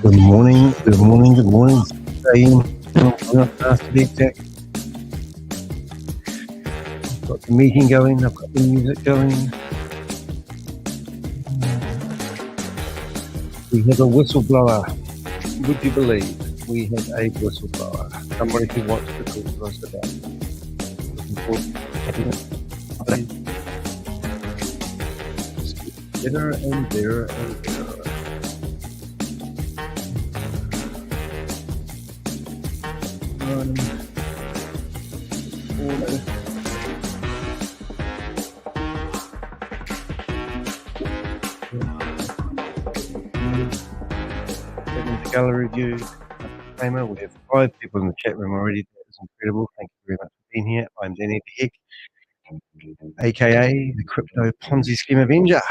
Good morning, good morning, good morning. After the exec. I've got the meeting going, I've got the music going. We have a whistleblower. Would you believe we have a whistleblower? Somebody who wants to talk to us about looking forward to better and better and better. Gallery view. Disclaimer, we have 5 people in the chat room already. That is incredible. Thank you very much for being here. I'm Danny de Hek, aka the Crypto Ponzi Scheme Avenger.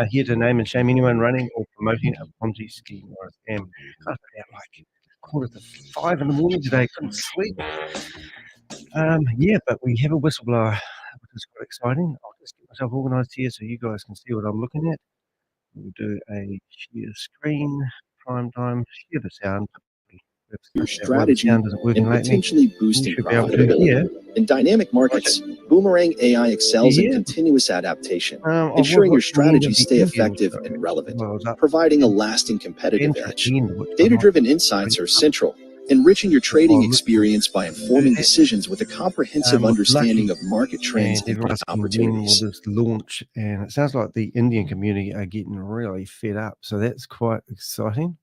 Here to name and shame anyone running or promoting a Ponzi scheme or a scam. I was out like 4:45 in the morning today, couldn't sleep. Yeah, but we have a whistleblower, which is quite exciting. I'll just get myself organised here so you guys can see what I'm looking at. We'll do a share screen, prime time, share the sound. Your strategy and potentially boosting profitability. In dynamic markets, Boomerang AI excels in continuous adaptation, ensuring your strategies stay effective and relevant, providing a lasting competitive edge. Data-driven insights are central, enriching your trading experience by informing decisions with a comprehensive understanding of market trends and opportunities. This launch, and it sounds like the Indian community are getting really fed up, so that's quite exciting.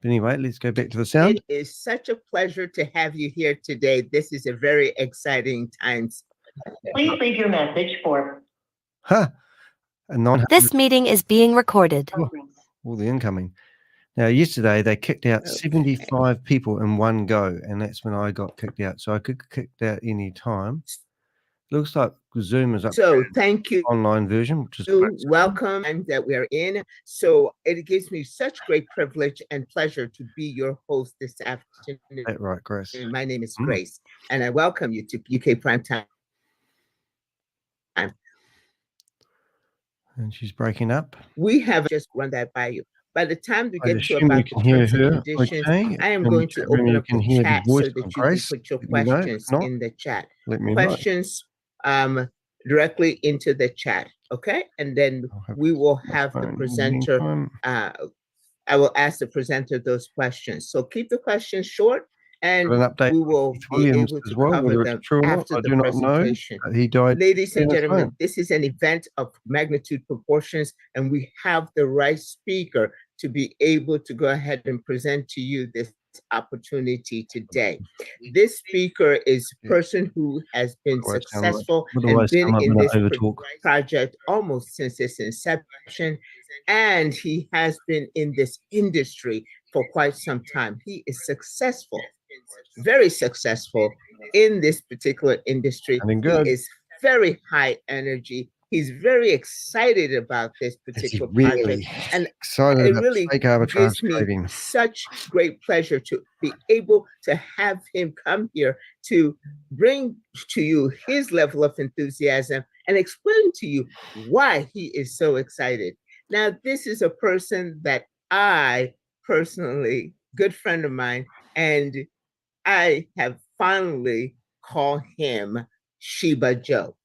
But anyway, let's go back to the sound. It is such a pleasure to have you here today. This is a very exciting time. Please leave your message for... This meeting is being recorded. All the incoming. Now, yesterday they kicked out 75 people in one go, and that's when I got kicked out. So I could get kicked out any time. Looks like Zoom is up. So thank you. Online version, which is welcome that we are in. So it gives me such great privilege and pleasure to be your host this afternoon. That's right, Grace. My name is Grace, and I welcome you to UK Primetime. And she's breaking up. We have just run that by you. By the time we get to about the terms and conditions, I am going to open up the chat so that you can put your questions in the chat. Questions directly into the chat, okay? And then we will have the presenter, I will ask the presenter those questions. So keep the questions short, and we will be able to cover them after the presentation. He died. Ladies and gentlemen, this is an event of magnitude proportions, and we have the right speaker to be able to go ahead and present to you this opportunity today. This speaker is a person who has been successful and been in this project almost since its inception, and he has been in this industry for quite some time. He is successful, very successful in this particular industry. He is very high energy. He's very excited about this particular project, and it really gives me such great pleasure to be able to have him come here to bring to you his level of enthusiasm and explain to you why he is so excited. Now, this is a person that I personally, good friend of mine, and I have finally called him Sheba Joe.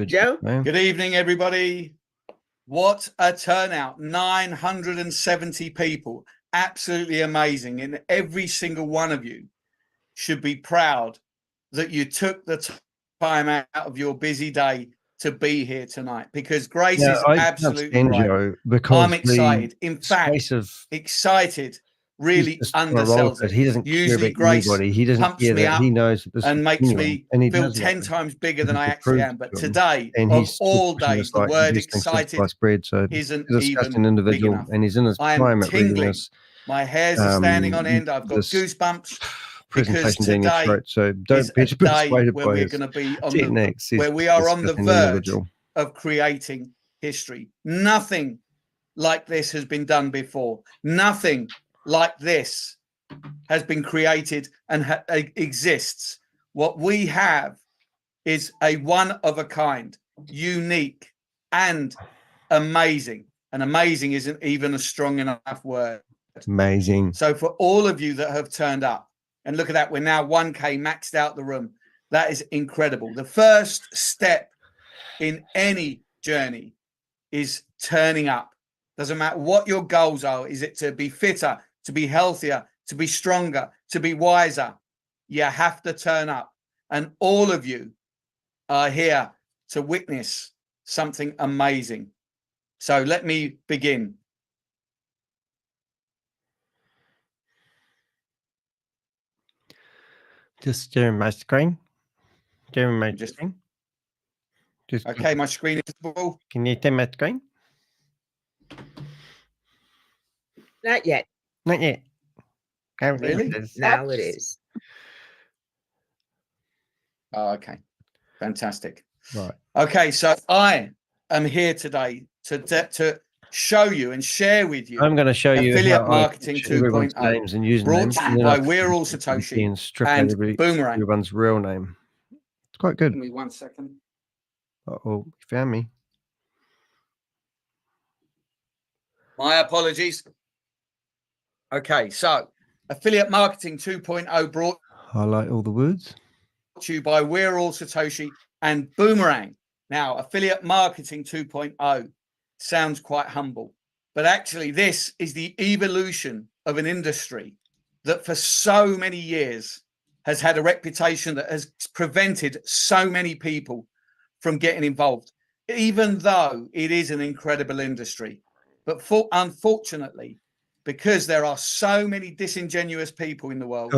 Joe? Good evening, everybody. What a turnout. 970 people. Absolutely amazing. And every single one of you should be proud that you took the time out of your busy day to be here tonight, because Grace is absolutely right. I'm excited. In fact, excited really undersells it. He doesn't usually Grace he doesn't pumps me up he knows and makes me feel 10 times bigger than I actually am. But today, of all days, the word excited isn't even individual, big enough. And he's in his prime at reading this. My hairs are standing on end. I've got goosebumps. Because today so don't is a day where we're going to be on where we are on the verge of creating history. Nothing like this has been done before. Nothing like this has been created and exists. What we have is a one of a kind, unique and amazing. And amazing isn't even a strong enough word. Amazing. So for all of you that have turned up, and look at that, we're now 1K maxed out the room. That is incredible. The first step in any journey is turning up. Doesn't matter what your goals are. Is it to be fitter, to be healthier, to be stronger, to be wiser? You have to turn up. And all of you are here to witness something amazing. So let me begin. Just sharing my screen. Sharing my screen. Just okay, my screen is visible. Can you see my screen? Not yet. Not yet. Really? Now it is. Oh, okay. Fantastic. Right. Okay, so I am here today to show you and share with you. I'm going to show you affiliate how marketing 2.0 names and usernames. brought to you by We're All Satoshi and Boomerang. Everyone's real name. It's quite good. Give me 1 second. Uh-oh, you found me. My apologies. Okay, so affiliate marketing 2.0 brought Highlight all the words. to you by We're All Satoshi and Boomerang. Now, affiliate marketing 2.0 sounds quite humble, but actually this is the evolution of an industry that for so many years has had a reputation that has prevented so many people from getting involved, even though it is an incredible industry. But unfortunately, because there are so many disingenuous people in the world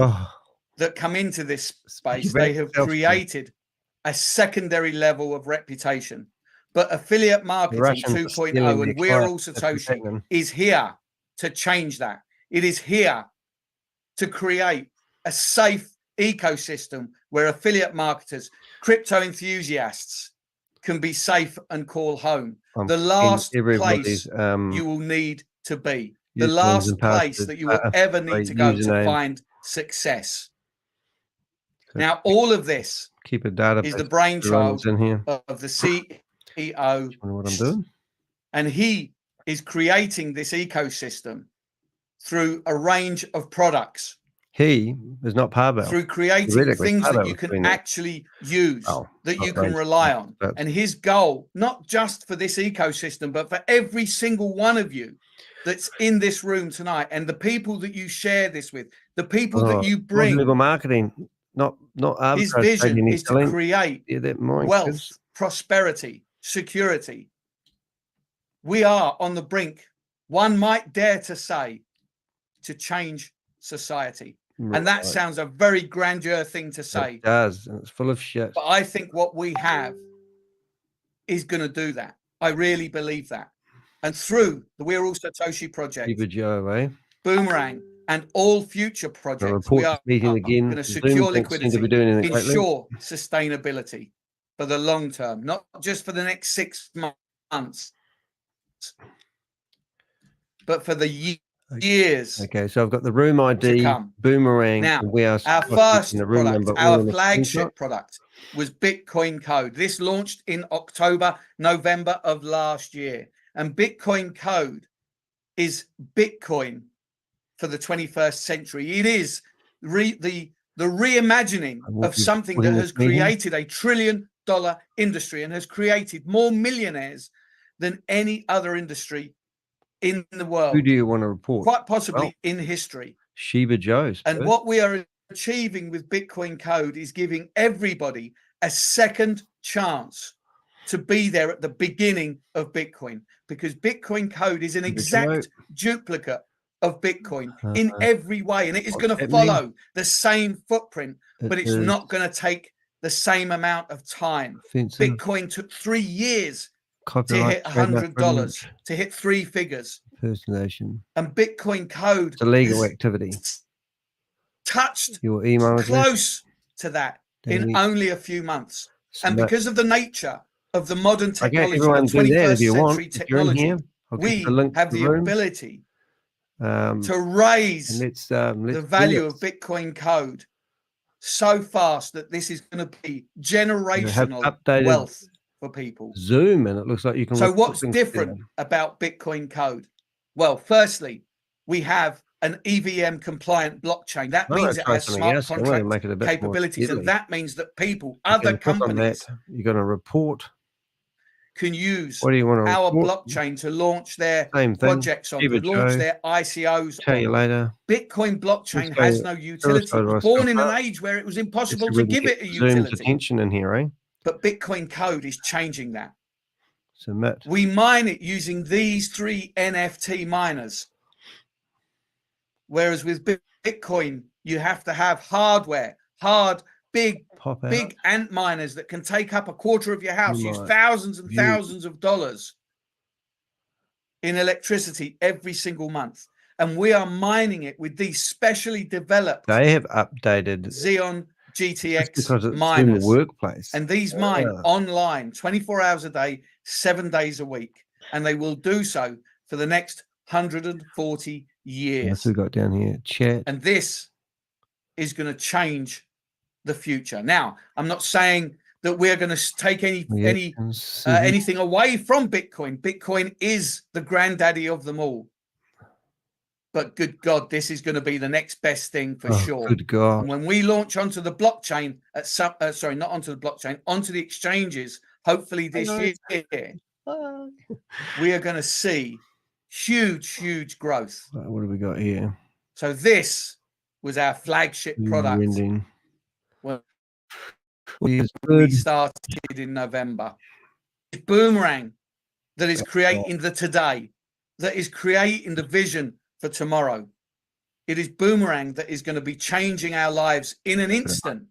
that come into this space, they have created a secondary level of reputation. But affiliate marketing 2.0 and We're All Satoshi is here to change that. It is here to create a safe ecosystem where affiliate marketers, crypto enthusiasts can be safe and call home. The last place you will need to be. The last place that you will ever need to go to find success. Now, all of this Keep a database is the brainchild in here. of the CEO, What I'm doing? and he is creating this ecosystem through a range of products. He is not Pavel. Through creating things that you can actually use, that you can rely on. And his goal, not just for this ecosystem, but for every single one of you that's in this room tonight, and the people that you share this with, the people that you bring. Marketing, not his vision is to create wealth, prosperity, security. We are on the brink, one might dare to say, to change society. And that sounds a very grandeur thing to say. It does, and it's full of shit. But I think what we have is going to do that. I really believe that. And through the We're All Satoshi project, Boomerang, and all future projects, we are going to secure liquidity, ensure sustainability for the long term, not just for the next 6 months, but for the years. Okay, so I've got the room ID, Boomerang. Now, we are our first product, our flagship product was Bitcoin Code. This launched in October, November of last year. And Bitcoin Code is Bitcoin for the 21st century. It is the reimagining of something that has created $1 trillion industry and has created more millionaires than any other industry in the world. Who do you want to report? Quite possibly in history. Shiba Joe's. And what we are achieving with Bitcoin Code is giving everybody a second chance to be there at the beginning of Bitcoin, because Bitcoin Code is an exact duplicate of Bitcoin in every way, and it is going to follow the same footprint, but it's not going to take the same amount of time. Bitcoin took 3 years to hit $100, to hit 3 figures. Impersonation. And Bitcoin Code, it's a legal activity, touched your email close to that in only a few months. And because of the nature of the modern technology, the 21st century technology, we have the ability to raise the value of Bitcoin Code so fast that this is going to be generational wealth for people. Zoom, and it looks like you can. So what's different about Bitcoin Code? Well, firstly, we have an EVM compliant blockchain. That I'm gonna means it try has something smart else. I'm gonna contract make it a bit more capabilities, and deadly. that means that people, You other can click on that. companies, You're gonna report. can use What do you want to our report? blockchain to launch their Same thing. projects on, to Stupid launch show. their ICOs Tell on. you later. Bitcoin blockchain Let's go. has no utility. Let's go It to was our born in an stuff. age where it was Let's impossible see if to we can give get it a Zoom's utility. attention in here, eh? But Bitcoin code is changing that. Submit. We mine it using these 3 NFT miners. Whereas with Bitcoin, you have to have hardware, big ant miners that can take up a quarter of your house, use thousands and thousands of dollars in electricity every single month. And we are mining it with these specially developed They have updated Xeon GTX because it's miners. in the workplace. And these mine online 24 hours a day, 7 days a week. And they will do so for the next 140 years. That's what we got down here. Chat. And this is going to change the future. Now, I'm not saying that we're going to take anything away from Bitcoin. Bitcoin is the granddaddy of them all. But good God, this is going to be the next best thing for sure. Good God. And when we launch onto the blockchain, not onto the blockchain, onto the exchanges, hopefully this year, we are going to see huge growth. What do we got here? So this was our flagship product. Well, we started in November. It's Boomerang that is creating the today, that is creating the vision for tomorrow. It is Boomerang that is going to be changing our lives in an instant.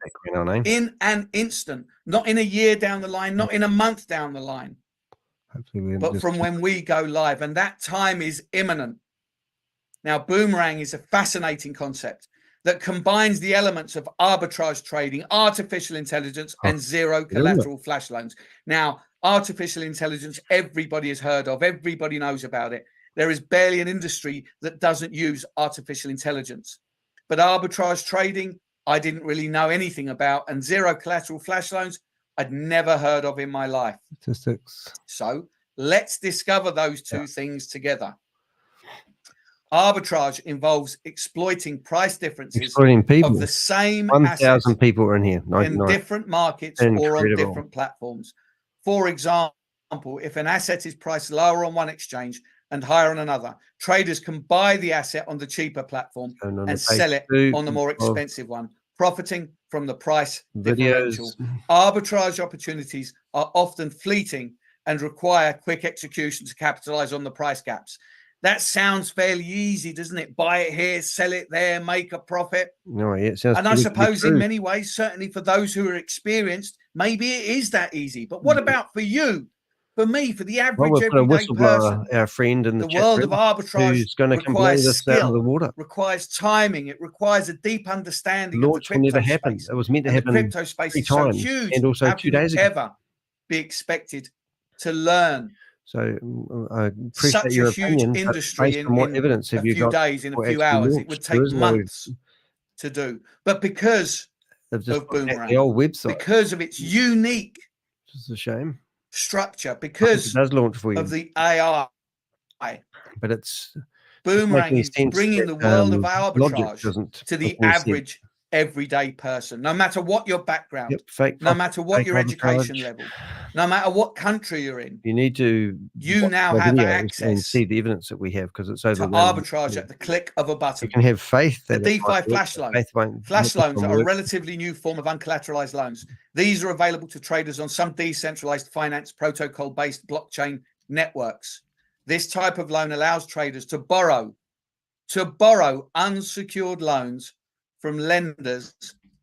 In an instant, not in a year down the line, not in a month down the line, but from when we go live. And that time is imminent. Now, Boomerang is a fascinating concept that combines the elements of arbitrage trading, artificial intelligence, and zero collateral flash loans. Now, artificial intelligence, everybody has heard of, everybody knows about it. There is barely an industry that doesn't use artificial intelligence. But arbitrage trading, I didn't really know anything about. And zero collateral flash loans, I'd never heard of in my life. Statistics. So let's discover those two things together. Arbitrage involves exploiting price differences of the same 1,000 people are in here. in different markets or on different platforms. For example, if an asset is priced lower on one exchange and higher on another, traders can buy the asset on the cheaper platform and sell it on the more expensive one, profiting from the price differential. Arbitrage opportunities are often fleeting and require quick execution to capitalize on the price gaps. That sounds fairly easy, doesn't it? Buy it here, sell it there, make a profit. No, it sounds. And I suppose in many ways, certainly for those who are experienced, maybe it is that easy. But what about for you, for me, for the average everyday person? Our friend in the world of arbitrage requires skill, requires timing, it requires a deep understanding of the crypto never happened. space. It was meant to happen. The crypto space is so huge, and also 2 days ago. Ever be expected to learn. So I appreciate your opinion. Huge industry in what evidence have you got? Days, in a few hours, it would take months to do. But because of Boomerang, the old website, because of its unique, which is a shame, structure, because it does launch for you of the AI, but it's Boomerang is bringing the world of arbitrage to the average everyday person, no matter what your background, no matter what your education level, no matter what country you're in. You need to now have access and see the evidence that we have, because it's over to arbitrage at the click of a button. You can have faith that the DeFi flash loan. Flash loans are a relatively new form of uncollateralized loans. These are available to traders on some decentralized finance protocol-based blockchain networks. This type of loan allows traders to borrow unsecured loans from lenders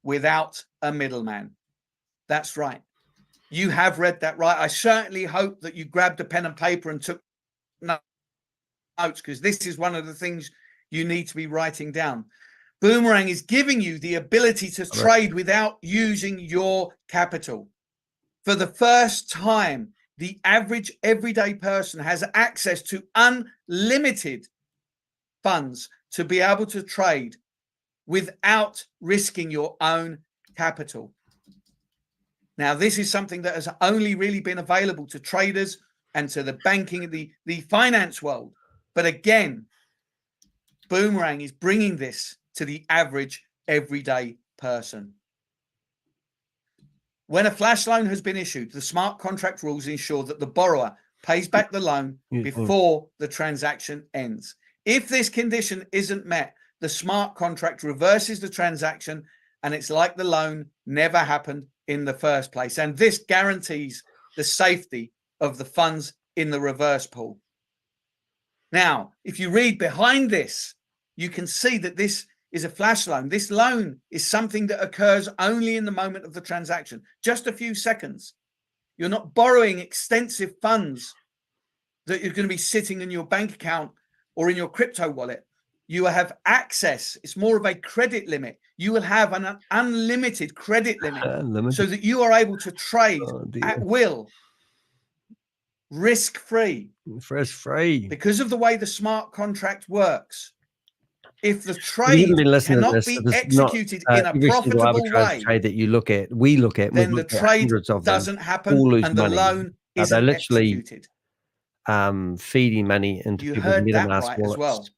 without a middleman. That's right. You have read that right. I certainly hope that you grabbed a pen and paper and took notes, because this is one of the things you need to be writing down. Boomerang is giving you the ability to trade without using your capital. For the first time, the average everyday person has access to unlimited funds to be able to trade without risking your own capital. Now, this is something that has only really been available to traders and to the banking, the finance world. But again, Boomerang is bringing this to the average everyday person. When a flash loan has been issued, the smart contract rules ensure that the borrower pays back the loan before the transaction ends. If this condition isn't met, the smart contract reverses the transaction, and it's like the loan never happened in the first place. And this guarantees the safety of the funds in the reverse pool. Now, if you read behind this, you can see that this is a flash loan. This loan is something that occurs only in the moment of the transaction, just a few seconds. You're not borrowing extensive funds that you're going to be sitting in your bank account or in your crypto wallet. You have access. It's more of a credit limit. You will have an unlimited credit limit so that you are able to trade at will, risk-free. Risk-free. Because of the way the smart contract works, if the trade cannot be executed in a profitable way, trade that you look at, then the trade doesn't happen and the loan isn't executed. Feeding money into people's MetaMask wallets. Well.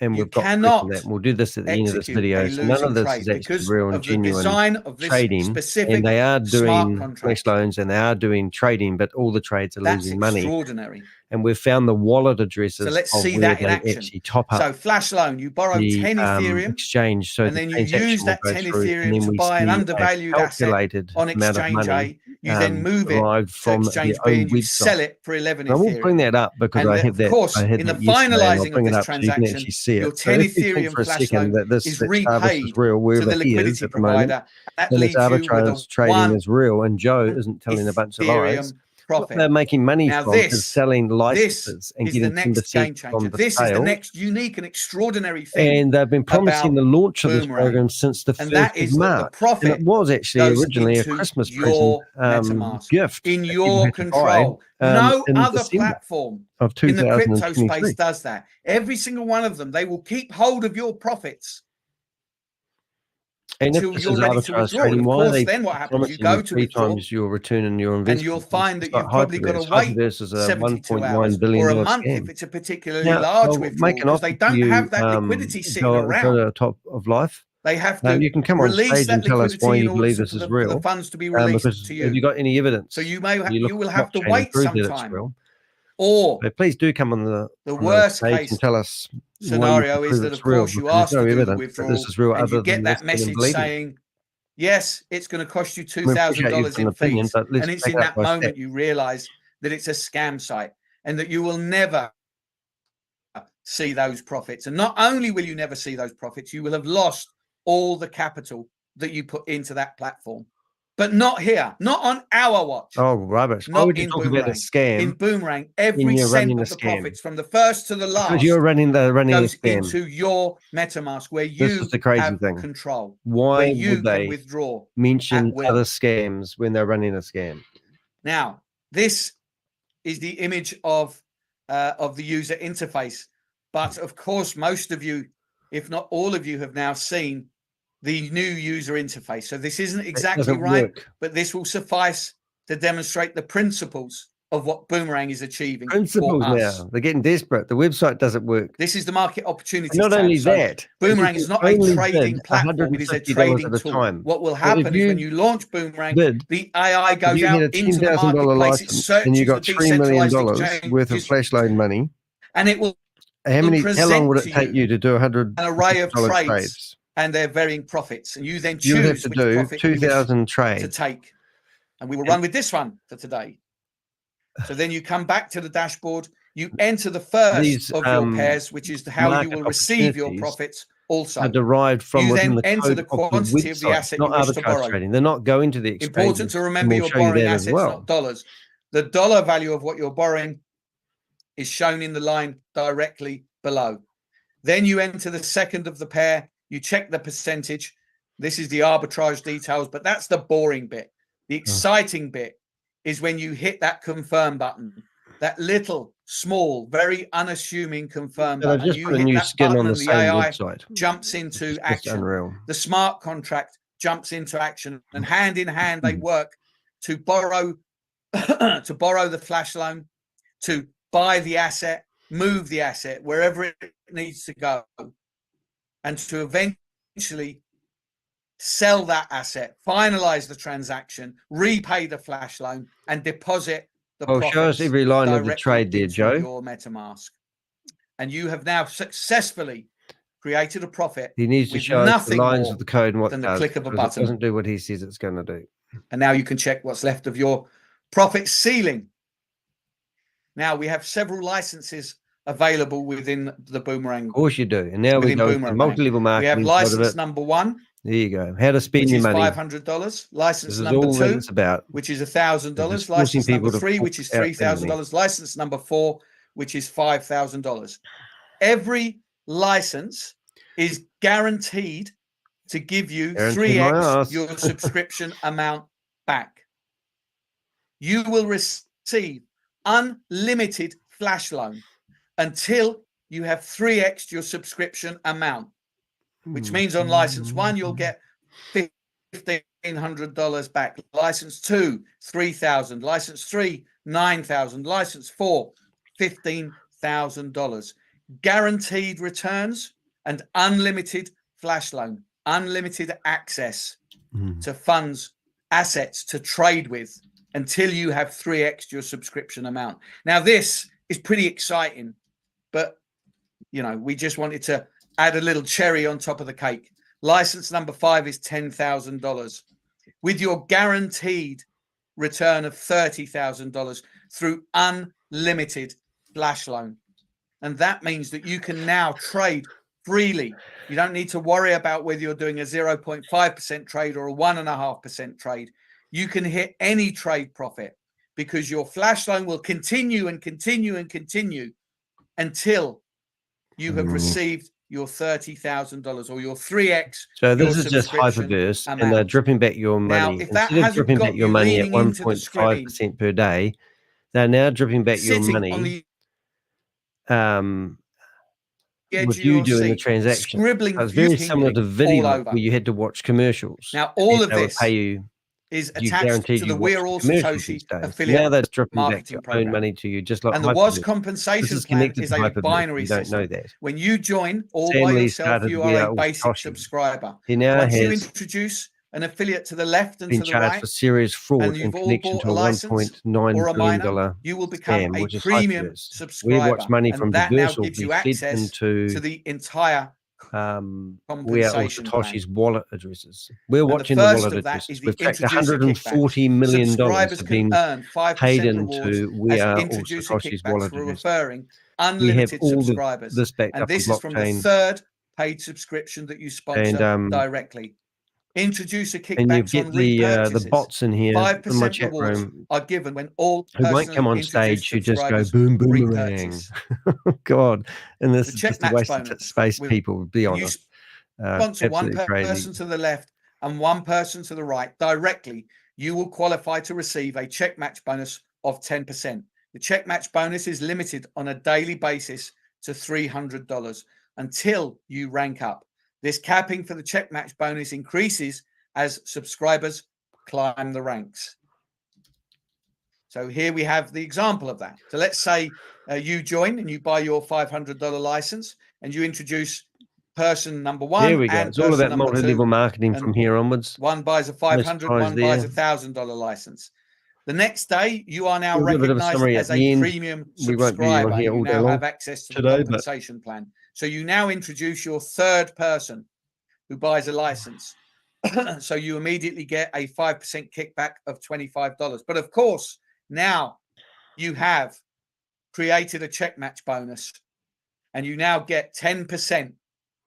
And we've got that. We'll do this at the end of this video. So none of this is actually real and genuine trading. And they are doing flash loans and they are doing trading, but all the trades are losing money. Extraordinary. And we've found the wallet addresses. So let's see that in action. Actually top up. So flash loan, you borrow 10 Ethereum exchange, so and then you use that 10 Ethereum to buy an undervalued asset on exchange A. You then move it from exchange B and you sell it for 11 Ethereum. I will bring that up because I have that. Of course, in the finalizing of this transaction, your 10 Ethereum flash loan is repaid to the liquidity provider. That leaves you with a trading is real, and Joe isn't telling a bunch of lies. What they're making money from is selling licenses and getting 10% from the This is the next unique and extraordinary thing. And they've been promising the launch of this program since the 1st of March. And it was actually originally a Christmas present gift in your control. No other platform in the crypto space does that. Every single one of them, they will keep hold of your profits. And until you're ready to withdraw. And of course, then what happens? You go to withdraw, your return and your investment, and you'll find that you've probably got to wait 72 hours or a month if it's a particularly large withdrawal, because they don't have that liquidity sitting around. Go to the top of life. They have to you can come on stage and tell us why you believe this is real. The funds to be released to you. Have you got any evidence? So you will have to wait some time. Or please do come on the worst case and tell us scenario is that, of course, you ask to do the withdrawal, this is real, and you get that message saying, yes, it's going to cost you $2,000 in fees. And it's in that moment you realize that it's a scam site and that you will never see those profits. And not only will you never see those profits, you will have lost all the capital that you put into that platform. But not here, not on our watch. Oh, rubbish. Not Why would you in talk Boomerang. about a scam? In Boomerang, every cent of the profits from the first to the last because you're running goes a scam. into your MetaMask where you This is the crazy have thing. control. Why you would they can withdraw mention other scams when they're running a scam? Now, this is the image of the user interface. But of course, most of you, if not all of you, have now seen the new user interface. So this isn't exactly right, but this will suffice to demonstrate the principles of what Boomerang is achieving. Principles now. They're getting desperate. The website doesn't work. This is the market opportunity. Not only that, Boomerang is not a trading platform. It is a trading tool. What will happen is when you launch Boomerang, the AI goes out into the marketplace. It searches and you got $3 million worth of flash loan money, and it will. How long would it take you to do 100 an array of trades? And their varying profits, and you then choose you have to do profit 2,000 trades to take. And we will run with this one for today. So then you come back to the dashboard, you enter the first of your pairs, which is how you will receive your profits. Also, are derived from you within then the enter the quantity of the asset you wish to borrow. Trading. They're not going to the exchange. Important to remember you're borrowing assets, not dollars. The dollar value of what you're borrowing is shown in the line directly below. Then you enter the second of the pair. You check the percentage. This is the arbitrage details, but that's the boring bit. The exciting bit is when you hit that confirm button, that little, small, very unassuming confirm button. Just you put a hit new that skin button on the and same the AI website. Jumps into action. Unreal. The smart contract jumps into action, and hand in hand they work to borrow the flash loan, to buy the asset, move the asset wherever it needs to go, and to eventually sell that asset, finalize the transaction, repay the flash loan, and deposit the profits. Show us every line of the trade there, Joe. Your MetaMask. And you have now successfully created a profit. He needs to show us the lines of the code and what than it the does, click of a button. It doesn't do what he says it's going to do. And now you can check what's left of your profit ceiling. Now we have several licenses available within the Boomerang. Of course you do. And now we go to multi-level marketing. We have license number 1. There you go. How to spend your money. $500. License number 2, which is $1,000. License number 3, which is $3,000. License number 4, which is $5,000. Every license is guaranteed to give you 3x your subscription amount back. You will receive unlimited flash loan until you have 3x your subscription amount, which means on license 1 you'll get $1,500 back. License 2, $3,000. License 3, $9,000. License 4, $15,000. Guaranteed returns and unlimited flash loan, unlimited access to funds, assets to trade with until you have 3x your subscription amount. Now, this is pretty exciting, but, you know, we just wanted to add a little cherry on top of the cake. License number 5 is $10,000 with your guaranteed return of $30,000 through unlimited flash loan. And that means that you can now trade freely. You don't need to worry about whether you're doing a 0.5% trade or a 1.5% trade. You can hit any trade profit because your flash loan will continue and continue and continue until you have received your $30,000 or your 3x. So this is just hyperverse, and they're dripping back your money. Now, if that instead of dripping back your money at leaning into the 1.5% per day, they're now dripping back your money. With you doing the transaction, it's very similar to video where you had to watch commercials. Now, all of this pay you is attached to the ARE ALL SATOSHI affiliate now they're stripping back your program. own money to you, just like and the WAS compensation plan is a binary system. Know that. When you join all by yourself, you are a basic subscriber. Once you introduce an affiliate to the left and to the right, for serious fraud and you've all bought a license or a minor, you will become a premium subscriber. We watch money from that now Diversal gives you access to the entire where all Satoshi's wallet addresses. We're watching the wallet addresses. We've tracked $140 million have been paid into We Are All Satoshi's wallet addresses. We have all this backed up this is from the third paid subscription that you sponsor directly. Introduce a kickback, and you get the bots in here in my chat room are given when all who won't come on stage. You just go boom boomerang. God, in this is just a waste of space. People, be honest. Sponsor one person to the left and one person to the right directly. You will qualify to receive a check match bonus of 10%. The check match bonus is limited on a daily basis to $300 until you rank up. This capping for the check match bonus increases as subscribers climb the ranks. So here we have the example of that. So let's say you join and you buy your $500 license and you introduce person number 1. Here we go. It's all about multi-level marketing from here onwards. One buys a $500, one buys a $1,000 license. The next day, you are now recognized as a premium subscriber. You now have access to the compensation plan. So you now introduce your third person who buys a license. So you immediately get a 5% kickback of $25. But of course, now you have created a check match bonus and you now get 10%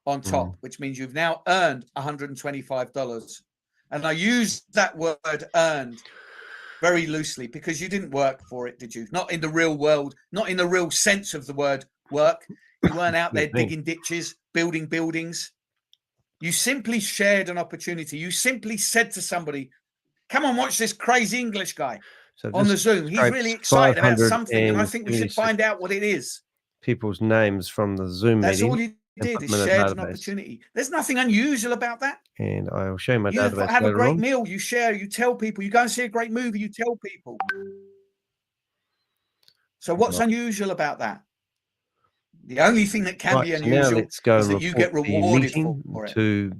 on top, which means you've now earned $125. And I use that word earned very loosely because you didn't work for it, did you? Not in the real world, not in the real sense of the word work. You weren't out there digging ditches, building buildings. You simply shared an opportunity. You simply said to somebody, come on, watch this crazy English guy on the Zoom. He's really excited about something, and I think we should find out what it is. People's names from the Zoom meeting. That's all you did, is shared an opportunity. There's nothing unusual about that. And I'll show you my database. You have a great meal, you share, you tell people. You go and see a great movie, you tell people. So what's unusual about that? The only thing that can be unusual now let's go is and that you get report the rewarded meeting for it. to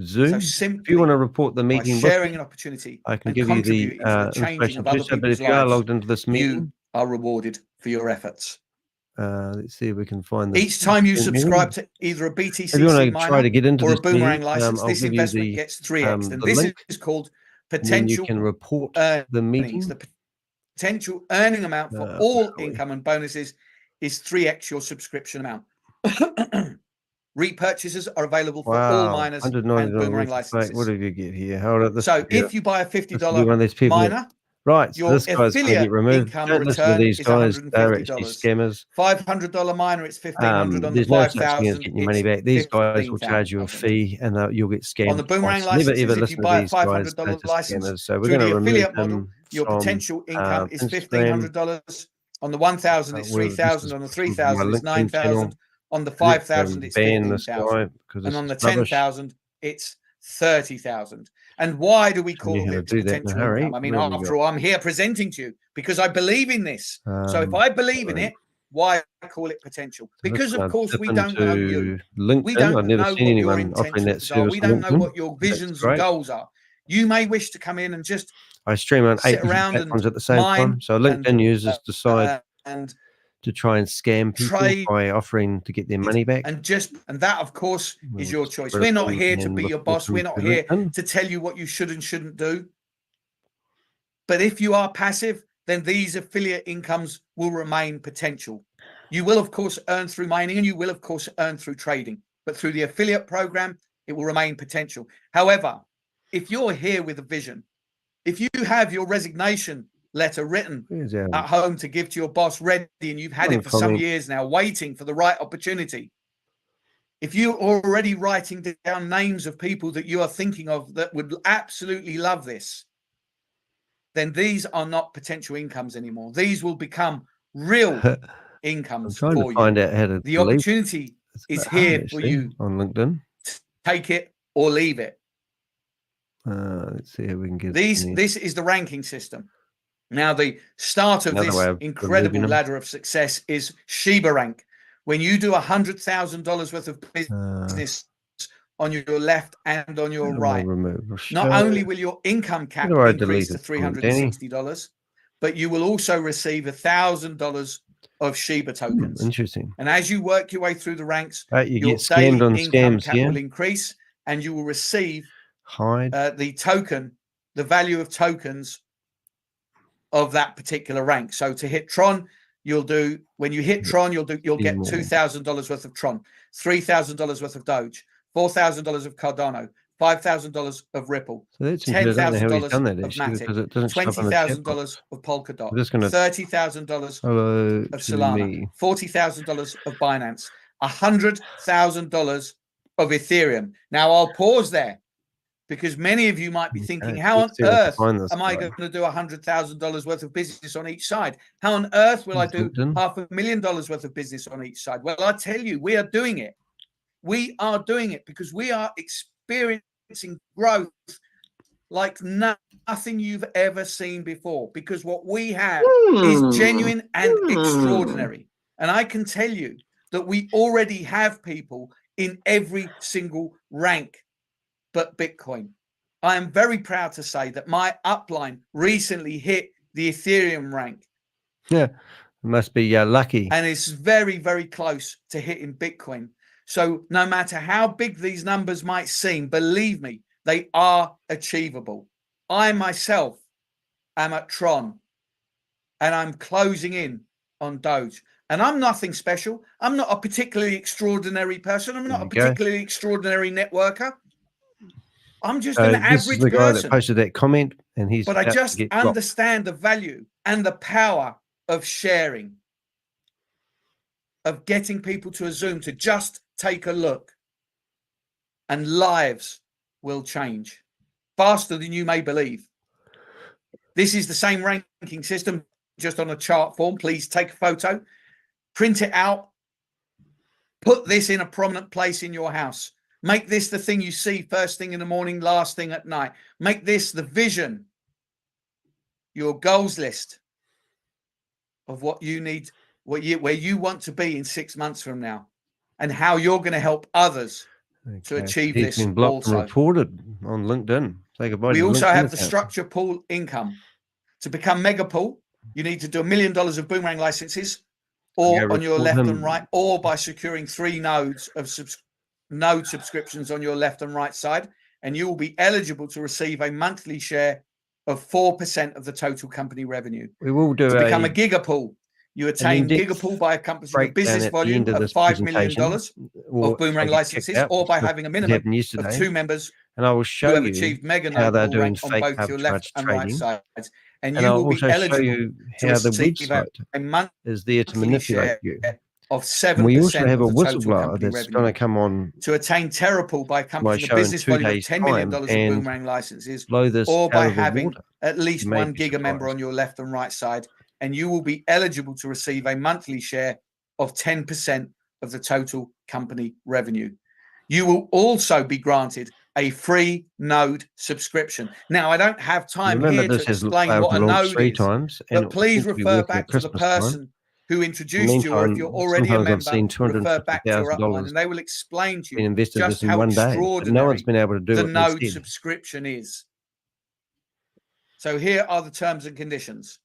Zoom. So If you simply want to report the by meeting, sharing an opportunity I can and give you the contributing to the changing information of to other do so. But people's if you are lives, logged into this meeting, you are rewarded for your efforts. let's see if we can find the Each time you subscribe meeting. to either a If you want BTC to try to miner get into or a this meeting, boomerang license, I'll this give you investment the gets 3x. And the this link, is called and then you potential can report the meeting. earnings. The potential earning amount for all income and bonuses is 3x your subscription amount. Repurchases are available for all miners and boomerang licenses. What did you get here? Hold on. So if you buy a $50 miner, right, so your this guy's going to get removed. income Don't listen to return these is guys. They're $150. actually scammers. $500 miner, it's $1,500. On the There's no such thing as 5,000, getting your money back. These guys will charge you a fee, and you'll get scammed. On the boomerang twice. licenses, Never ever if you listen buy to a these guys. $500 They're just license scammers. So we're through going the to remove affiliate model, them your from potential income is Instagram. $1,500. On the 1,000, it's This is 3,000. On the from my 3,000, it's LinkedIn 9,000. channel. On the Let's 5,000, it's ban this 15,000. guy because And this on the is rubbish. 10,000, it's 30,000. And why do we Show you call how to this do that in a potential hurry. income? I mean, Where have we after all, I'm here presenting to you because I believe in this. So if got? I believe in it, why call it potential? Because of course we don't know you. LinkedIn. We don't I've never know seen what your anyone offering that intentions are. service We on don't know LinkedIn. what your visions and goals are. You may wish to come in and just I stream on 8 sit different around platforms and at the same time. So LinkedIn users decide and to try and scam people trade by offering to get their money back. and that, of course, is your choice. We're not here to be your boss. We're not here to tell you what you should and shouldn't do. But if you are passive, then these affiliate incomes will remain potential. You will, of course, earn through mining, and you will, of course, earn through trading. But through the affiliate program, it will remain potential. However, if you're here with a vision, if you have your resignation letter written at home to give to your boss ready, and you've had it for some years now, waiting for the right opportunity, if you're already writing down names of people that you are thinking of that would absolutely love this, then these are not potential incomes anymore. These will become real incomes for you. I'm trying to find out how to the opportunity is here for you on LinkedIn. Take it or leave it. Let's see how we can get this is the ranking system. Now, the start of this incredible ladder of success is Shiba rank. When you do $100,000 worth of business on your left and on your right, not only will your income cap increase to $360, but you will also receive $1,000 of Shiba tokens. Interesting. And as you work your way through the ranks, you your get scammed on income scams cap will increase, and you will receive the token, the value of tokens of that particular rank. So to hit Tron, when you hit Tron, you'll get $2,000 worth of Tron, $3,000 worth of Doge, $4,000 of Cardano, $5,000 of Ripple, $10,000 of Matic, $20,000 of Polkadot, $30,000 of Solana, $40,000 of Binance, $100,000 of Ethereum. Now I'll pause there because many of you might be thinking, how on earth am I going to do $100,000 worth of business on each side? How on earth will I do $500,000 worth of business on each side? Well, I tell you, we are doing it. We are doing it because we are experiencing growth like nothing you've ever seen before, because what we have is genuine and extraordinary. And I can tell you that we already have people in every single rank but Bitcoin. I am very proud to say that my upline recently hit the Ethereum rank. Yeah, must be lucky. And it's very, very close to hitting Bitcoin. So no matter how big these numbers might seem, believe me, they are achievable. I myself am at Tron, and I'm closing in on Doge. And I'm nothing special. I'm not a particularly extraordinary person. I'm not a particularly extraordinary networker. I'm just an average person. This is the guy that posted that comment, and but I just understand the value and the power of sharing, of getting people to a Zoom to just take a look, and lives will change faster than you may believe. This is the same ranking system, just on a chart form. Please take a photo, print it out, put this in a prominent place in your house. Make this the thing you see first thing in the morning, last thing at night. Make this the vision, your goals list of what you need where you want to be in 6 months from now, and how you're going to help others to achieve this. Been blocked also. and reported on LinkedIn. Say goodbye. We to also LinkedIn have the account. structure pool income. To become mega pool, you need to do $1 million of Boomerang licenses, or on your left and right, or by securing 3 nodes of node subscriptions on your left and right side, and you will be eligible to receive a monthly share of 4% of the total company revenue. We will do to become a gigapool. You attain gigapool by accomplishing a business volume of $5 million of Boomerang licenses, or by having a minimum of 2 members and I will show who have you achieved mega how node they're pool doing rank on fake both your left and right sides, and and you I'll will be also show eligible you to how the receive website a monthly is there to manipulate share you. of 7%. And we also have a of the total whistleblower company that's revenue. going to come on To attain TerraPool by accomplishing a show in business 2 volume of days' $10 million time of and Boomerang licenses, blow this or by out of the having water. at least You may 1 be giga member surprised. on your left and right side, and you will be eligible to receive a monthly share of 10% of the total company revenue. You will also be granted a free node subscription. Now, I don't have time here to explain what a node is, but please refer back to the person who introduced you, or if you're already a member, refer back to your upline, and they will explain to you just how extraordinary the node subscription is. So here are the terms and conditions.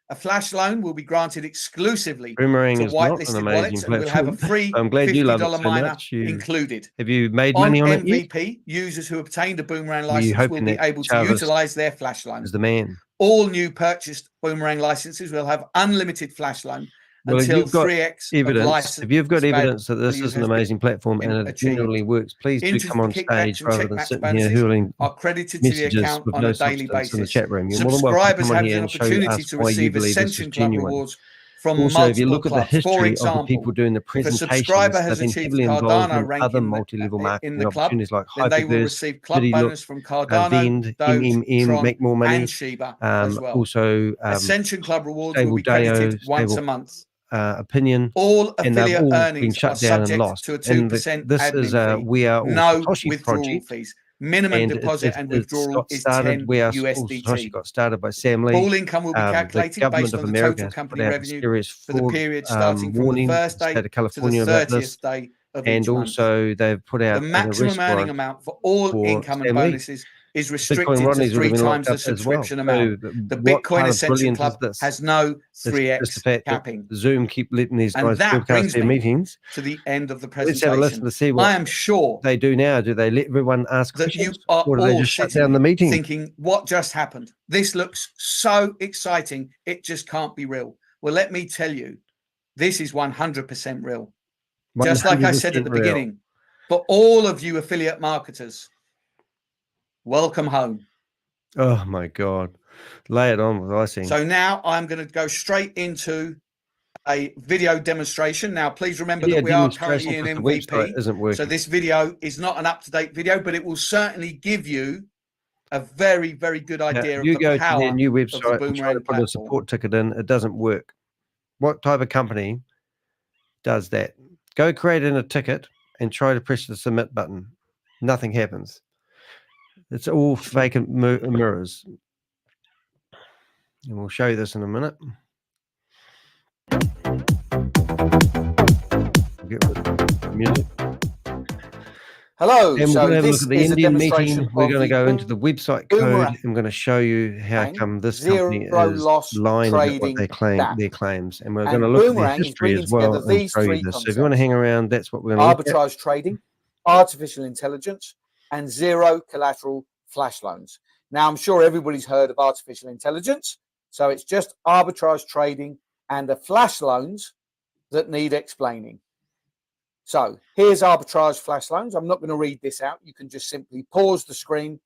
A flash loan will be granted exclusively Boomerang to is not an whitelisted amazing wallets, and we'll have a free I'm glad you love it $50 so miner much. included. Have you made money on it yet? MVP, users who obtained a Boomerang license will be able to utilize their flash loan. Is the man. All new purchased Boomerang licenses will have unlimited flash loan Well, until if you've got 3x evidence, if you've got evidence that this is an amazing platform and it generally works, please do come on stage rather than sitting here hurling are credited to the messages account with on no a daily substance in the basis. chat room. You're more than welcome to Subscribers come on have here an and show opportunity us to why you receive believe this is Ascension Club genuine. rewards from Also, if you multiple look at the clubs. For history of the example, people doing the if a presentations, subscriber has they've been achieved heavily involved Cardano in other ranking multi-level in marketing the club, opportunities like then they will Hyperverse, receive club Diddy bonus from Cardano, Vend, Doge, MMM, Tron, Make More Money, and Shiba as well. also Ascension Club rewards will Stable be credited Deo, once Stable a month. Opinion, All and they've affiliate all been earnings shut are down and subject lost. to a And 2% this admin is fee. We Are All No Satoshi withdrawal project. fees. Minimum And deposit and withdrawal is 10 We Are All USDT. Satoshi got started by Sam Lee. Pool income will be The calculated government based of on the America total has company put out revenue serious for the fraud period starting from the warning first the day state of to the California about this. 30th day of And each month. also they've put out The an maximum arrest earning warrant amount for all for income and Sam Lee. bonuses is Bitcoin restricted to Rodneys would 3 have been times locked the up as well. subscription amount. So The what Bitcoin kind of Ascension brilliance Club is this? has no It's 3x just the fact capping. that Zoom keep letting these And guys that broadcast brings their me meetings. to the end of the Let's have a listen presentation. to see what I am sure they do now. Do they let everyone ask that you questions, are or do they all just shut sitting down the meeting? thinking, what just happened? This looks so exciting. It just can't be real. Well, let me tell you, this is 100% real. Just like I said at the beginning, for all of you affiliate marketers, welcome home. Oh my God. Lay it on with icing. So now I'm going to go straight into a video demonstration. Now, please remember that we are currently in MVP. So this video is not an up-to-date video, but it will certainly give you a very, very good idea of the power of the Boomerang platform. You go to their new website and try to put a support ticket in, it doesn't work. What type of company does that? Go create in a ticket and try to press the submit button. Nothing happens. It's all fake mirrors. And we'll show you this in a minute. Get rid of the music. Hello. And we're going to have a look at the Indian meeting. We're going to go into the website code. I'm going to show you how come this company is lying about what they claim, their claims. And we're going to look at their history as well and show you this. So if you want to hang around, that's what we're going to look at. Arbitrage trading, artificial intelligence, and zero collateral flash loans. Now, I'm sure everybody's heard of artificial intelligence. So it's just arbitrage trading and the flash loans that need explaining. So here's arbitrage flash loans. I'm not going to read this out. You can just simply pause the screen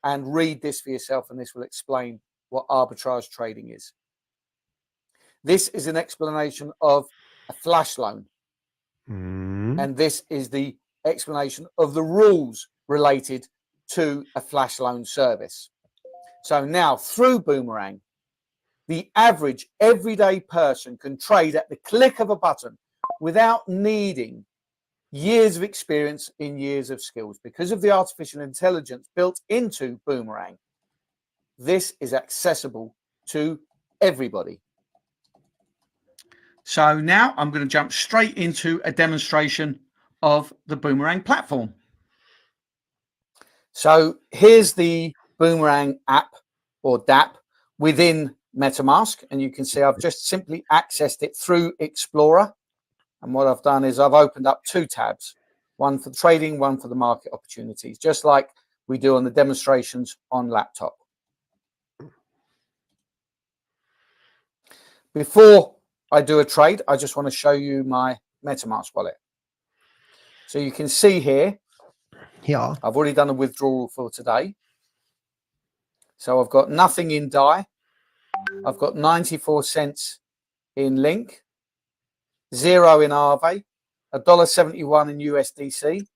and read this for yourself, and this will explain what arbitrage trading is. This is an explanation of a flash loan. And this is the explanation of the rules related to a flash loan service. So now through Boomerang, the average everyday person can trade at the click of a button without needing years of experience in years of skills. Because of the artificial intelligence built into Boomerang, this is accessible to everybody. So now I'm going to jump straight into a demonstration of the Boomerang platform. So here's the Boomerang app or DApp within MetaMask. And you can see I've just simply accessed it through Explorer. And what I've done is I've opened up 2 tabs, one for trading, one for the market opportunities, just like we do on the demonstrations on laptop. Before I do a trade, I just want to show you my MetaMask wallet. So you can see here, I've already done a withdrawal for today. So I've got nothing in DAI. I've got 94 cents in Link, 0 in ARE, $1.71 in USDC,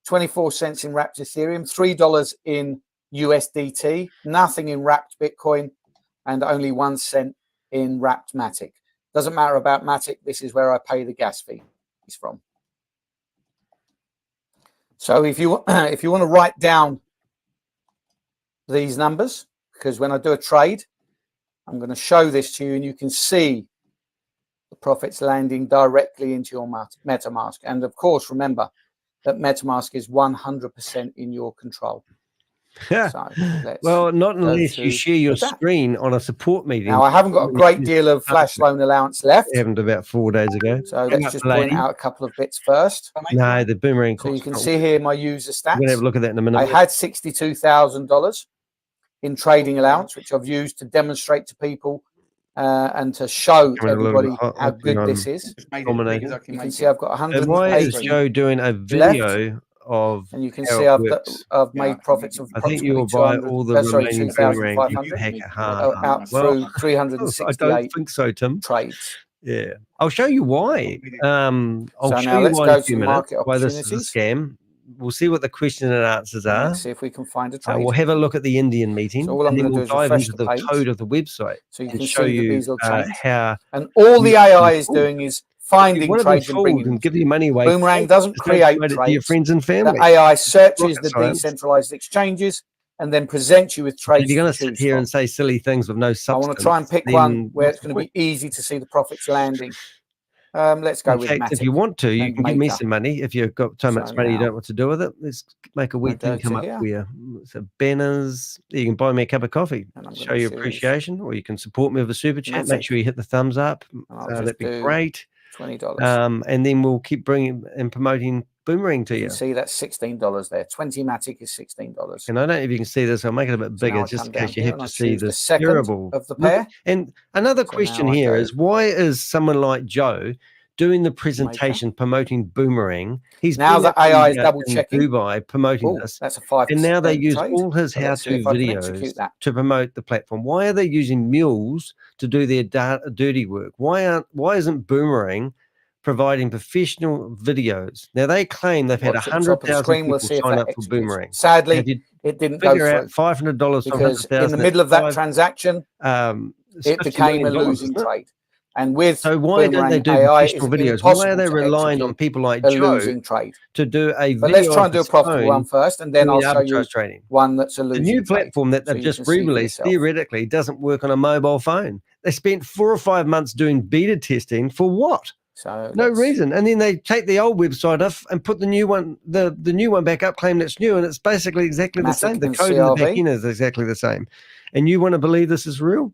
24 cents in wrapped Ethereum, $3 in USDT, nothing in wrapped Bitcoin, and only 1 cent in wrapped Matic. Doesn't matter about Matic. This is where I pay the gas fees from. So if you want to write down these numbers, because when I do a trade, I'm going to show this to you, and you can see the profits landing directly into your MetaMask. And of course, remember that MetaMask is 100% in your control. So well, not unless you share your screen on a support meeting. Now, I haven't got a great deal of flash loan allowance left. It happened about 4 days ago. So let's just point out a couple of bits first. No, the Boomerang. So you can see here my user stats. We're going to have a look at that in a minute. I had $62,000 in trading allowance, which I've used to demonstrate to people and to show everybody how good this is. You can see I've got 180. Why is Joe doing a video of? And you can see I've made profits of. I think you'll buy all the remaining Boomerang out through 368. I don't think so, Tim. Trades. Yeah, I'll show you why. I'll show you why in a few minutes why this is a scam. We'll see what the question and answers are. Let's see if we can find a trade. We'll have a look at the Indian meeting, so and then we'll dive into the code of the website, so you can show you how. And all the AI is doing is finding trades and bringing and give you money away. Boomerang doesn't create trades. To your friends and family. The AI searches the decentralized exchanges and then presents you with trades. If you're going to sit here and say silly things with no substance, I want to try and pick one where it's going to be easy to see the profits landing. Let's go with Matic. If you want to, you can give me some money. If you've got so much money you don't know what to do with it, let's make a week to come up for you. So banners, you can buy me a cup of coffee, show your appreciation, or you can support me with a super chat. Make sure you hit the thumbs up. That'd be great. $20. And then we'll keep bringing and promoting Boomerang to you. You can see that's $16 there. 20 Matic is $16. And I don't know if you can see this. I'll make it a bit bigger just in case you have to see the terrible of the pair. And another question here is, why is someone like Joe doing the presentation promoting Boomerang? He's now the AI is double checking Dubai promoting this. That's a 5%. And now they use all his how-to videos to promote the platform. Why are they using mules to do their dirty work? Why isn't Boomerang providing professional videos? Now they claim they've had 100,000 people sign up for Boomerang. Sadly, it didn't go through. $500 because in the middle of that transaction, it became a losing trade. And with so why don't they do professional videos? Why are they relying on people like Joe to do a video? But let's try and do a profitable one first, and then I'll show you trading. One that's a losing trade. The new platform that they've just re-released theoretically doesn't work on a mobile phone. They spent 4 or 5 months doing beta testing for what? So no reason. And then they take the old website off and put the new one, the new one back up, claim it's new, and it's basically exactly the same. The code in the back end is exactly the same. And you want to believe this is real?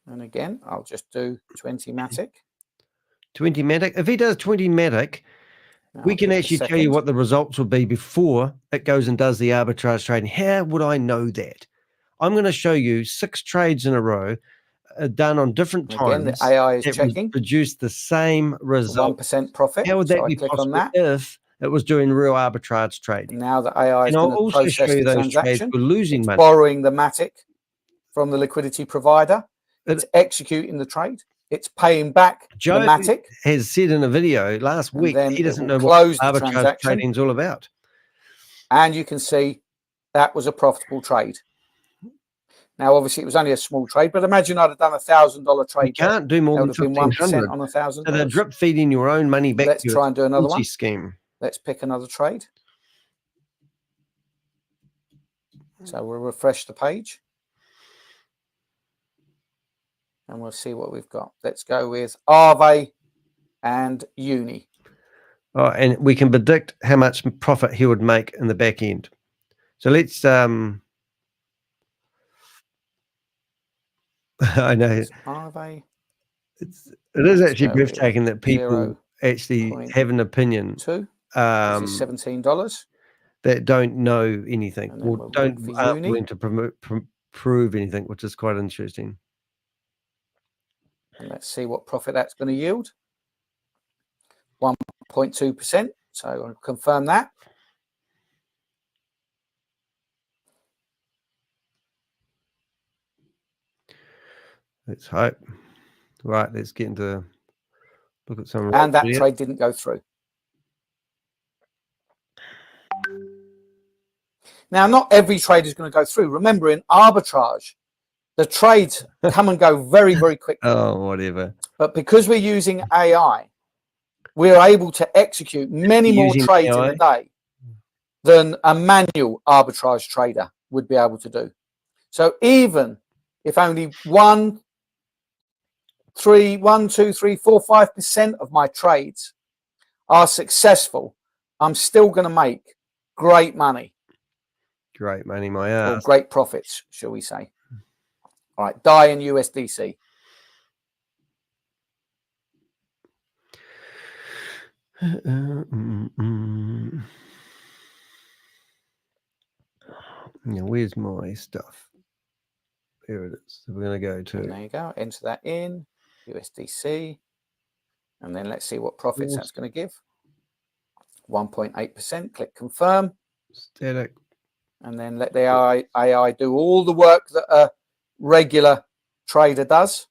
And again, I'll just do 20 Matic. 20 Matic. If he does 20 Matic, we can actually tell you what the results will be before it goes and does the arbitrage trading. How would I know that? I'm going to show you 6 trades in a row done on different times. Again, the AI is checking. Produced the same result. 1% profit. How would that be possible if it was doing real arbitrage trading? Now the AI is going to process the transaction. We're losing money. Borrowing the Matic from the liquidity provider. It's executing the trade. It's paying back Joe the Matic. Has said in a video last week he doesn't know what arbitrage trading is all about. And you can see that was a profitable trade. Now, obviously, it was only a small trade, but imagine I'd have done $1,000 trade. You can't do more than 1% on $1,000. So they're drip feeding your own money back. Let's try and do another one. Scheme. Let's pick another trade. So we'll refresh the page. And we'll see what we've got. Let's go with ARE and Uni. Oh, and we can predict how much profit he would make in the back end. So let's I know ARE. it is actually breathtaking that people actually have an opinion. This is $17. That don't know anything or aren't willing to prove anything, which is quite interesting. And let's see what profit that's going to yield. 1.2%. So I'll confirm that. Let's hope. Right, let's get into look at some. And that trade didn't go through. Now, not every trade is going to go through. Remember, in arbitrage, the trades come and go very, very quickly. Oh, whatever. But because we're using AI, we're able to execute many more trades in a day than a manual arbitrage trader would be able to do. So even if only 1, 2, 3, 4, 5% of my trades are successful, I'm still going to make great money. Great money, my ass. Or great profits, shall we say. All right, DAI and USDC. Now, where's my stuff? Here it is. So we're going to go to. And there you go. Enter that in USDC, and then let's see what profits that's going to give. 1.8%. Click confirm. Static. And then let the AI do all the work that a regular trader does,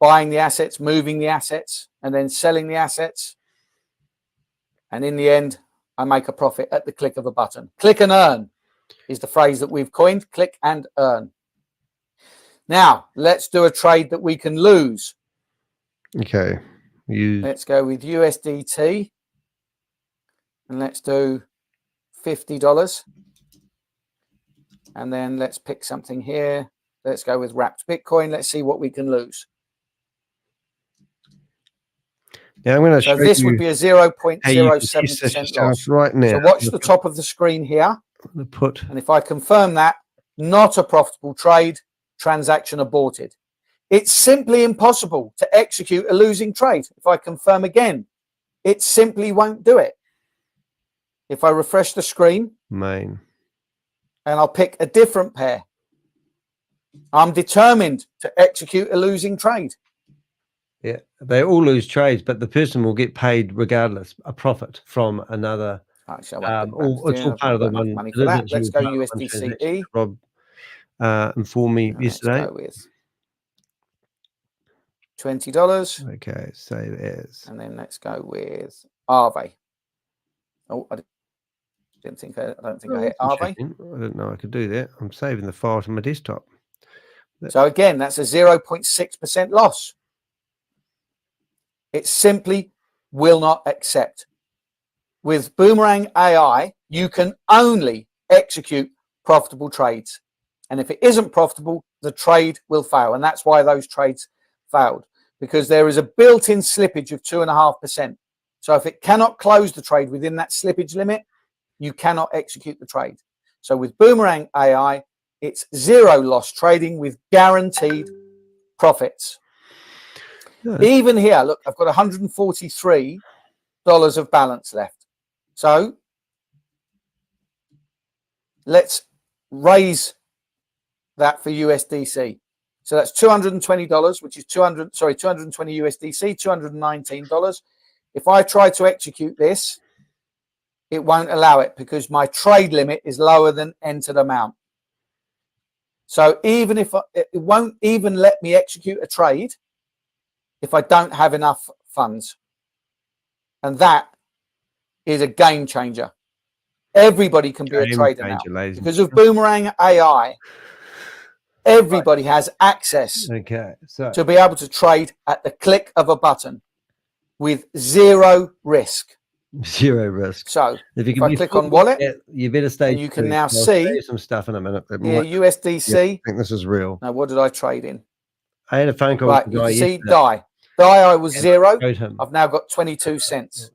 buying the assets, moving the assets, and then selling the assets. And in the end, I make a profit at the click of a button. Click and earn is the phrase that we've coined. Click and earn. Now, let's do a trade that we can lose. Okay. Let's go with USDT. And let's do $50. And then let's pick something here. Let's go with wrapped Bitcoin. Let's see what we can lose. Yeah, I'm going to show so this would be a 0.07% loss right now. So watch the top of the screen here. The put. And if I confirm that, not a profitable trade, transaction aborted. It's simply impossible to execute a losing trade. If I confirm again, it simply won't do it. If I refresh the screen, main, and I'll pick a different pair, I'm determined to execute a losing trade. Yeah, they all lose trades, but the person will get paid regardless, a profit from another. Actually, it's all part of the one. Money for that. Let's go USDCE. Rob informed me yesterday. Let's go with $20. Okay, save as. And then let's go with ARE. Oh, I don't think I hit ARE. I didn't know I could do that. I'm saving the file to my desktop. So again, that's a 0.6% loss. It simply will not accept. With Boomerang AI, you can only execute profitable trades. And if it isn't profitable, the trade will fail. And that's why those trades failed, because there is a built-in slippage of 2.5%. So if it cannot close the trade within that slippage limit, you cannot execute the trade. So with Boomerang AI, it's zero loss trading with guaranteed profits. Yeah. Even here, look, I've got $143 of balance left. So let's raise that for USDC. So that's $220, which is 220 USDC, $219. If I try to execute this, it won't allow it because my trade limit is lower than entered amount. So even if it won't even let me execute a trade if I don't have enough funds. And that is a game changer. Everybody can be a trader now. Because of Boomerang AI, everybody has access to be able to trade at the click of a button with zero risk. Zero risk. So if I click on wallet, you better stay. You can now see some stuff in a minute. Yeah, USDC. I think this is real. Now, what did I trade in? I had a phone call. Right, you can see die. I was 0. I've now got 22 cents.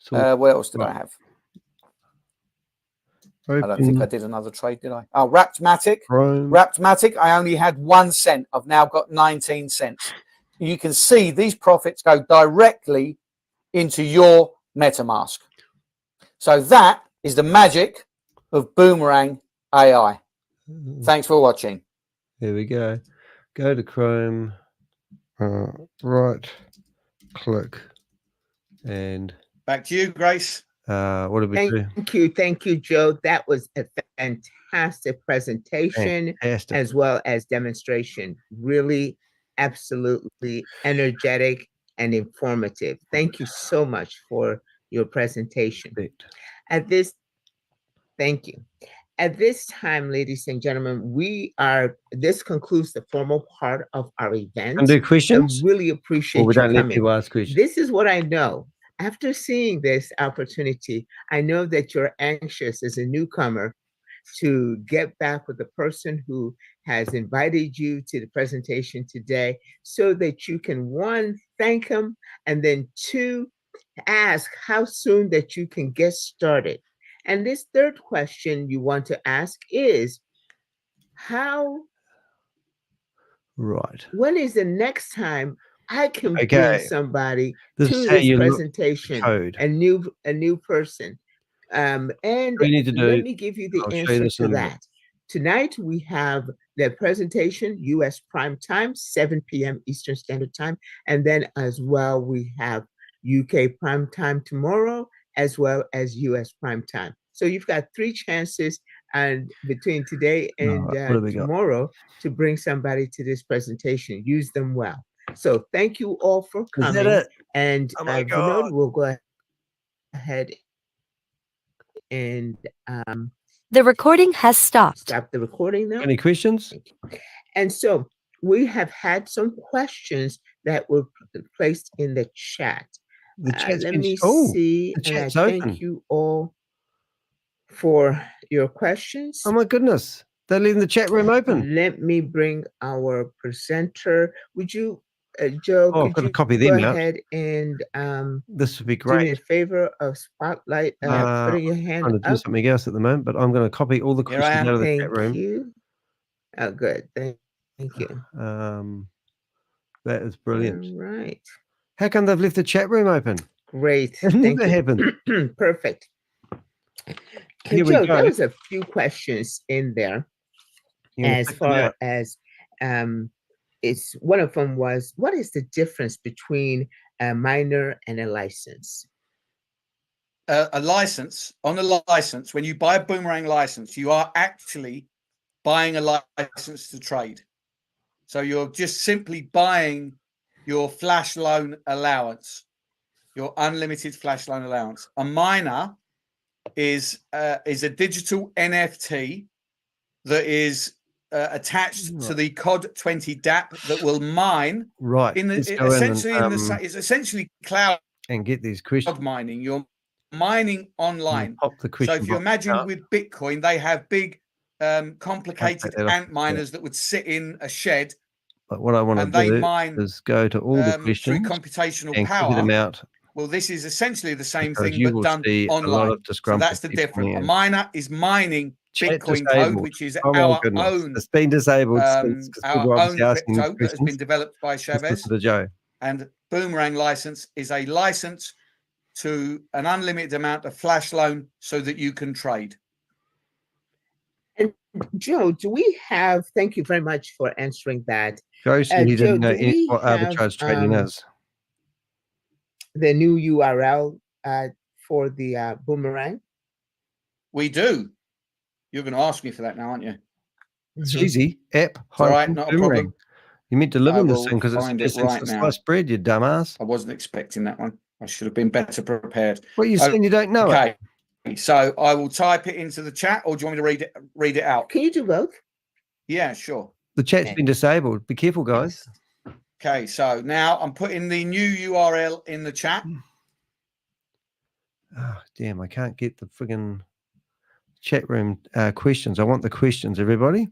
What else did I have? I don't think I did another trade, did I? Oh, Raptmatic. Raptmatic, I only had 1 cent. I've now got 19 cents. You can see these profits go directly into your MetaMask. So that is the magic of Boomerang AI. Thanks for watching. Here we go. Go to Chrome, right click, and back to you, Grace. What did we do? Thank you, Joe. That was a fantastic presentation, as well as demonstration. Really, absolutely energetic and informative. Thank you so much for your presentation. Thank you. At this time, ladies and gentlemen, this concludes the formal part of our event. And do questions? I really appreciate you don't coming. let people ask questions. This is what I know. After seeing this opportunity, I know that you're anxious as a newcomer to get back with the person who has invited you to the presentation today so that you can, 1, thank him, and then 2, ask how soon that you can get started. And this third question you want to ask is, when is the next time I can bring somebody to this presentation, a new person? And let me give you the answer to that. Tonight we have the presentation, US prime time, 7 p.m. Eastern Standard Time. And then as well, we have UK prime time tomorrow, as well as US prime time. So you've got 3 chances and between today and tomorrow to bring somebody to this presentation. Use them well. So thank you all for coming. And we'll go ahead and the recording has stopped. Stop the recording now. Any questions? And so we have had some questions that were placed in the chat. Let me see. And I thank you all for your questions. Oh my goodness. They're leaving the chat room open. Let me bring our presenter. Would you, Joe, I've got to copy them out. Go ahead and this would be great. Do me a favor of spotlight, putting your hand I'm trying to do something else at the moment, but I'm going to copy all the questions out of the chat room. Thank you. Oh, good. Thank you. That is brilliant. All right. How come they've left the chat room open? Great. It never happened. Perfect. Joe, there was a few questions in there. As far as it's one of them was, what is the difference between a minor and a license? A license, on a license, when you buy a Boomerang license, you are actually buying a license to trade. So you're just simply buying your flash loan allowance, your unlimited flash loan allowance. A minor is a digital NFT that is attached to the COD 20 DApp that will mine. Right. It's essentially cloud and get these questions mining. You're mining online. Pop the question. So if you imagine with Bitcoin, they have big, complicated ant miners that would sit in a shed. But what I want to do is go to all the questions through computational and power. copy them out. Well, this is essentially the same thing, but done online. So that's the difference. A miner is mining Bitcoin code, which is our own. It's been disabled since our own crypto that has been developed by Chavez. To Joe. And Boomerang license is a license to an unlimited amount of flash loan so that you can trade. And Joe, do we have? Thank you very much for answering that. Joe said he didn't know what arbitrage trading is. The new URL for the Boomerang? We do. You're going to ask me for that now, aren't you? It's easy. App. All right, not a problem. You meant to live on this thing because it's right now. Sliced bread, you dumbass. I wasn't expecting that one. I should have been better prepared. What are you saying? You don't know it? Okay, so I will type it into the chat, or do you want me to read it out? Can you do both? Yeah, sure. The chat's been disabled. Be careful, guys. Okay, so now I'm putting the new URL in the chat. Oh, damn, I can't get the friggin' chat room questions. I want the questions, everybody.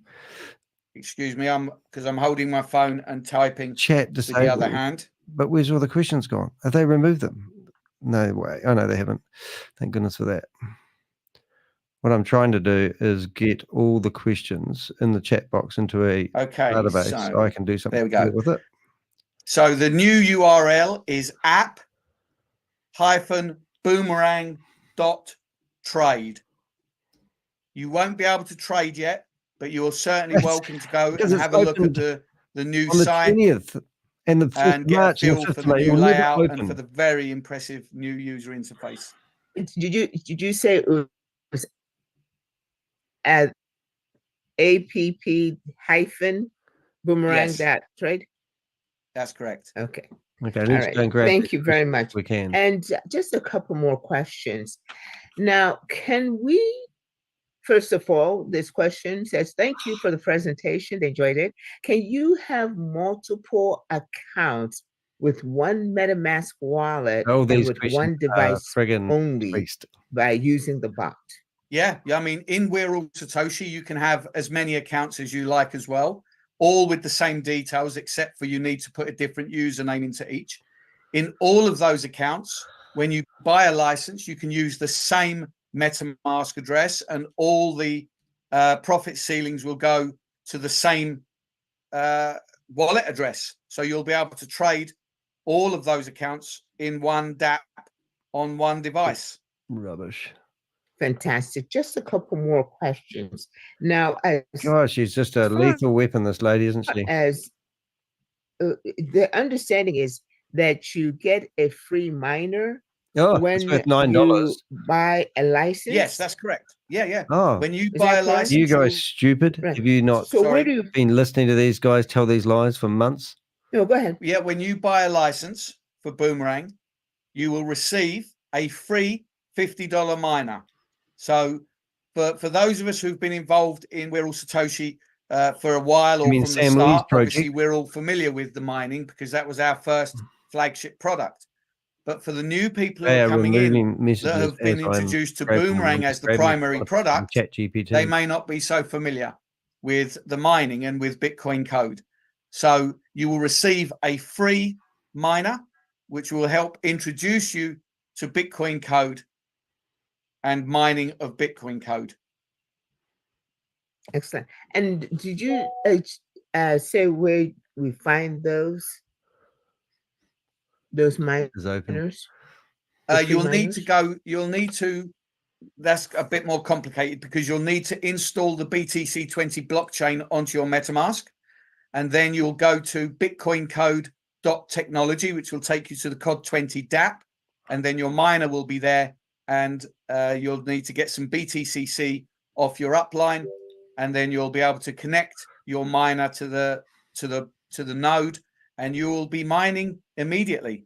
Excuse me, because I'm holding my phone and typing chat with the other hand. But where's all the questions gone? Have they removed them? No way. Oh no, they haven't. Thank goodness for that. What I'm trying to do is get all the questions in the chat box into a database so I can do something with it. So the new URL is app-boomerang.trade. You won't be able to trade yet, but you're certainly welcome to go and have a look at the new site. 20th and the 5th and get March a feel for the new layout and for the very impressive new user interface. Did you say it was at app-boomerang.trade? That's correct. Okay. Okay. Let's go and grab Thank you very much. We can. And just a couple more questions. Now, can we, first of all, this question says, thank you for the presentation. They enjoyed it. Can you have multiple accounts with one MetaMask wallet and with one device only by using the bot? Yeah. I mean, in We're All Satoshi, you can have as many accounts as you like as well, all with the same details, except for you need to put a different username into each. In all of those accounts, when you buy a license, you can use the same MetaMask address, and all the profit ceilings will go to the same wallet address. So you'll be able to trade all of those accounts in one dApp on one device. Rubbish. Fantastic. Just a couple more questions. Now, gosh, she's just a lethal weapon, this lady, isn't she? As the understanding is that you get a free miner when it's worth $9. You buy a license. Yes, that's correct. Yeah. Oh, when you buy a license, you guys stupid? Right. Have you not been listening to these guys tell these lies for months? No, go ahead. Yeah, when you buy a license for Boomerang, you will receive a free $50 miner. So for those of us who've been involved in We're All Satoshi for a while or from the start, obviously we're all familiar with the mining because that was our first flagship product. But for the new people who are coming in that have been introduced to Boomerang as the primary product, they may not be so familiar with the mining and with Bitcoin code. So you will receive a free miner, which will help introduce you to Bitcoin code and mining of Bitcoin code. Excellent. And did you say where we find those miners? You'll need to, that's a bit more complicated because you'll need to install the BTC20 blockchain onto your MetaMask. And then you'll go to bitcoincode.technology, which will take you to the COD20 dApp. And then your miner will be there. And you'll need to get some BTCC off your upline, and then you'll be able to connect your miner to the node, and you will be mining immediately.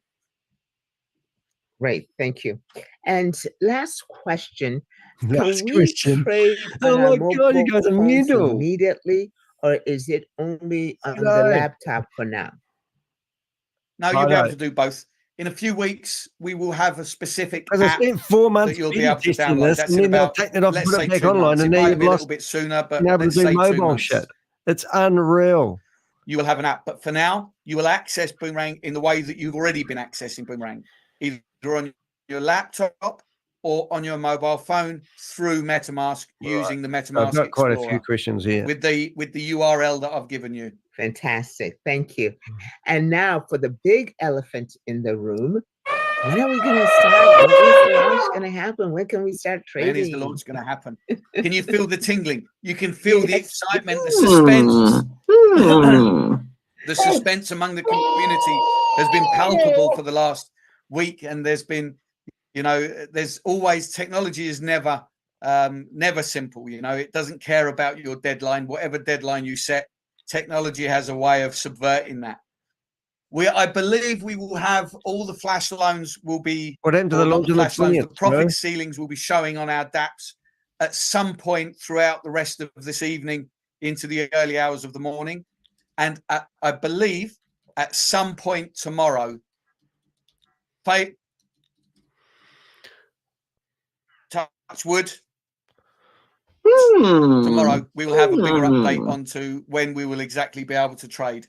Great, thank you. And last question: can we trade on our mobile phones immediately, or is it only on the laptop for now? No, you'll be able to do both. In a few weeks, we will have a specific app I spent 4 months that you'll be able to download. That's in about, let's say, 2 months. It might be a little bit sooner, but let's say 2 months. Shit. It's unreal. You will have an app, but for now, you will access Boomerang in the way that you've already been accessing Boomerang, either on your laptop or on your mobile phone through MetaMask using the MetaMask I've got quite Explorer a few questions here with the URL that I've given you. Fantastic, thank you. And now for the big elephant in the room, when are we going to start? When is the launch going to happen? When can we start trading? When is the launch going to happen? Can you feel the tingling? You can feel the excitement, the suspense. The suspense among the community has been palpable for the last week, and there's been, there's always, technology is never simple. It doesn't care about your deadline, whatever deadline you set. Technology has a way of subverting that. I believe we will have all the flash loans will be. What happened to the launch of the 20th? The profit ceilings will be showing on our dApps at some point throughout the rest of this evening into the early hours of the morning, and I believe at some point tomorrow. Touch wood. tomorrow we will have a bigger update onto when we will exactly be able to trade.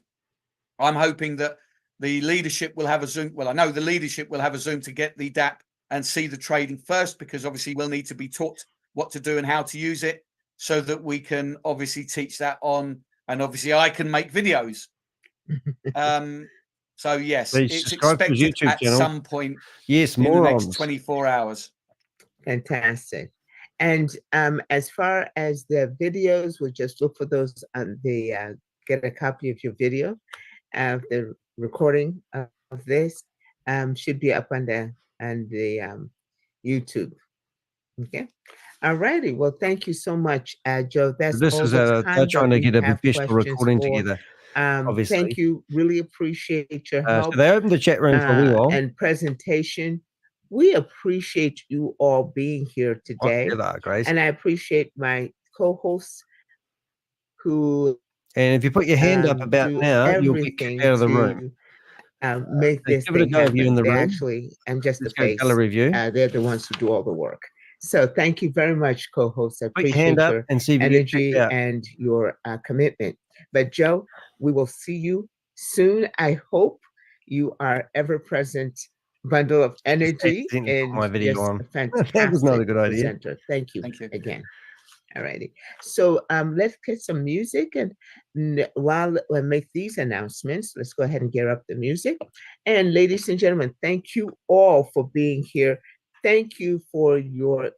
I'm hoping that the leadership will have a Zoom. Well, I know the leadership will have a Zoom to get the DApp and see the trading first, because obviously we'll need to be taught what to do and how to use it, so that we can obviously teach that on, and obviously I can make videos. So yes, it's expected at some point in the next 24 hours. Fantastic. And as far as the videos, we'll just look for those on the get a copy of your video. The recording of this should be up on the YouTube. Okay. All righty. Well, thank you so much, Joe. That's this is they're trying to get a professional recording together. Obviously. Thank you. Really appreciate your help. So they opened the chat room for a while. And presentation. We appreciate you all being here today. And I appreciate my co-hosts who. And if you put your hand up about now, you'll get kicked out of the room. Make this thing happen. In the room. Actually, I'm just the face. Color review. They're the ones who do all the work. So thank you very much, co-hosts. I appreciate your and see energy and your commitment. But Joe, we will see you soon. I hope you are ever-present bundle of energy and my video on. Fantastic that was not a good idea. Presenter. Thank you again. All righty. So let's get some music, and while I make these announcements, let's go ahead and gear up the music. And ladies and gentlemen, thank you all for being here. Thank you for your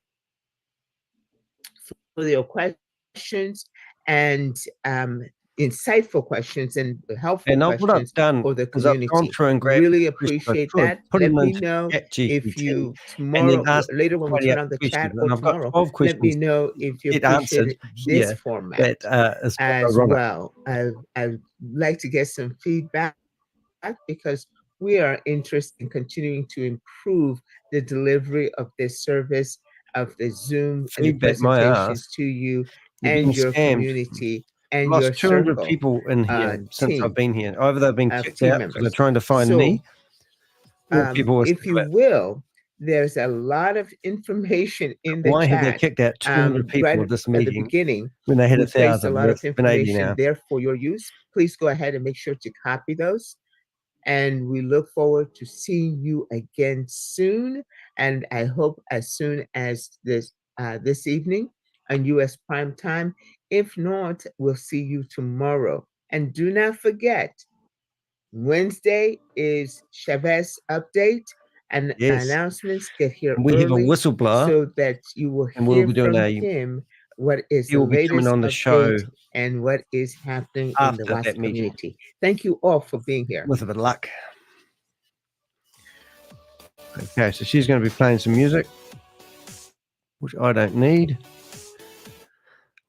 questions and insightful questions and helpful questions for the community. Really appreciate that. Let me know if you tomorrow, later when we turn on the chat, or tomorrow, let me know if you appreciate this format as well. I'd like to get some feedback, because we are interested in continuing to improve the delivery of this service, of the Zoom and presentations to you and your community. And lost 200 people in here since I've been here. Either they've been kicked out because they're trying to find me. People if you will, there's a lot of information in the chat. Why have they kicked out 200 people right at this meeting at the beginning, when they had 1,000? A lot of information there for your use. Please go ahead and make sure to copy those. And we look forward to seeing you again soon. And I hope as soon as this evening on US prime time. If not, we'll see you tomorrow. And do not forget, Wednesday is Chavez update, and announcements get here we early, have a whistleblower, so that you will hear we'll be doing from him what is the latest on the show and what is happening in the WASP community. Thank you all for being here. With a bit of luck. Okay, so she's going to be playing some music, which I don't need.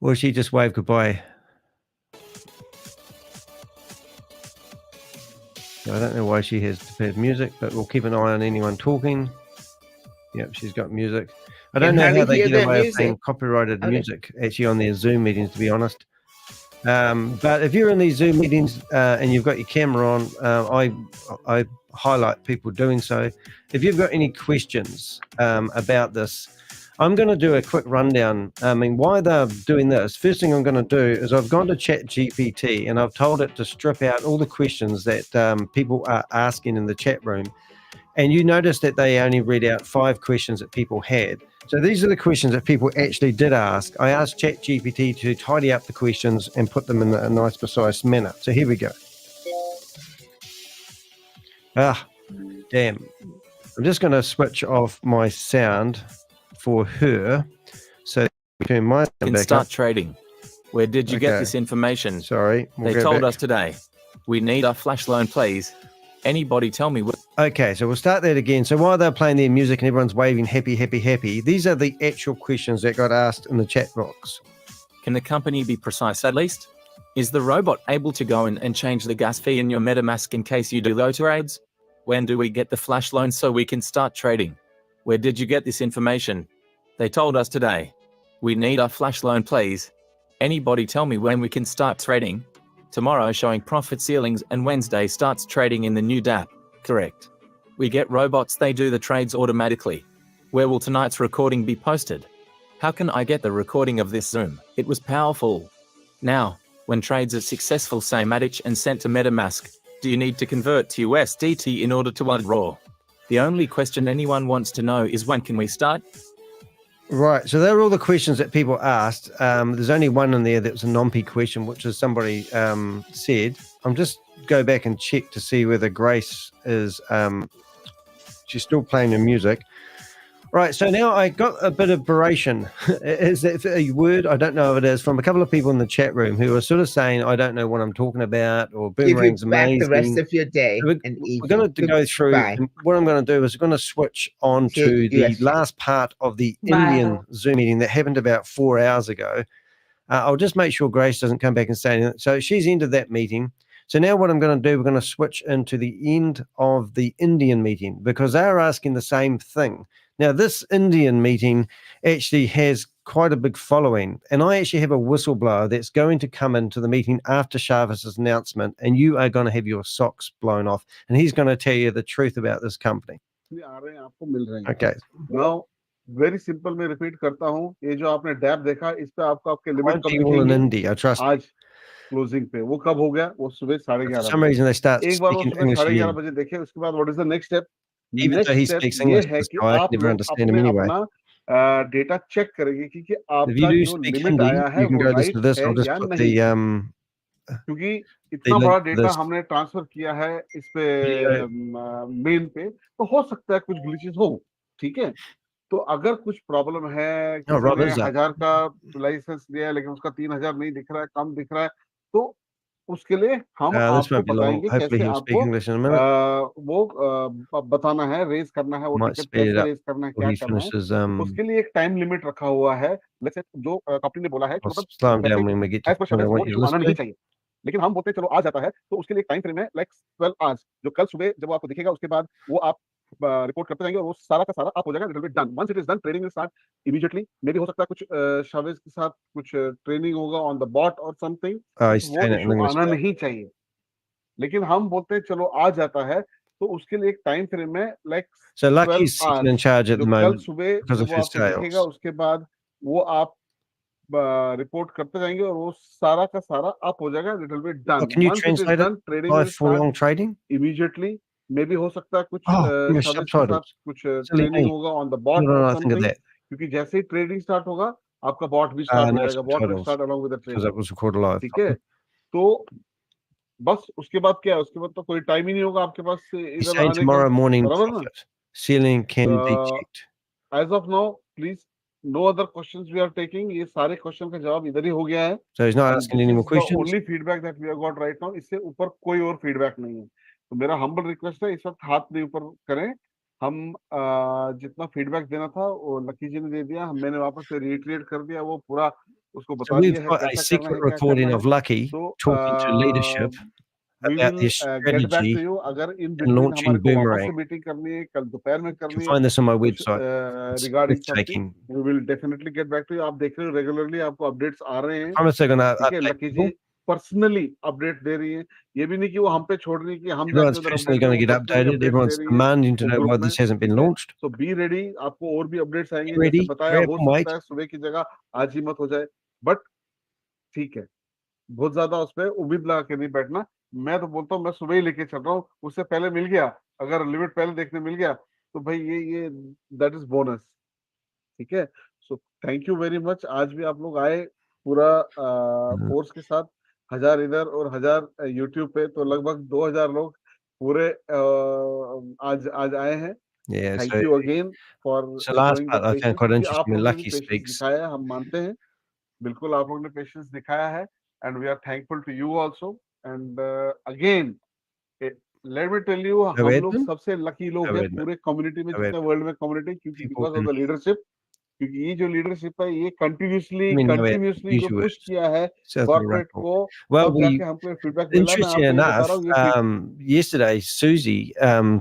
Or she just waved goodbye. So I don't know why she has prepared music, but we'll keep an eye on anyone talking. Yep, she's got music. I don't know how they get away with playing copyrighted music actually on their Zoom meetings, to be honest. But if you're in these Zoom meetings and you've got your camera on, I highlight people doing so. If you've got any questions about this, I'm going to do a quick rundown. I mean, why they're doing this. First thing I'm going to do is I've gone to ChatGPT and I've told it to strip out all the questions that people are asking in the chat room. And you notice that they only read out 5 questions that people had. So these are the questions that people actually did ask. I asked ChatGPT to tidy up the questions and put them in a nice, precise manner. So here we go. Ah, damn. I'm just going to switch off my sound for her. So we turn my sound back start up. Trading. Where did you get this information? Sorry. They told us today. We need a flash loan, please. Anybody tell me what? Okay, so we'll start that again. So while they're playing their music and everyone's waving happy, happy, happy, these are the actual questions that got asked in the chat box. Can the company be precise at least? Is the robot able to go in and change the gas fee in your MetaMask in case you do those trades? When do we get the flash loan so we can start trading? Where did you get this information? They told us today. We need a flash loan, please. Anybody tell me when we can start trading? Tomorrow showing profit ceilings and Wednesday starts trading in the new DApp. Correct. We get robots, they do the trades automatically. Where will tonight's recording be posted? How can I get the recording of this Zoom? It was powerful. Now, when trades are successful, say Matic and sent to MetaMask, do you need to convert to USDT in order to withdraw? The only question anyone wants to know is when can we start? Right, so they're all the questions that people asked. There's only one in there that was a non-P question, which is somebody said. I'm just go back and check to see whether Grace is she's still playing the music. Right, so now I got a bit of beration. Is that a word? I don't know if it is, from a couple of people in the chat room who are sort of saying, I don't know what I'm talking about, or Boomerang's amazing. The rest of your day. So we're going to go through, and what I'm going to do is we're going to switch on to the last part of the Indian Zoom meeting that happened about 4 hours ago. I'll just make sure Grace doesn't come back and say anything. So she's ended that meeting. So now what I'm going to do, we're going to switch into the end of the Indian meeting because they're asking the same thing. Now, this Indian meeting actually has quite a big following, and I actually have a whistleblower that's going to come into the meeting after Chavez's announcement, and you are going to have your socks blown off, and he's going to tell you the truth about this company. Okay. Now, very simple, मैं repeat करता हूँ, ये जो आपने DAP देखा, इस पे आपको आपके limit कब दिखेंगे? In India, trust आज closing पे, वो कब हो गया? वो सुबह 11:30. For some reason they start एक बार वो speaking सुबह English 11:30 बजे देखे, उसके बाद what is the next step? Even though he speaks English, I never understand him anyway. Data check करेंगे कि आपका जो speak लिमिट Hindi, आया है you can वो go this right to this. है I'll just या put नहीं, the क्योंकि इतना बड़ा डेटा list. हमने ट्रांसफर किया है इस पे मेल पे, तो हो सकता है कुछ ग्लिचेस हो, ठीक है? तो अगर कुछ प्रॉब्लम है, किसी ने 1000 का लाइसेंस लिया है लेकिन उसका 3000 नहीं दिख रहा है, कम दिख रहा है, तो उसके लिए हम आपको बताएंगे कैसे आपको वो बताना है, रेज करना है, वो टिकट कैसे रेज करना है, क्या करना है, उसके लिए एक टाइम लिमिट रखा हुआ है। जो कंपनी ने बोला है आना नहीं चाहिए, लेकिन हम बोलते हैं चलो आ जाता है, तो उसके लिए एक टाइम फ्रेम है, लाइक 12 आवर्स, जो कल सुबह जब आपको दिखेगा उसके बाद वो आप रिपोर्ट करते जाएंगे और वो सारा का सारा आप हो जाएगा, it will be done. Once it is done, trading will start immediately. Maybe हो सकता है कुछ शावेज के साथ कुछ ट्रेनिंग होगा ऑन द बॉट और समथिंग, वो इशू आना नहीं चाहिए, लेकिन हम बोलते हैं चलो आ जाता है, तो उसके लिए एक टाइम फ्रेम है, लाइक 12 आवर्स, जो कल सुबह जब आपको दिखेगा उसके बाद वो आप रिपोर्ट करते जाएंगे और वो सारा का सारा अप हो जाएगा, it will be done. Can you translate it? Training trading immediately, मे भी हो सकता है कुछ शावेज के साथ कुछ ट्रेनिंग होगा ऑन द बॉट और समथिंग, क्योंकि जैसे ही ट्रेडिंग स्टार्ट होगा आपका बॉट भी स्टार्ट हो जाएगा, bot will start along with the trading, ठीक है? तो बस उसके बाद क्या है, उसके बाद तो कोई टाइम ही नहीं होगा आपके पास इधर आने का, tomorrow morning बराबर ना? ceiling can be checked. As of now, please, no other questions we are taking. ये सारे क्वेश्चन का जवाब इधर ही हो गया है। So he's not asking any more questions. Only feedback that we have got right now, इससे ऊपर कोई और फीडबैक नहीं है। तो मेरा हम्बल रिक्वेस्ट है, इस वक्त हाथ नहीं ऊपर करें। हम जितना फीडबैक देना था वो लकी जी ने दे दिया, मैंने वापस से रिट्रेट कर दिया, वो पूरा उसको बता दिया है कैसा करना है, क्या करना है। Lucky talking to leadership about their strategy and launching Boomerang. Meeting करनी है, कल दोपहर में करनी है। You can find this on my website. Regarding something, we will definitely get back to you. आप देख रहे हो रेगुलरली आपको अपडेट्स आ रहे हैं। promise they're going to Lucky ji personally update दे रही है, ये भी नहीं कि वो हम पे छोड़ रही है कि हम everyone's personally going to get updated. Everyone's demanding to know why this hasn't been launched. So be ready, आपको और भी अपडेट्स आएंगे, जैसे बताया हो सकता है सुबह की जगह आज ही मत हो जाए, बट ठीक है, बहुत ज्यादा उस पर उम्मीद लगा के नहीं बैठना। मैं तो बोलता हूँ मैं सुबह ही लेके चल रहा हूँ, उससे पहले मिल गया, अगर लिमिट पहले देखने मिल गया तो भाई ये दैट इज बोनस, ठीक है? So thank you very much. आज भी आप लोग आए पूरा फोर्स के साथ, 1000 इधर और 1000 यूट्यूब पे, तो लगभग 2000 लोग पूरे आज आए हैं। थैंक यू अगेन फॉर दिखाया, हम मानते हैं बिल्कुल आप लोगों ने पेशेंस दिखाया है, and we are thankful to you also. And again let me tell you, हम लोग सबसे लकी लोग हैं पूरे कम्युनिटी में, जितने वर्ल्ड में कम्युनिटी, क्योंकि बिकॉज ऑफ द लीडरशिप, क्योंकि ये जो लीडरशिप है ये कंटिन्यूअसली जो पुश किया है कॉर्पोरेट को, well, जाके हमको फीडबैक मिला। interesting enough, yesterday Susie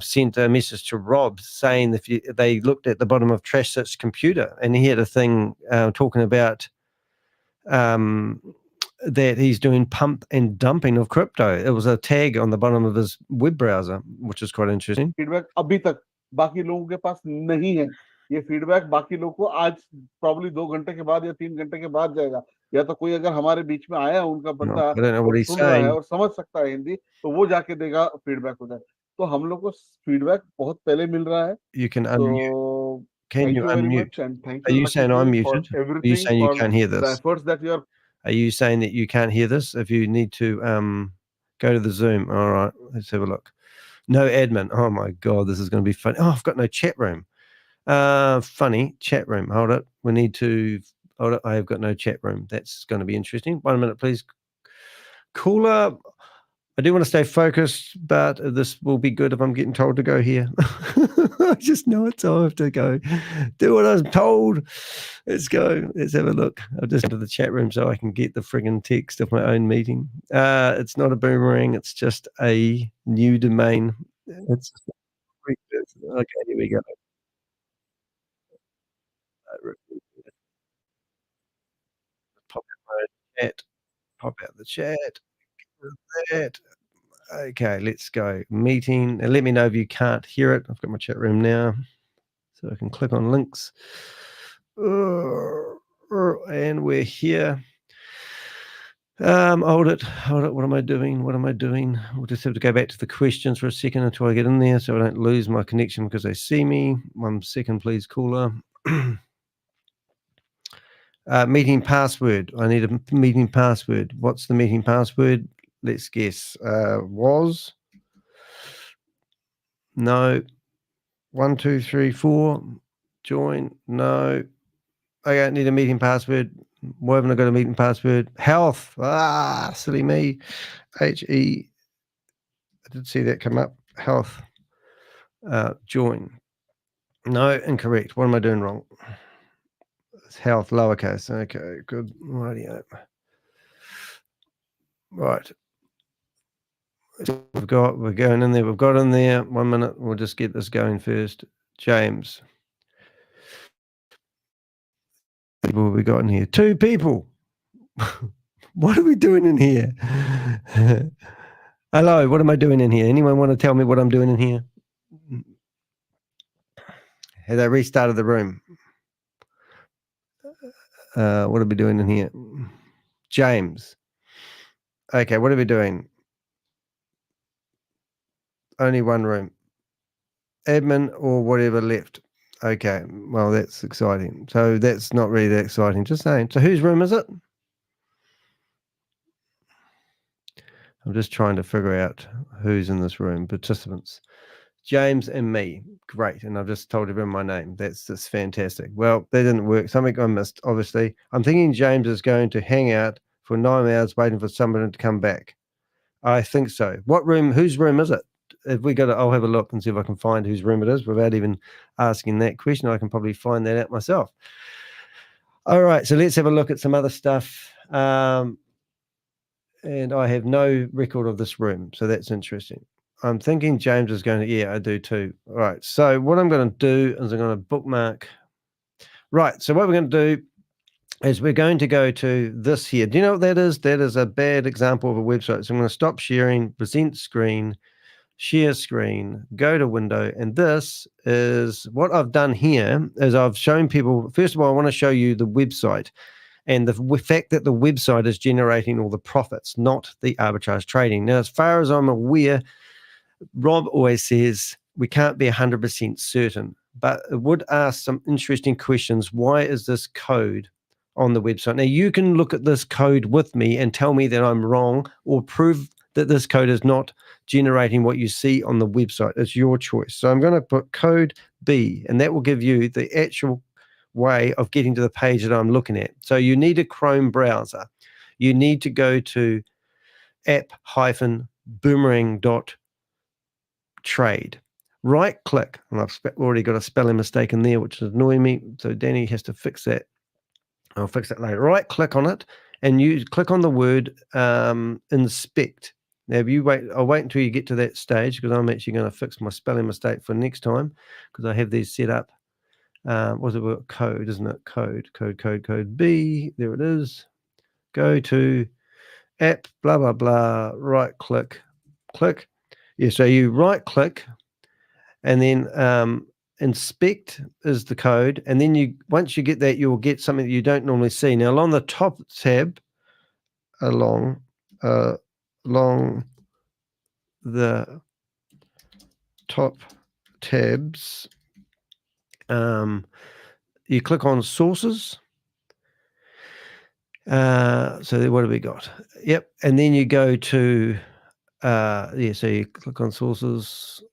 sent a message to Rob saying that they looked at the bottom of Trashit's computer and he had a thing talking about that he's doing pump and dumping of crypto. It was a tag on the bottom of his web browser, which is quite interesting. Feedback अभी तक बाकी लोगों के पास नहीं है, ये feedback बाकी लोगों को आज प्रॉब्ली 2 घंटे के बाद या 3 घंटे के बाद जाएगा, या तो कोई अगर हमारे बीच में आया उनका बंदा और सुन रहा है और समझ सकता है हिंदी, तो वो जाके देगा, फीडबैक हो जाए। तो हम लोग को फीडबैक बहुत पहले मिल रहा है। You can तो unmute. Can thank you you very unmute? much, and thank Are you, you Lucky saying Ji, I'm for muted? Are you everything, saying you for can't hear the this? efforts that you are. Are you saying that you can't hear this? If you need to go to the Zoom. All right, let's have a look. No admin. Oh my God, this is going to be funny. Oh, I've got no chat room. Funny chat room. Hold it. We need to hold it. I have got no chat room. That's going to be interesting. 1 minute, please. Cooler. I do want to stay focused, but this will be good if I'm getting told to go here. I just know it's time to go. Do what I was told. Let's go. Let's have a look. I'll just into the chat room so I can get the friggin' text of my own meeting. It's not a boomerang. It's just a new domain. It's okay. Here we go. Pop out my chat. Pop out the chat. That. Okay, let's go. Meeting. And let me know if you can't hear it. I've got my chat room now, so I can click on links. And we're here. Hold it. What am I doing? We'll just have to go back to the questions for a second until I get in there, so I don't lose my connection because they see me. 1 second, please, caller. Meeting password. I need a meeting password. What's the meeting password? Let's guess. Was. No. 1, 2, 3, 4. Join. No. I need a meeting password. Why haven't I got a meeting password? Health. Silly me. HE. I did see that come up. Health. Join. No, incorrect. What am I doing wrong? It's health, lowercase. Okay, good. Radio. Right. We're going in there. We've got in there. 1 minute. We'll just get this going first. James. People have we got in here? 2 people. What are we doing in here? Hello, what am I doing in here? Anyone want to tell me what I'm doing in here? Have they restarted the room? What are we doing in here? James. Okay, what are we doing? Only one room. Admin or whatever left. Okay, well, that's exciting. So that's not really that exciting, just saying. So whose room is it? I'm just trying to figure out who's in this room. Participants. James and me. Great. And I've just told everyone my name. That's just fantastic. Well, that didn't work. Something I missed, obviously. I'm thinking James is going to hang out for 9 hours waiting for someone to come back. I think so. What room? Whose room is it? If we got to, I'll have a look and see if I can find whose room it is without even asking that question. I can probably find that out myself. All right. So let's have a look at some other stuff. And I have no record of this room. So that's interesting. I'm thinking James is going to, yeah, I do too. All right. So what I'm going to do is I'm going to bookmark. Right. So what we're going to do is we're going to go to this here. Do you know what that is? That is a bad example of a website. So I'm going to stop sharing, present screen, share screen, go to window. And this is what I've done here is I've shown people, first of all, I want to show you the website and the fact that the website is generating all the profits, not the arbitrage trading. Now, as far as I'm aware, Rob always says we can't be 100% certain, but it would ask some interesting questions. Why is this code on the website? Now, you can look at this code with me and tell me that I'm wrong or prove that this code is not generating what you see on the website. It's your choice. So I'm going to put code B, and that will give you the actual way of getting to the page that I'm looking at. So you need a Chrome browser. You need to go to app-boomerang.trade. Right click, and I've already got a spelling mistake in there, which is annoying me. So Danny has to fix that. I'll fix that later. Right click on it, and you click on the word inspect. Now, if you wait, I'll wait until you get to that stage because I'm actually going to fix my spelling mistake for next time because I have these set up. What's it? Code, isn't it? Code B. There it is. Go to app, blah, blah, blah, right click. Yeah, so you right click and then inspect is the code, and then once you get that, you'll get something that you don't normally see. Now, along the top tab, along the top tabs, you click on sources. So what have we got? Yep, and then you go to so you click on sources.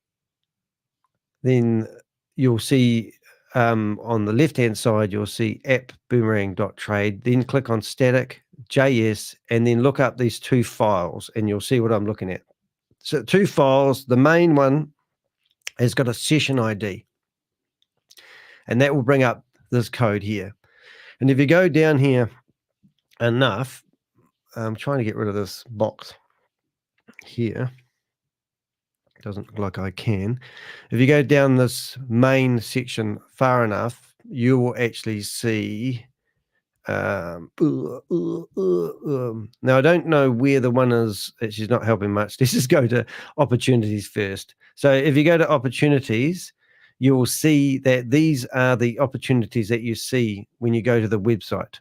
Then you'll see on the left-hand side, you'll see app boomerang.trade. Then click on static JS, and then look up these 2 files, and you'll see what I'm looking at. So 2 files. The main one has got a session ID, and that will bring up this code here. And if you go down here enough, I'm trying to get rid of this box here. Doesn't look like I can. If you go down this main section far enough, you will actually see now I don't know where the one is. She's not helping much. Let's just go to opportunities first. So if you go to opportunities, you will see that these are the opportunities that you see when you go to the website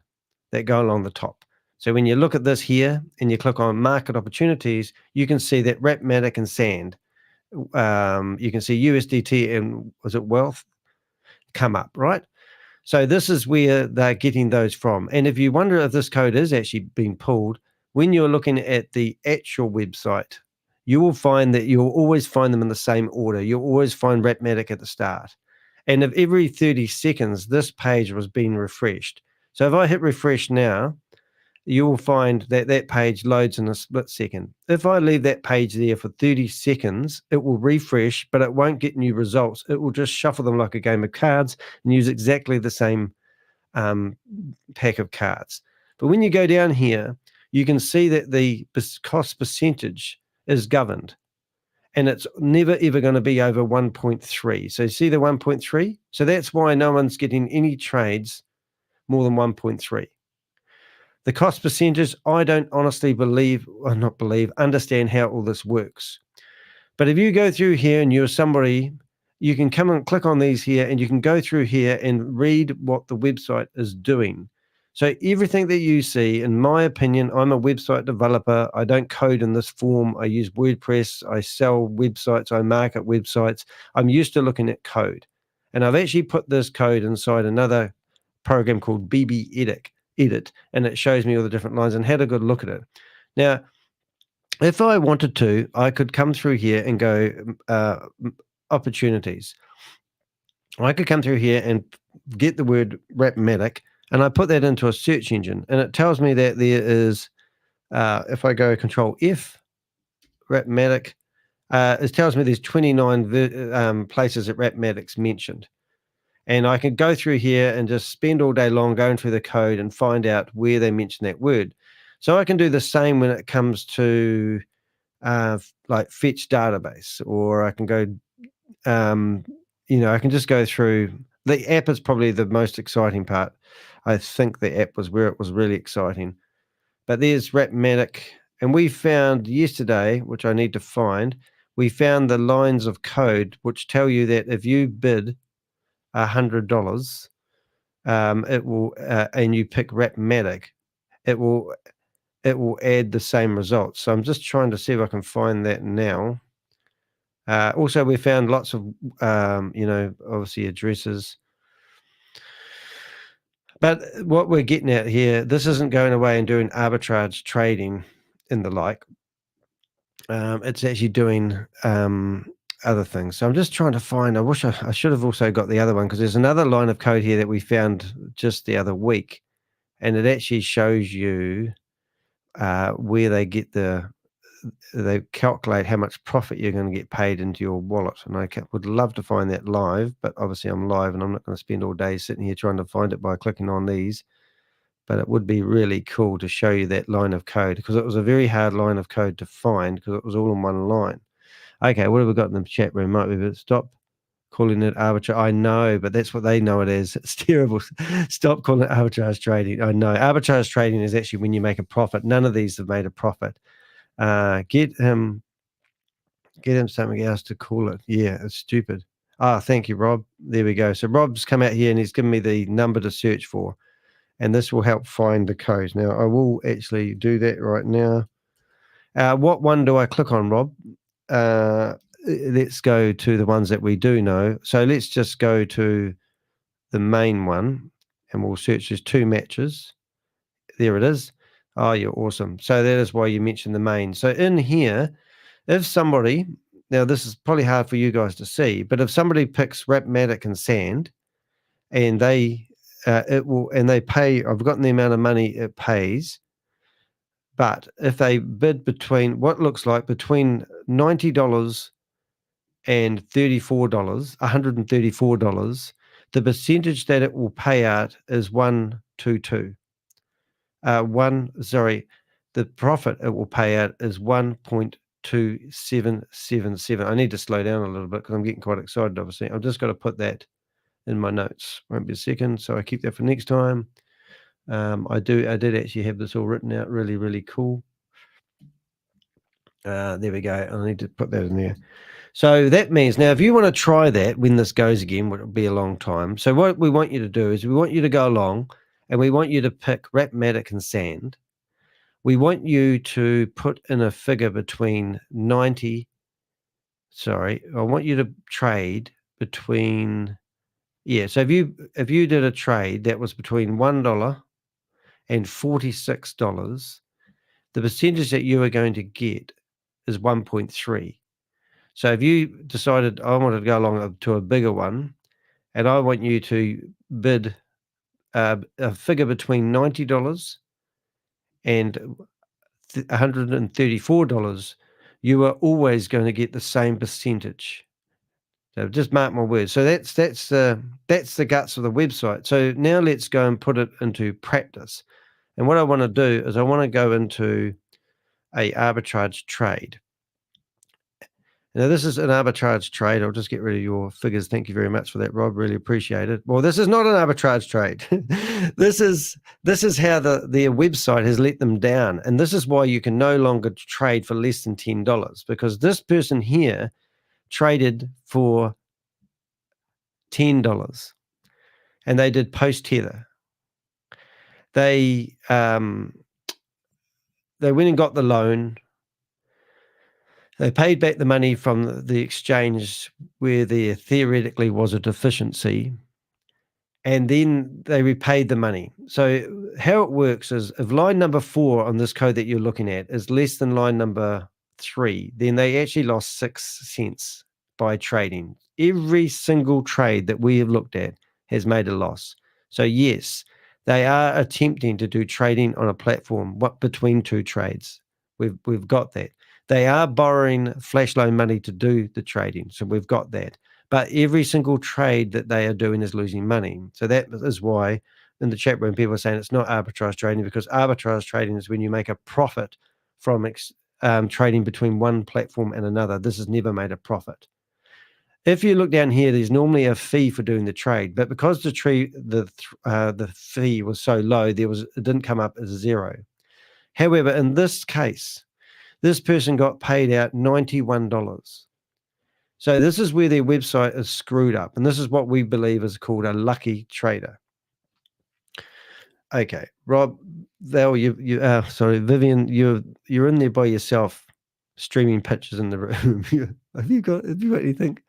that go along the top. So when you look at this here and you click on market opportunities, you can see that Rapmatic and Sand. You can see USDT and was it Wealth come up, right? So this is where they're getting those from. And if you wonder if this code is actually being pulled, when you're looking at the actual website, you will find that you'll always find them in the same order. You'll always find Rapmatic at the start. And if every 30 seconds, this page was being refreshed. So if I hit refresh now, you will find that that page loads in a split second. If I leave that page there for 30 seconds, it will refresh, but it won't get new results. It will just shuffle them like a game of cards and use exactly the same pack of cards. But when you go down here, you can see that the cost percentage is governed, and it's never, ever going to be over 1.3. So you see the 1.3? So that's why no one's getting any trades more than 1.3. The cost percentage, I don't honestly understand how all this works. But if you go through here and you're somebody, you can come and click on these here, and you can go through here and read what the website is doing. So everything that you see, in my opinion, I'm a website developer. I don't code in this form. I use WordPress. I sell websites. I market websites. I'm used to looking at code. And I've actually put this code inside another program called BB Edit, and it shows me all the different lines and had a good look at it. Now, if I wanted to, I could come through here and go opportunities. I could come through here and get the word Rapmatic, and I put that into a search engine, and it tells me that there is, if I go Control F, Rapmatic, it tells me there's 29 places that Rapmatic's mentioned. And I can go through here and just spend all day long going through the code and find out where they mention that word. So I can do the same when it comes to like fetch database, or I can go, I can just go through. The app is probably the most exciting part. I think the app was where it was really exciting. But there's Rapmatic, and we found yesterday, which I need to find, we found the lines of code which tell you that if you bid $100, it will, and you pick Rapmatic, it will add the same results. So I'm just trying to see if I can find that now. Also, we found lots of, obviously addresses. But what we're getting at here, this isn't going away and doing arbitrage trading and the like. It's actually doing other things. So I'm just trying to find, I wish I should have also got the other one, because there's another line of code here that we found just the other week, and it actually shows you where they get they calculate how much profit you're going to get paid into your wallet. And I would love to find that live, but obviously I'm live and I'm not going to spend all day sitting here trying to find it by clicking on these. But it would be really cool to show you that line of code, because it was a very hard line of code to find, because it was all in one line. Okay, what have we got in the chat room? Might we stop calling it arbitrage? I know, but that's what they know it as. It's terrible. Stop calling it arbitrage trading. I know. Arbitrage trading is actually when you make a profit. None of these have made a profit. Get him something else to call it. Yeah, it's stupid. Thank you, Rob. There we go. So Rob's come out here and he's given me the number to search for, and this will help find the codes. Now, I will actually do that right now. What one do I click on, Rob? Let's go to the ones that we do know. So let's just go to the main one, and we'll search. There's 2 matches. There it is. Oh, you're awesome. So that is why you mentioned the main. So in here, if somebody, now this is probably hard for you guys to see, but if somebody picks Rapmatic and Sand, and they pay, I've forgotten the amount of money it pays, but if they bid between what looks like between $90 and $34, $134, the percentage that it will pay out is 122. The profit it will pay out is 1.2777. I need to slow down a little bit because I'm getting quite excited, obviously. I've just got to put that in my notes. Won't be a second, so I keep that for next time. I did actually have this all written out. Really, really cool. There we go. I need to put that in there. So that means now if you want to try that when this goes again, which will be a long time. So what we want you to do is we want you to go along and we want you to pick Rapmatic and Sand. We want you to put in a figure between 90. Sorry, I want you to trade between. Yeah, so if you did a trade that was between $1 and $46, the percentage that you are going to get is 1.3. So if you decided I wanted to go along to a bigger one, and I want you to bid a figure between $90 and $134, you are always going to get the same percentage. So just mark my words. So that's the guts of the website. So now let's go and put it into practice. And what I want to do is I want to go into a arbitrage trade. Now this is an arbitrage trade. I'll just get rid of your figures. Thank you very much for that, Rob. Really appreciate it. Well, this is not an arbitrage trade. This is how their website has let them down. And this is why you can no longer trade for less than $10, because this person here traded for $10 and they did post tether. They went and got the loan. They paid back the money from the exchange where there theoretically was a deficiency, and then they repaid the money. So how it works is if line number 4 on this code that you're looking at is less than line number 3, then they actually lost 6 cents by trading. Every single trade that we have looked at has made a loss. So yes, they are attempting to do trading on a platform between 2 trades. We've got that. They are borrowing flash loan money to do the trading. So we've got that. But every single trade that they are doing is losing money. So that is why in the chat room people are saying it's not arbitrage trading, because arbitrage trading is when you make a profit from trading between one platform and another. This has never made a profit. If you look down here, there's normally a fee for doing the trade, but because the fee was so low, it didn't come up as 0. However, in this case, this person got paid out $91. So this is where their website is screwed up, and this is what we believe is called a lucky trader. Okay, Rob, sorry, Vivian, you're in there by yourself, streaming pictures in the room. Have you got anything?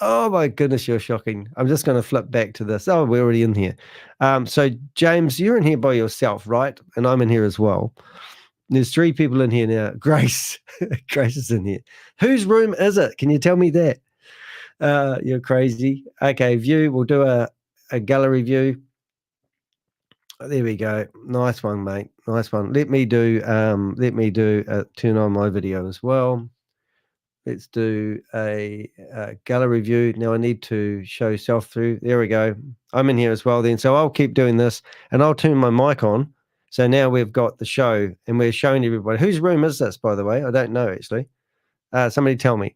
Oh my goodness, you're shocking. I'm just going to flip back to this. Oh, we're already in here. So James, you're in here by yourself, right? And I'm in here as well. There's 3 people in here now. Grace, Grace is in here. Whose room is it? Can you tell me that? You're crazy. Okay, view. We'll do a gallery view. There we go. Nice one, mate. Nice one. Let me do turn on my video as well. Let's do a gallery view. Now I need to show self through. There we go. I'm in here as well then. So I'll keep doing this and I'll turn my mic on. So now we've got the show and we're showing everybody. Whose room is this, by the way? I don't know, actually. Somebody tell me.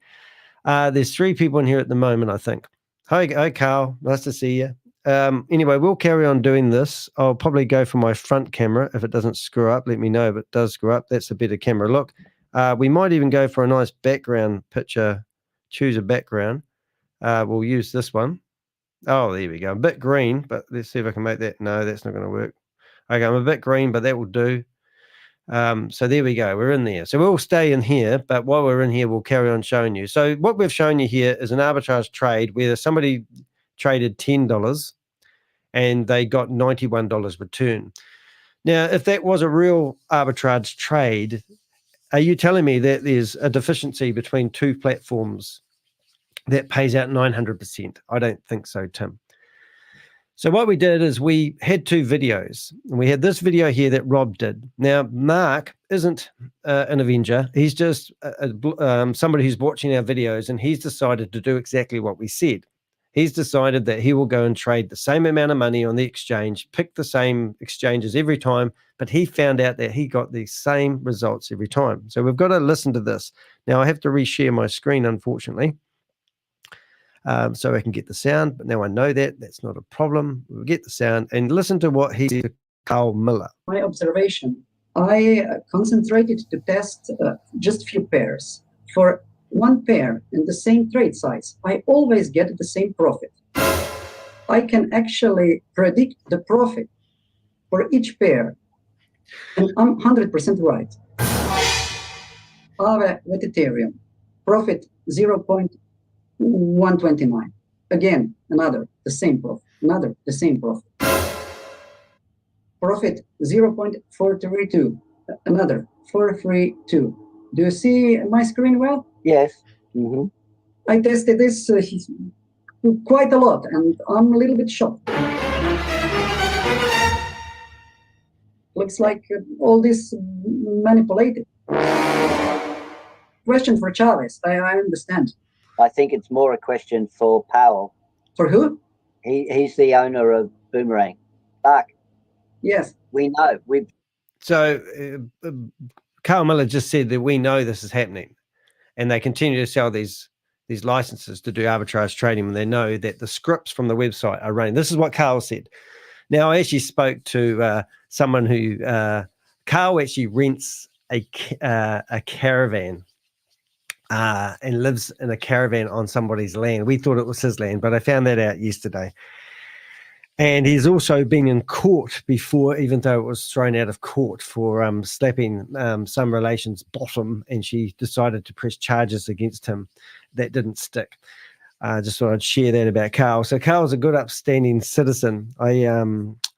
There's 3 people in here at the moment, I think. Hi, Carl. Nice to see you. Anyway, we'll carry on doing this. I'll probably go for my front camera. If it doesn't screw up, let me know if it does screw up. That's a better camera look. We might even go for a nice background picture. Choose a background. We'll use this one. Oh, there we go. A bit green, but let's see if I can make that. No, that's not going to work. Okay, I'm a bit green, but that will do. So there we go. We're in there. So we'll stay in here, but while we're in here, we'll carry on showing you. So what we've shown you here is an arbitrage trade where somebody traded $10 and they got $91 return. Now, if that was a real arbitrage trade, are you telling me that there's a deficiency between two platforms that pays out 900%? I don't think so, Tim. So what we did is we had two videos. We had this video here that Rob did. Now, Mark isn't an Avenger. He's just somebody who's watching our videos, and he's decided to do exactly what we said. He's decided that he will go and trade the same amount of money on the exchange, pick the same exchanges every time, but he found out that he got the same results every time. So we've got to listen to this. Now, I have to reshare my screen, unfortunately. So I can get the sound, but now I know that that's not a problem. We'll get the sound and listen to what he said to Carl Miller. My observation, I concentrated to test just few pairs. For one pair in the same trade size, I always get the same profit. I can actually predict the profit for each pair, and I'm 100% right. ARE with Ethereum, profit 0.129. Again, another, the same profit. Another, the same profit. Profit 0.432. Another, 432. Do you see my screen well? Yes. Mm-hmm. I tested this quite a lot, and I'm a little bit shocked. Looks like all this manipulated. Question for Chavez. I understand. I think it's more a question for Powell. For who? He's the owner of Boomerang. Mark. Yes. We know. So Carl Miller just said that we know this is happening, and they continue to sell these licenses to do arbitrage trading when they know that the scripts from the website are running. This is what Carl said. Now, I actually spoke to someone who Carl actually rents a caravan. And lives in a caravan on somebody's land. We thought it was his land, but I found that out yesterday. And he's also been in court before, even though it was thrown out of court for slapping some relation's bottom, and she decided to press charges against him. That didn't stick. Just thought I'd share that about Carl. So Carl's a good, upstanding citizen.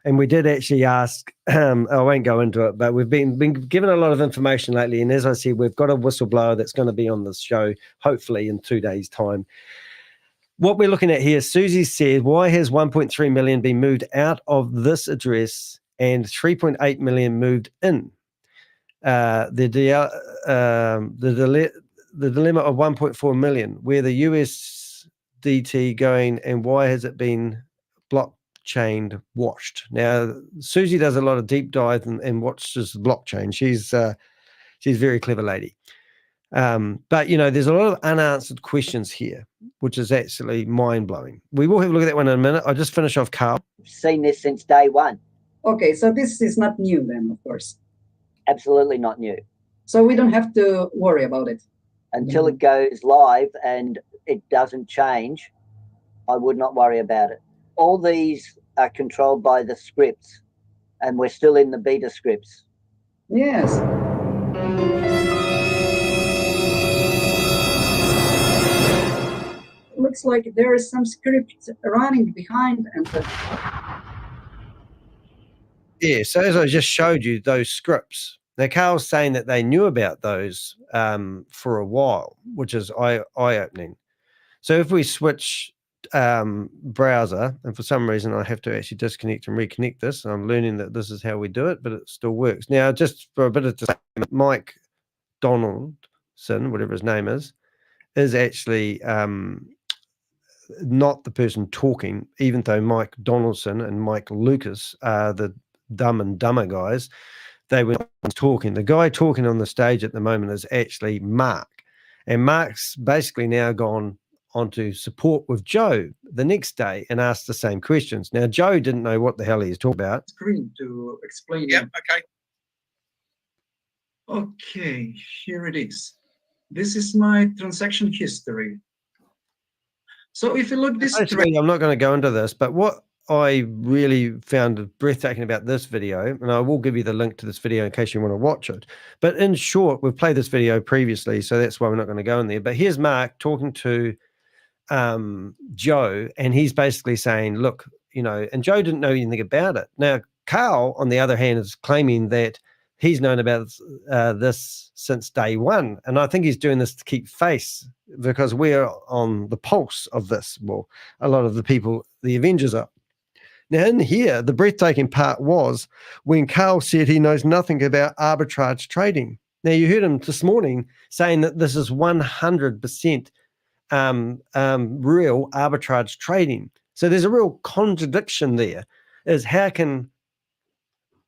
And we did actually ask, I won't go into it, but we've been given a lot of information lately. And as I said, we've got a whistleblower that's going to be on this show, hopefully in 2 days' time. What we're looking at here, Susie said, why has 1.3 million been moved out of this address and 3.8 million moved in? The dilemma of 1.4 million, where the USDT going, and why has it been blockchain washed? Now, Susie does a lot of deep dive and watches blockchain. She's a very clever lady. But, you know, there's a lot of unanswered questions here, which is actually mind-blowing. We will have a look at that one in a minute. I'll just finish off Carl. Seen this since day one. Okay, so this is not new then, of course. Absolutely not new. So we don't have to worry about it. Until it goes live and it doesn't change, I would not worry about it. All these are controlled by the scripts, and we're still in the beta scripts. Yes. Looks like there is some script running behind. Yeah, so as I just showed you, those scripts. Now, Carl's saying that they knew about those for a while, which is eye-opening. So if we switch browser, and for some reason I have to actually disconnect and reconnect this, I'm learning that this is how we do it, but it still works. Now, just for a bit of disclaimer, Mike Donaldson, whatever his name is actually not the person talking, even though Mike Donaldson and Mike Lucas are the Dumb and Dumber guys. They were talking. The guy talking on the stage at the moment is actually Mark. And Mark's basically now gone on to support with Joe the next day and asked the same questions. Now, Joe didn't know what the hell he was talking about. Screen to explain. Yep, okay. Okay, here it is. This is my transaction history. So if you look this basically, I'm not going to go into this, but what I really found breathtaking about this video, and I will give you the link to this video in case you want to watch it. But in short, we've played this video previously, so that's why we're not going to go in there. But here's Mark talking to Joe, and he's basically saying, look, you know, and Joe didn't know anything about it. Now, Carl, on the other hand, is claiming that he's known about this since day one. And I think he's doing this to keep face because we're on the pulse of this. Well, a lot of the people, the Avengers are. Now, in here, the breathtaking part was when Carl said he knows nothing about arbitrage trading. Now, you heard him this morning saying that this is 100% real arbitrage trading. So there's a real contradiction there. Is how can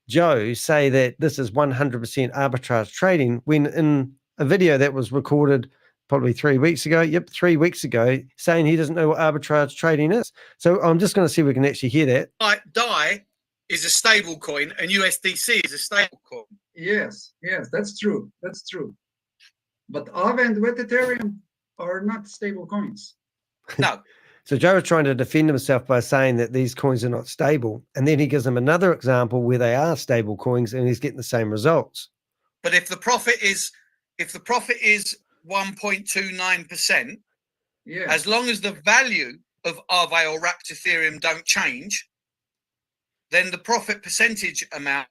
Joe say that this is 100% arbitrage trading when in a video that was recorded probably 3 weeks ago, 3 weeks ago, saying he doesn't know what arbitrage trading is. So I'm just going to see if we can actually hear that. DAI is a stable coin and USDC is a stable coin. Yes, that's true. That's true. But Aave and Ethereum are not stable coins. No. So Joe is trying to defend himself by saying that these coins are not stable. And then he gives them another example where they are stable coins and he's getting the same results. But if the profit is 1.29%, as long as the value of Aave or wrapped Ethereum don't change, then the profit percentage amount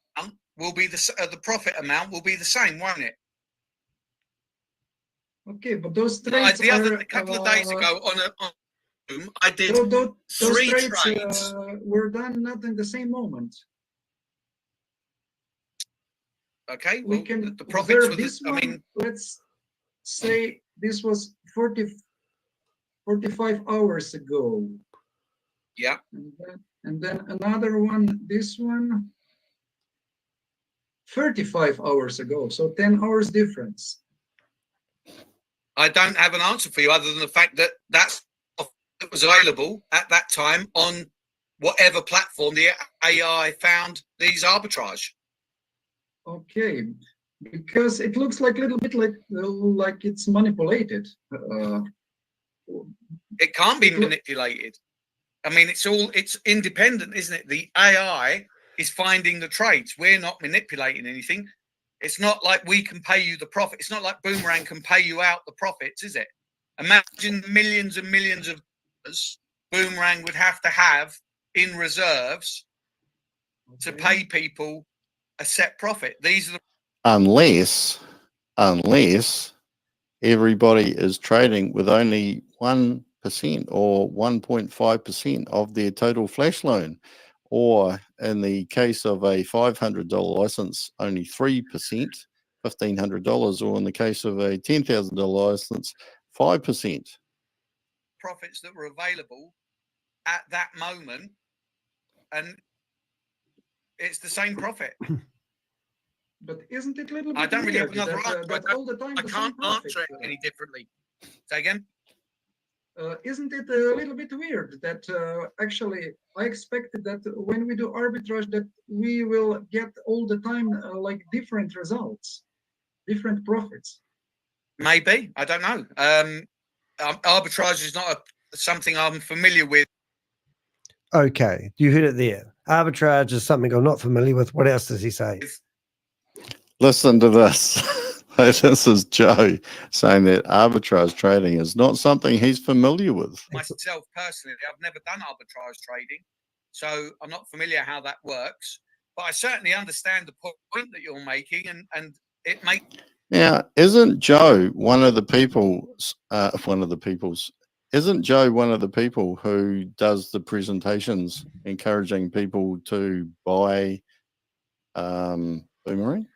will be the profit amount will be the same, won't it? Okay, but those trades a couple of days ago on I did those 3 trades. Were done not in the same moment. Okay, we well, can the profits were this one, I mean, let's say this was 45 hours ago. Yeah. And then another one, this one, 35 hours ago. So 10 hours difference. I don't have an answer for you other than the fact that it was available at that time on whatever platform the AI found these arbitrage. Okay, because it looks like a little bit like it's manipulated. It can't be manipulated. I mean, it's independent, isn't it? The AI is finding the trades. We're not manipulating anything. It's not like we can pay you the profit. It's not like Boomerang can pay you out the profits, is it? Imagine millions and millions of dollars Boomerang would have to have in reserves to pay people a set profit. These are the unless everybody is trading with only 1% or 1.5% of their total flash loan, or in the case of a $500 license, only 3%, $1,500, or in the case of a $10,000 license, 5%. Profits that were available at that moment, and it's the same profit. But isn't it a little bit I don't really have weird another answer. all the time I can't answer it any differently. Say again? Isn't it a little bit weird that actually I expected that when we do arbitrage that we will get all the time like different results, different profits? Maybe. I don't know. Arbitrage is not something I'm familiar with. Okay, you heard it there. Arbitrage is something I'm not familiar with. What else does he say? Listen to this. This is Joe saying that arbitrage trading is not something he's familiar with. Myself personally, I've never done arbitrage trading, so I'm not familiar how that works. But I certainly understand the point that you're making, and it makes. Now, isn't Joe one of the people? Isn't Joe one of the people who does the presentations, encouraging people to buy Boomerang?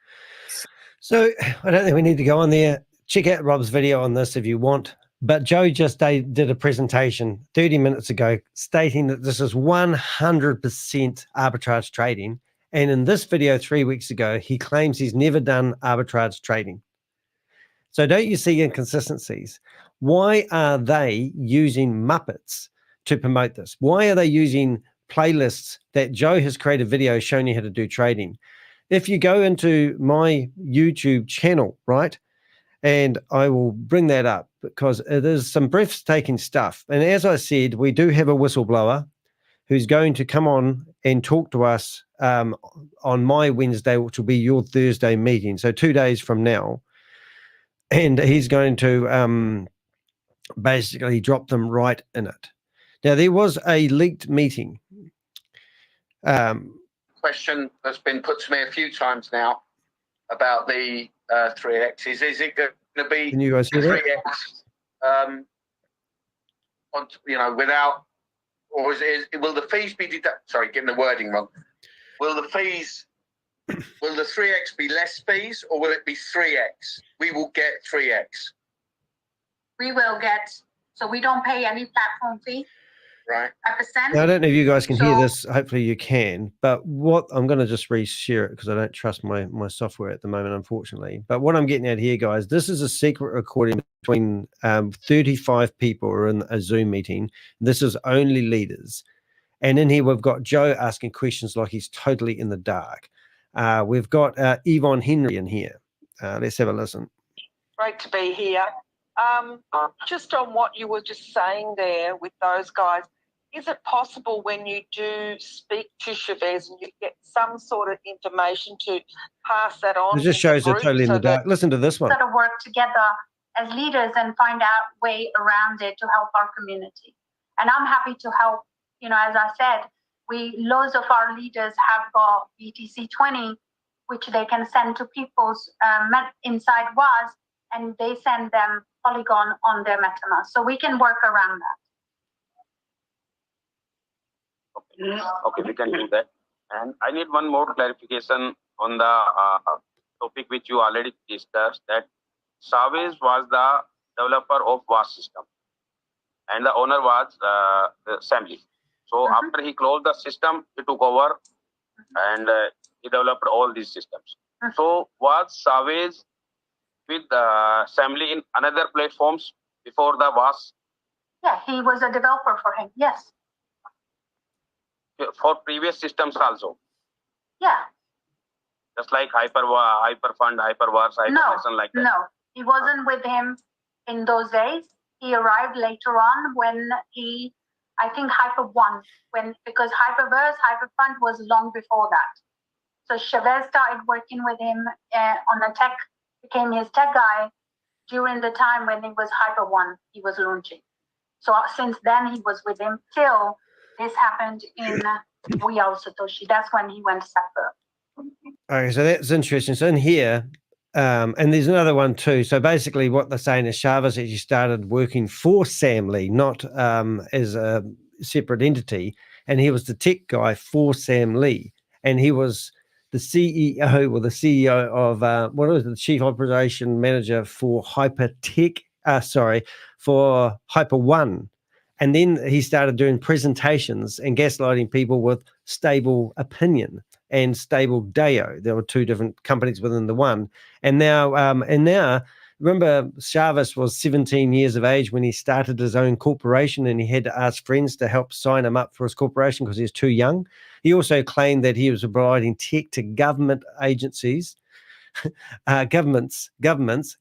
So I don't think we need to go on there. Check out Rob's video on this if you want. But Joe just did a presentation 30 minutes ago stating that this is 100% arbitrage trading. And in this video 3 weeks ago, he claims he's never done arbitrage trading. So don't you see inconsistencies? Why are they using Muppets to promote this? Why are they using playlists that Joe has created videos showing you how to do trading? If you go into my YouTube channel, right, And I will bring that up because it is some breathtaking stuff. And as I said, we do have a whistleblower who's going to come on and talk to us on my Wednesday, which will be your Thursday meeting. So 2 days from now. And he's going to basically drop them right in it. Now, there was a leaked meeting. Question that's been put to me a few times now about the 3Xs. Is it going to be Can you guys hear 3X, without, or will the fees be deducted? Sorry, getting the wording wrong. Will the 3X be less fees, or will it be 3X? We will get 3X. We will get, so we don't pay any platform fee. Right. 5%. Now, I don't know if you guys can hear this. Hopefully you can. But what I'm going to just reshare it because I don't trust my software at the moment, unfortunately. But what I'm getting at here, guys, this is a secret recording between 35 people who are in a Zoom meeting. This is only leaders. And in here, we've got Joe asking questions like he's totally in the dark. We've got Yvonne Henry in here. Let's have a listen. Great to be here. Just on what you were just saying there with those guys, is it possible when you do speak to Chavez and you get some sort of information to pass that on? It just shows they're totally in the dark. Listen to this one. Sort of work together as leaders and find out way around it to help our community. And I'm happy to help. As I said, loads of our leaders have got BTC20, which they can send to people's inside WAS, and they send them Polygon on their MetaMask. So we can work around that. Okay, we can do that. And I need one more clarification on the topic which you already discussed, that Chavez was the developer of WAS system and the owner was Assembly. So after he closed the system, he took over and he developed all these systems. So was Chavez with Assembly in another platforms before the WAS? Yeah, he was a developer for him, yes. For previous systems also? Yeah. Just like Hyperfund, Hyperverse, Hyperversion like that? No, he wasn't with him in those days. He arrived later on when I think Hyper won, because Hyperverse, Hyperfund was long before that. So Chavez started working with him on a tech, became his tech guy during the time when it was Hyper One he was launching. So since then he was with him till this happened in We All Satoshi. That's when he went separate. Okay, so that's interesting. So in here, and there's another one too. So basically what they're saying is Chavez actually started working for Sam Lee, not as a separate entity. And he was the tech guy for Sam Lee. And he was the CEO or the CEO of, the Chief Operation Manager for for Hyper One. And then he started doing presentations and gaslighting people with Stable Opinion and Stable Deo. There were two different companies within the one. And now, remember, Chavez was 17 years of age when he started his own corporation, and he had to ask friends to help sign him up for his corporation because he was too young. He also claimed that he was providing tech to government agencies, governments,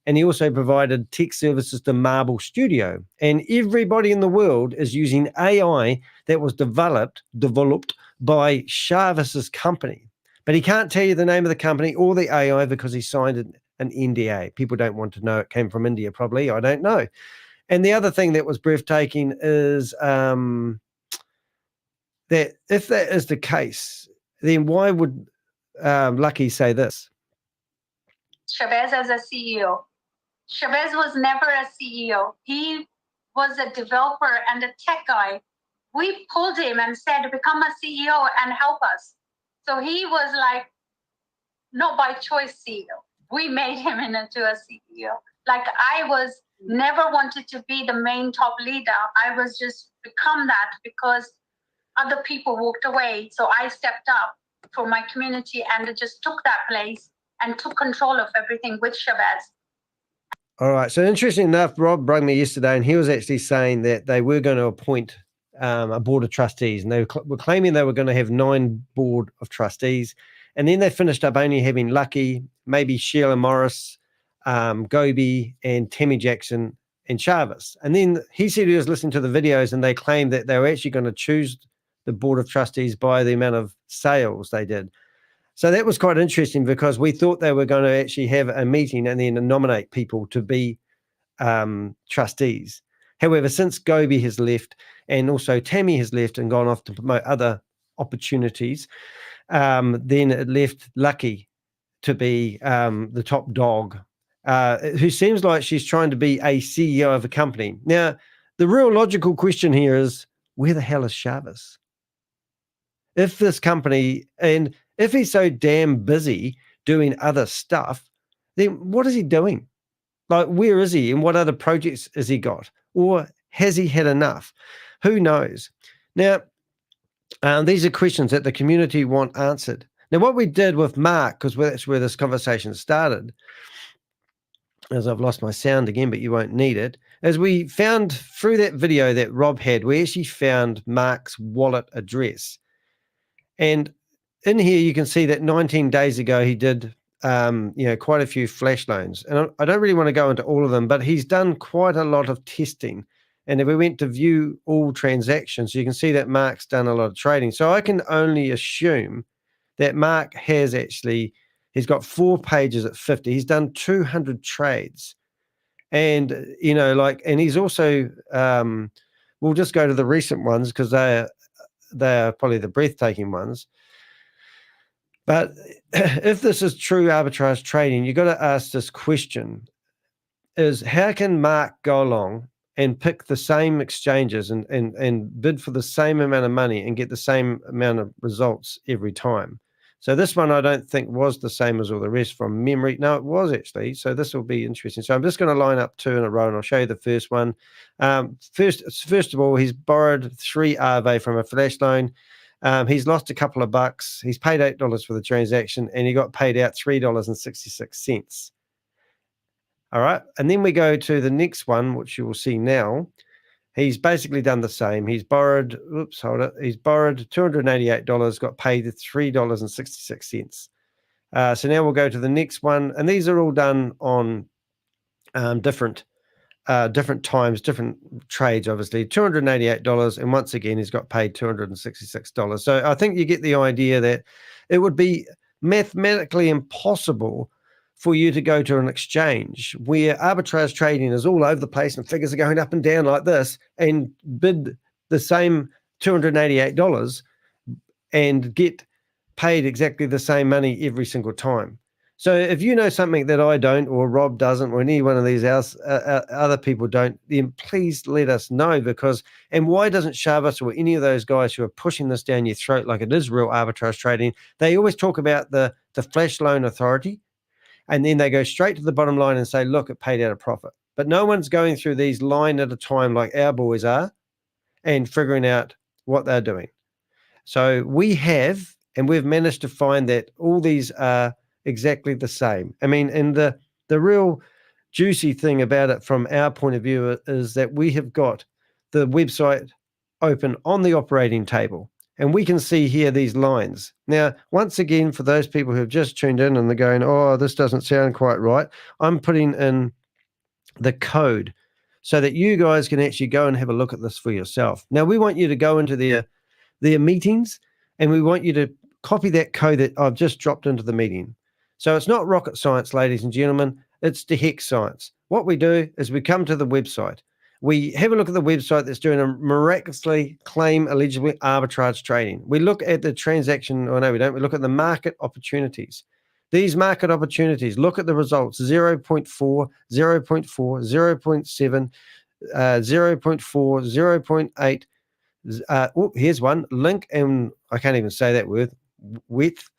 and he also provided tech services to Marble Studio. And everybody in the world is using AI that was developed by Chavez's company. But he can't tell you the name of the company or the AI because he signed an NDA. People don't want to know. It came from India, probably. I don't know. And the other thing that was breathtaking is that if that is the case, then why would Lucky say this? Chavez as a CEO. Chavez was never a CEO. He was a developer and a tech guy. We pulled him and said, become a CEO and help us. So he was like, not by choice CEO. We made him into a CEO. Like I was never wanted to be the main top leader. I was just become that because other people walked away. So I stepped up for my community and just took that place and took control of everything with Chavez. All right. So interesting enough, Rob rang me yesterday and he was actually saying that they were going to appoint a board of trustees, and they were claiming they were going to have 9 board of trustees. And then they finished up only having Lucky, maybe Sheila Morris, Gobi and Tammy Jackson and Chavez. And then he said he was listening to the videos and they claimed that they were actually going to choose the board of trustees by the amount of sales they did. So that was quite interesting because we thought they were going to actually have a meeting and then nominate people to be trustees. However, since Gobi has left and also Tammy has left and gone off to promote other opportunities, then it left Lucky to be the top dog, who seems like she's trying to be a CEO of a company. Now, the real logical question here is, where the hell is Chavez? If this company, and if he's so damn busy doing other stuff, then what is he doing? Like, where is he and what other projects has he got? Or has he had enough? Who knows? Now, these are questions that the community want answered. Now, what we did with Mark, because that's where this conversation started, as I've lost my sound again, but you won't need it, is we found through that video that Rob had, we actually found Mark's wallet address. And in here, you can see that 19 days ago, he did quite a few flash loans. And I don't really want to go into all of them, but he's done quite a lot of testing. And if we went to view all transactions, you can see that Mark's done a lot of trading. So I can only assume that Mark has actually, he's got 4 pages at 50. He's done 200 trades. And, and he's also, we'll just go to the recent ones because they are probably the breathtaking ones. But if this is true arbitrage trading, you've got to ask this question, is how can Mark go along and pick the same exchanges and bid for the same amount of money and get the same amount of results every time? So this one I don't think was the same as all the rest from memory. No, it was actually. So this will be interesting. So I'm just going to line up 2 in a row and I'll show you the first one. First of all, he's borrowed 3 ARE from a flash loan. He's lost a couple of bucks. He's paid $8 for the transaction and he got paid out $3.66. All right. And then we go to the next one, which you will see now. He's basically done the same. He's borrowed, he's borrowed $288, got paid $3.66. So now we'll go to the next one. And these are all done on different times, different trades, obviously. $288. And once again, he's got paid $266. So I think you get the idea that it would be mathematically impossible for you to go to an exchange where arbitrage trading is all over the place and figures are going up and down like this and bid the same $288 and get paid exactly the same money every single time. So if you know something that I don't, or Rob doesn't, or any one of these other people don't, then please let us know, because, and why doesn't Chavez or any of those guys who are pushing this down your throat like it is real arbitrage trading, they always talk about the flash loan authority, and then they go straight to the bottom line and say, look, it paid out a profit. But no one's going through these line at a time like our boys are and figuring out what they're doing. So we have, and we've managed to find that all these are exactly the same. I mean, and the real juicy thing about it from our point of view is that we have got the website open on the operating table. And we can see here these lines. Now, once again, for those people who have just tuned in and they're going, oh, this doesn't sound quite right, I'm putting in the code so that you guys can actually go and have a look at this for yourself. Now, we want you to go into their meetings and we want you to copy that code that I've just dropped into the meeting. So it's not rocket science, ladies and gentlemen. It's de Hek science. What we do is we come to the website. We have a look at the website that's doing a miraculously claim eligible arbitrage trading. We look at the transaction, or no, we don't. We look at the market opportunities. These market opportunities, look at the results, 0.4, 0.4, 0.7, 0.4, 0.8. Here's one, link, and I can't even say that word, width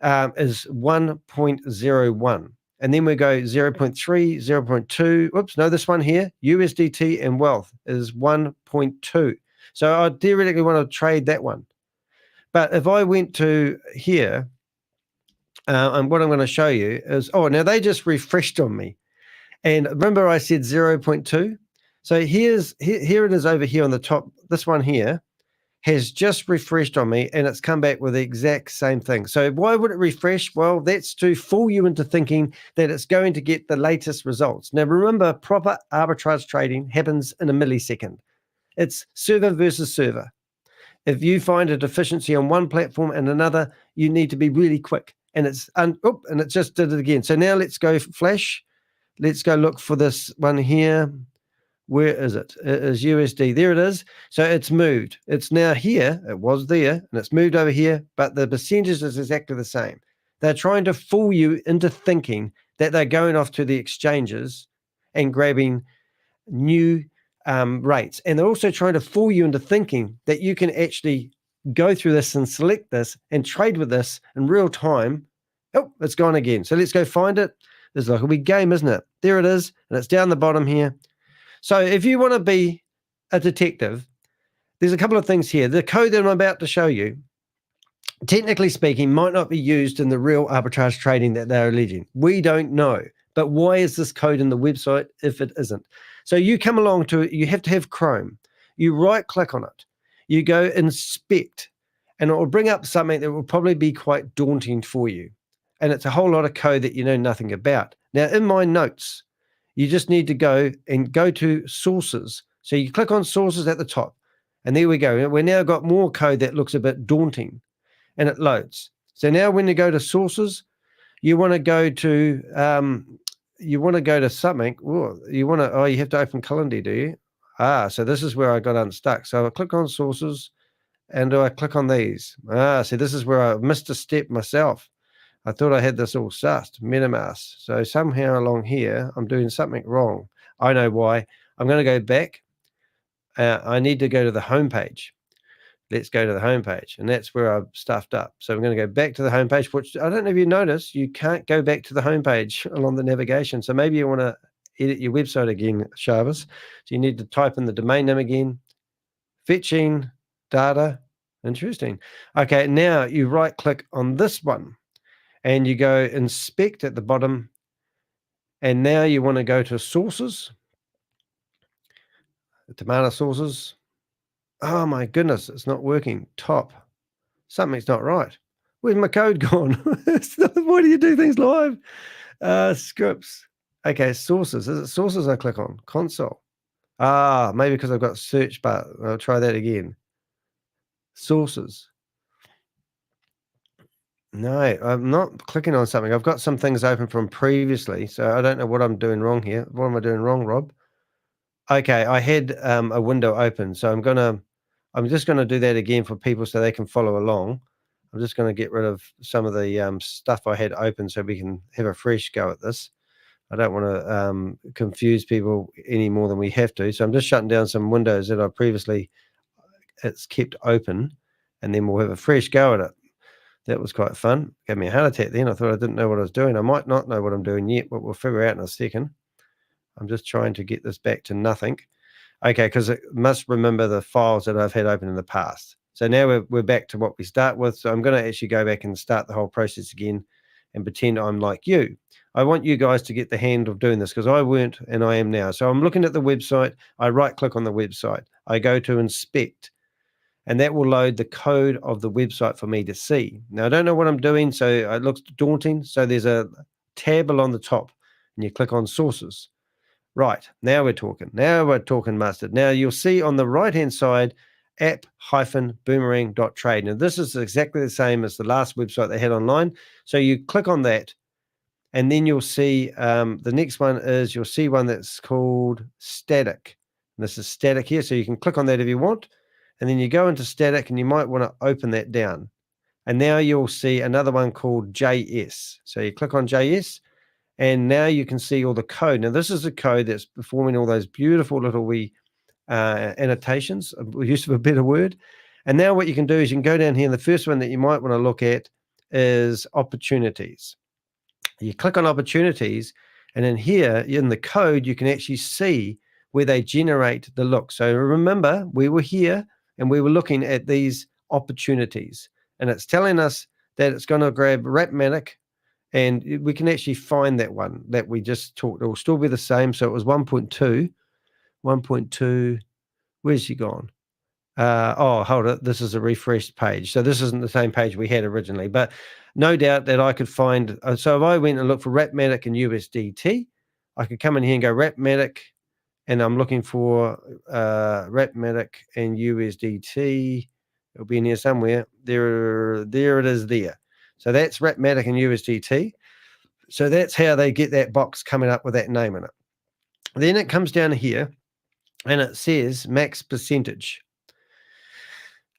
is 1.01. And then we go 0.3, 0.2. Oops, no, this one here, USDT and wealth is 1.2. So I theoretically want to trade that one. But if I went to here, and what I'm going to show you is, oh, now they just refreshed on me. And remember I said 0.2? So here it is over here on the top, this one here. has just refreshed on me, and it's come back with the exact same thing. So why would it refresh? Well, that's to fool you into thinking that it's going to get the latest results. Now, remember, proper arbitrage trading happens in a millisecond. It's server versus server. If you find a deficiency on one platform and another, you need to be really quick. And and it just did it again. So now let's go flash. Let's go look for this one here. Where is it? It is USD. There it is. So it's moved. It's now here. It was there, and it's moved over here, but the percentage is exactly the same. They're trying to fool you into thinking that they're going off to the exchanges and grabbing new rates. And they're also trying to fool you into thinking that you can actually go through this and select this and trade with this in real time. Oh, it's gone again. So let's go find it. There's like a big game, isn't it? There it is. And it's down the bottom here. So if you want to be a detective, there's a couple of things here. The code that I'm about to show you, technically speaking, might not be used in the real arbitrage trading that they're alleging. We don't know. But why is this code in the website if it isn't? So you come along to it, you have to have Chrome. You right click on it. You go inspect, and it will bring up something that will probably be quite daunting for you. And it's a whole lot of code that you know nothing about. Now, in my notes, you just need to go to sources. So you click on sources at the top, and there we go. We've now got more code that looks a bit daunting, and it loads. So now when you go to sources, you want to go to something. You have to open Calendar, do you? So this is where I got unstuck. So I click on sources, and I click on these. So this is where I missed a step myself. I thought I had this all sussed, MetaMask. So somehow along here, I'm doing something wrong. I know why. I'm going to go back. I need to go to the home page. Let's go to the home page, and that's where I've stuffed up. So I'm going to go back to the home page, which I don't know if you notice, you can't go back to the home page along the navigation. So maybe you want to edit your website again, Sharvis. So you need to type in the domain name again, fetching data. Interesting. Okay, now you right click on this one, and you go inspect at the bottom, and now you want to go to sources, data sources. Oh my goodness, it's not working. Top. Something's not right. Where's my code gone? Why do you do things live? Scripts. Okay, sources. Is it sources I click on? Console. Maybe because I've got search bar. I'll try that again. Sources. No, I'm not clicking on something. I've got some things open from previously, so I don't know what I'm doing wrong here. What am I doing wrong, Rob? Okay, I had a window open, so I'm just going to do that again for people so they can follow along. I'm just going to get rid of some of the stuff I had open so we can have a fresh go at this. I don't want to confuse people any more than we have to. So I'm just shutting down some windows that I previously it's kept open, and then we'll have a fresh go at it. That was quite fun. Gave me a heart attack then. I thought I didn't know what I was doing. I might not know what I'm doing yet, but we'll figure out in a second. I'm just trying to get this back to nothing. Okay, because it must remember the files that I've had open in the past. So now we're back to what we start with. So I'm going to actually go back and start the whole process again and pretend I'm like you. I want you guys to get the hand of doing this because I weren't and I am now. So I'm looking at the website. I right-click on the website. I go to inspect, and that will load the code of the website for me to see. Now, I don't know what I'm doing, so it looks daunting. So there's a tab along the top, and you click on sources. Right, now we're talking. Now we're talking mustard. Now you'll see on the right-hand side, app-boomerang.trade. Now this is exactly the same as the last website they had online. So you click on that, and then you'll see the next one is you'll see one that's called static. And this is static here, so you can click on that if you want. And then you go into static, and you might want to open that down. And now you'll see another one called JS. So you click on JS, and now you can see all the code. Now, this is the code that's performing all those beautiful little wee annotations, use of a better word. And now what you can do is you can go down here, and the first one that you might want to look at is opportunities. You click on opportunities, and in here, in the code, you can actually see where they generate the look. So remember, we were here, and we were looking at these opportunities. And it's telling us that it's going to grab Rapmatic, and we can actually find that one that we just talked. It will still be the same. So it was 1.2. 1.2. Where's she gone? Oh, hold it. This is a refreshed page. So this isn't the same page we had originally, but no doubt that I could find. So if I went and looked for Rapmatic and USDT, I could come in here and go Rapmatic, and I'm looking for Rapmatic and USDT. It'll be in here somewhere. There it is there. So that's Rapmatic and USDT. So that's how they get that box coming up with that name in it. Then it comes down here and it says max percentage.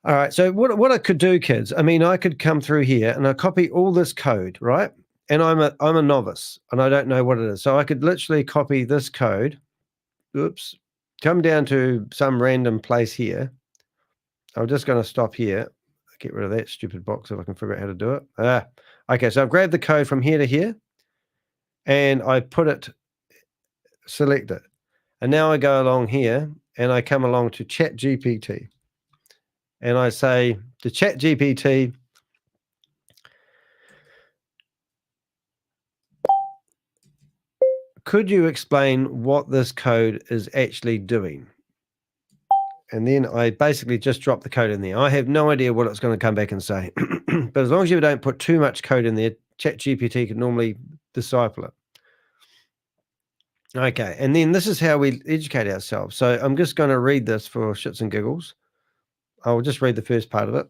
All right. So what I could do, kids, I mean, I could come through here and I copy all this code, right? And I'm a novice and I don't know what it is. So I could literally copy this code. Oops. Come down to some random place here. I'm just going to stop here. Get rid of that stupid box if I can figure out how to do it. Okay. So I've grabbed the code from here to here and I put it, select it. And now I go along here and I come along to ChatGPT. And I say to ChatGPT, could you explain what this code is actually doing? And then I basically just drop the code in there. I have no idea what it's going to come back and say. But as long as you don't put too much code in there, ChatGPT can normally decipher it. Okay, and then this is how we educate ourselves. So I'm just going to read this for shits and giggles. I'll just read the first part of it.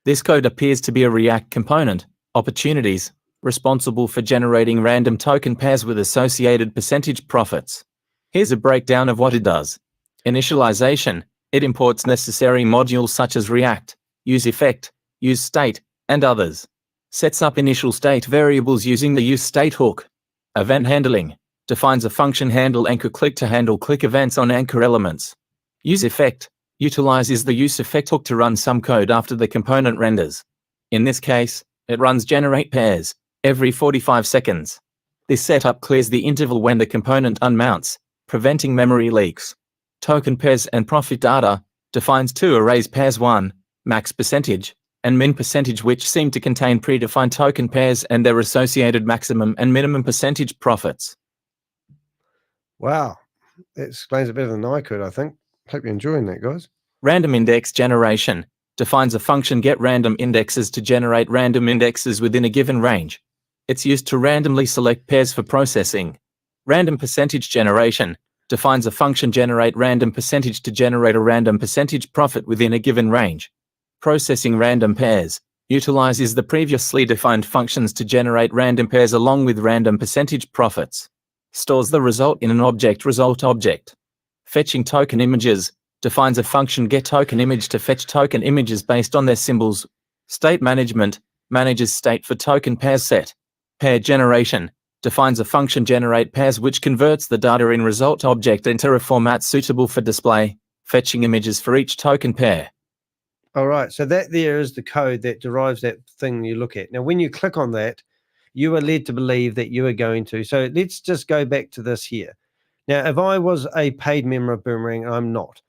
This code appears to be a React component, opportunities, responsible for generating random token pairs with associated percentage profits. Here's a breakdown of what it does. Initialization. It imports necessary modules such as React, useEffect, useState, and others. Sets up initial state variables using the useState hook. Event handling. Defines a function handle anchor click to handle click events on anchor elements. useEffect. Utilizes the useEffect hook to run some code after the component renders. In this case, it runs generate pairs every 45 seconds. This setup clears the interval when the component unmounts, preventing memory leaks. Token pairs and profit data defines two arrays pairs 1, max percentage, and min percentage, which seem to contain predefined token pairs and their associated maximum and minimum percentage profits. Wow, that explains it better than I could, I think. Hope you're enjoying that, guys. Random index generation defines a function get random indexes to generate random indexes within a given range. It's used to randomly select pairs for processing. Random percentage generation defines a function generate random percentage to generate a random percentage profit within a given range. Processing random pairs utilizes the previously defined functions to generate random pairs along with random percentage profits. Stores the result in an object result object. Fetching token images defines a function get token image to fetch token images based on their symbols. State management manages state for token pairs set. Pair generation defines a function generate pairs which converts the data in result object into a format suitable for display, fetching images for each token pair. All right, so that there is the code that derives that thing you look at. Now, when you click on that, you are led to believe that you are going to. So let's just go back to this here. Now, if I was a paid member of Boomerang, I'm not.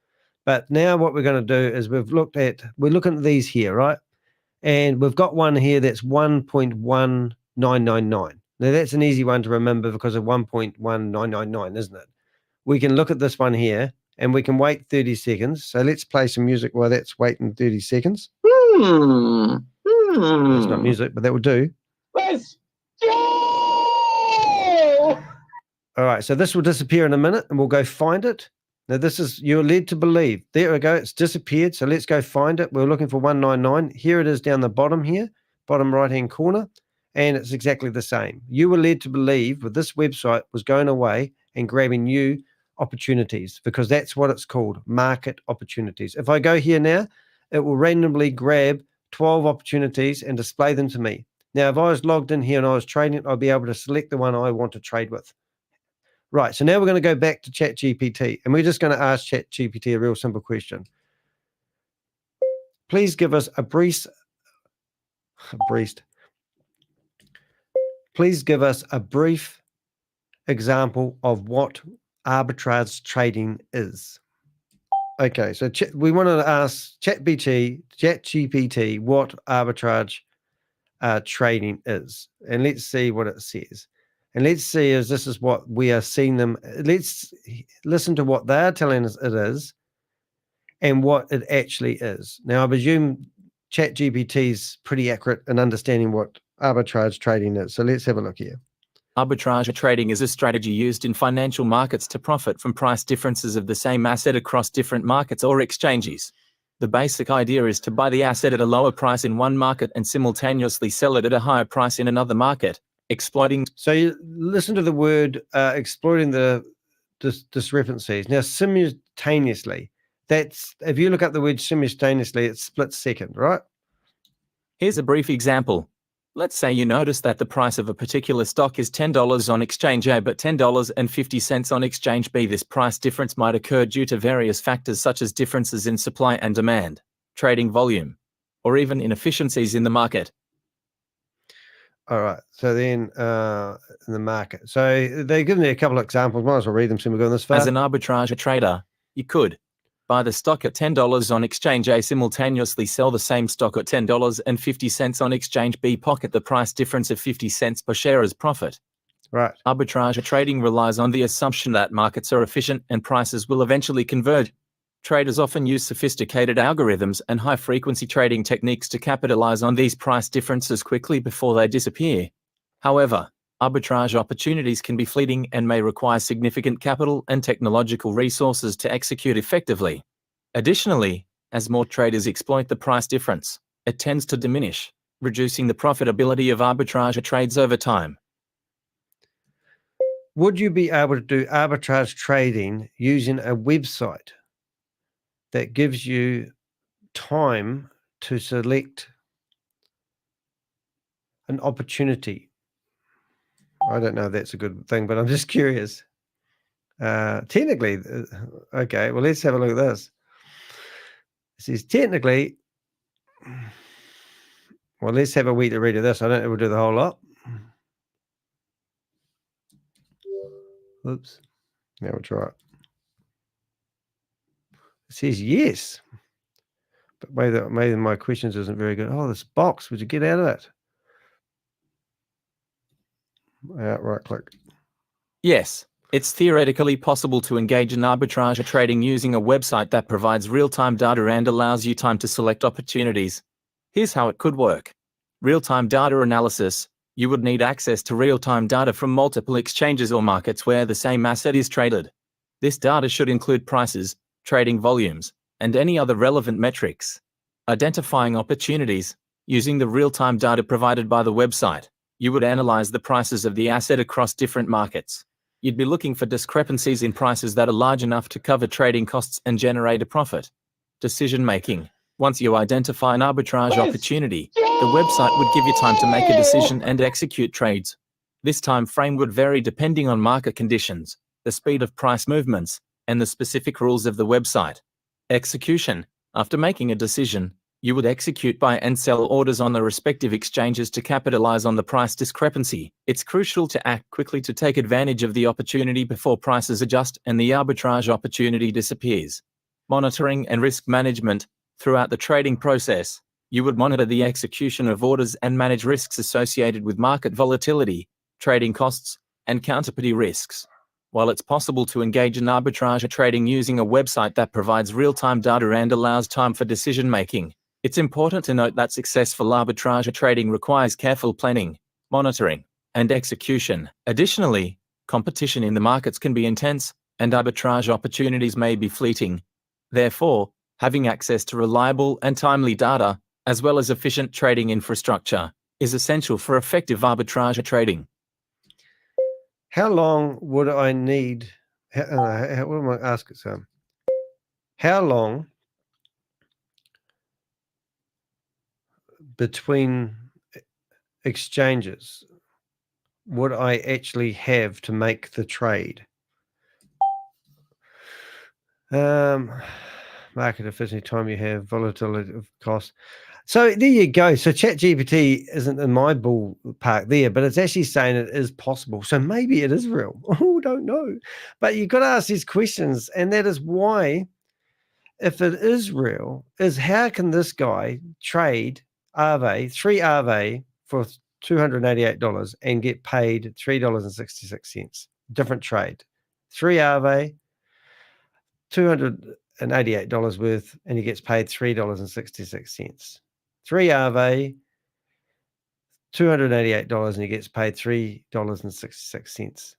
But now what we're going to do is we're looking at these here, right? And we've got one here that's 1.1999. Now, that's an easy one to remember because of 1.1999, isn't it? We can look at this one here and we can wait 30 seconds. So let's play some music while that's waiting 30 seconds. That's not music, but that will do. Let's go! All right, so this will disappear in a minute and we'll go find it. Now, this is, you're led to believe. There we go, it's disappeared. So let's go find it. We're looking for 199. Here it is down the bottom here, bottom right-hand corner. And it's exactly the same. You were led to believe that this website was going away and grabbing new opportunities because that's what it's called, market opportunities. If I go here now, it will randomly grab 12 opportunities and display them to me. Now, if I was logged in here and I was trading, I'd be able to select the one I want to trade with. Right, so now we're going to go back to ChatGPT and we're just going to ask ChatGPT a real simple question. Please give us Please give us a brief example of what arbitrage trading is. Okay, so we want to ask ChatGPT what arbitrage trading is. And let's see what it says. And let's see if this is what we are seeing them. Let's listen to what they're telling us it is. and what it actually is. Now, I presume ChatGPT is pretty accurate in understanding what arbitrage trading is. So let's have a look here. Arbitrage trading is a strategy used in financial markets to profit from price differences of the same asset across different markets or exchanges. The basic idea is to buy the asset at a lower price in one market and simultaneously sell it at a higher price in another market, exploiting. So you listen to the word exploiting the discrepancies. Now, simultaneously, that's, if you look up the word simultaneously, it's split second, right? Here's a brief example. Let's say you notice that the price of a particular stock is $10 on exchange A but $10.50 on exchange B. This price difference might occur due to various factors such as differences in supply and demand, trading volume, or even inefficiencies in the market. All right, so then in the market. So they give me a couple of examples. Might as well read them since we're going this far. As an arbitrage trader, you could buy the stock at $10 on exchange A, simultaneously sell the same stock at $10.50 on exchange B, pocket the price difference of 50 cents per share as profit. Right. Arbitrage trading relies on the assumption that markets are efficient and prices will eventually converge. Traders often use sophisticated algorithms and high-frequency trading techniques to capitalize on these price differences quickly before they disappear. However, arbitrage opportunities can be fleeting and may require significant capital and technological resources to execute effectively. Additionally, as more traders exploit the price difference, it tends to diminish, reducing the profitability of arbitrage trades over time. Would you be able to do arbitrage trading using a website that gives you time to select an opportunity? I don't know if that's a good thing, but I'm just curious. Technically, okay, well, let's have a look at this. It says technically, well, let's have a week to read of this. I don't know if we'll do the whole lot. Oops. Now we'll try it. It says yes. But maybe my questions isn't very good. Oh, this box, would you get out of it? Right click. Yes, it's theoretically possible to engage in arbitrage trading using a website that provides real-time data and allows you time to select opportunities. Here's how it could work. Real-time data analysis. You would need access to real-time data from multiple exchanges or markets where the same asset is traded. This data should include prices, trading volumes, and any other relevant metrics. Identifying opportunities. Using the real-time data provided by the website, you would analyze the prices of the asset across different markets. You'd be looking for discrepancies in prices that are large enough to cover trading costs and generate a profit. Decision-making. Once you identify an arbitrage opportunity, the website would give you time to make a decision and execute trades. This time frame would vary depending on market conditions, the speed of price movements, and the specific rules of the website. Execution. After making a decision, you would execute buy and sell orders on the respective exchanges to capitalize on the price discrepancy. It's crucial to act quickly to take advantage of the opportunity before prices adjust and the arbitrage opportunity disappears. Monitoring and risk management. Throughout the trading process, you would monitor the execution of orders and manage risks associated with market volatility, trading costs, and counterparty risks. While it's possible to engage in arbitrage trading using a website that provides real-time data and allows time for decision-making, it's important to note that successful arbitrage trading requires careful planning, monitoring, and execution. Additionally, competition in the markets can be intense, and arbitrage opportunities may be fleeting. Therefore, having access to reliable and timely data, as well as efficient trading infrastructure, is essential for effective arbitrage trading. How long would I need? What am I asking, Sam? How long between exchanges would I actually have to make the trade? Market efficiency, time you have, volatility of cost. So there you go. So ChatGPT isn't in my ballpark there, but it's actually saying it is possible. So maybe it is real. Oh, don't know. But you've got to ask these questions. And that is why, if it is real, is how can this guy trade ARE, 3 ARE for $288 and get paid $3.66? Different trade. 3 ARE, 200 $88 worth, and he gets paid $3.66. 3 ARE, $288, and he gets paid $3.66.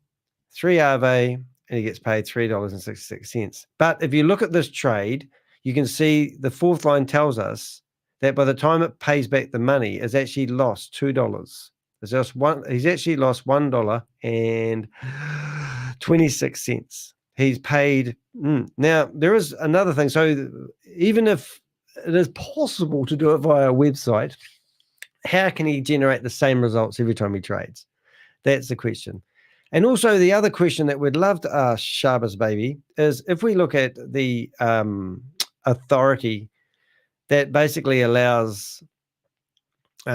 3 ARE, and he gets paid $3.66. But if you look at this trade, you can see the fourth line tells us that by the time it pays back the money, it's actually lost $2. It's just he's actually lost $1.26. He's paid. Now, there is another thing. So even if it is possible to do it via a website, how can he generate the same results every time he trades? That's the question. And also the other question that we'd love to ask Shabazz Baby is, if we look at the authority that basically allows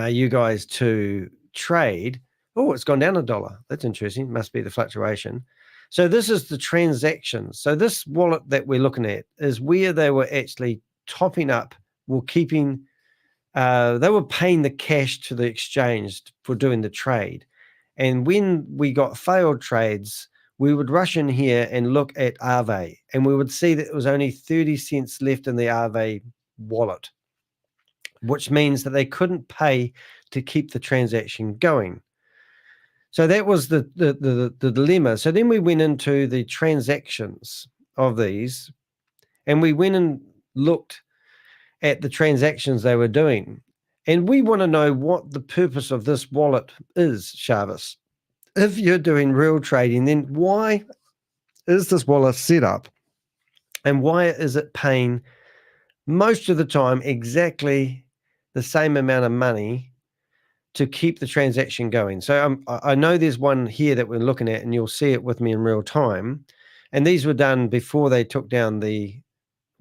you guys to trade. Oh, it's gone down $1. That's interesting. Must be the fluctuation. So this is the transactions. So this wallet that we're looking at is where they were actually topping up, keeping, they were paying the cash to the exchange for doing the trade. And when we got failed trades, we would rush in here and look at ARE, and we would see that it was only 30 cents left in the ARE wallet, which means that they couldn't pay to keep the transaction going. So that was the dilemma. So then we went into the transactions of these, and we went and looked at the transactions they were doing. And we want to know what the purpose of this wallet is, Shabazz. If you're doing real trading, then why is this wallet set up? And why is it paying most of the time exactly the same amount of money to keep the transaction going? So I know there's one here that we're looking at, and you'll see it with me in real time. And these were done before they took down the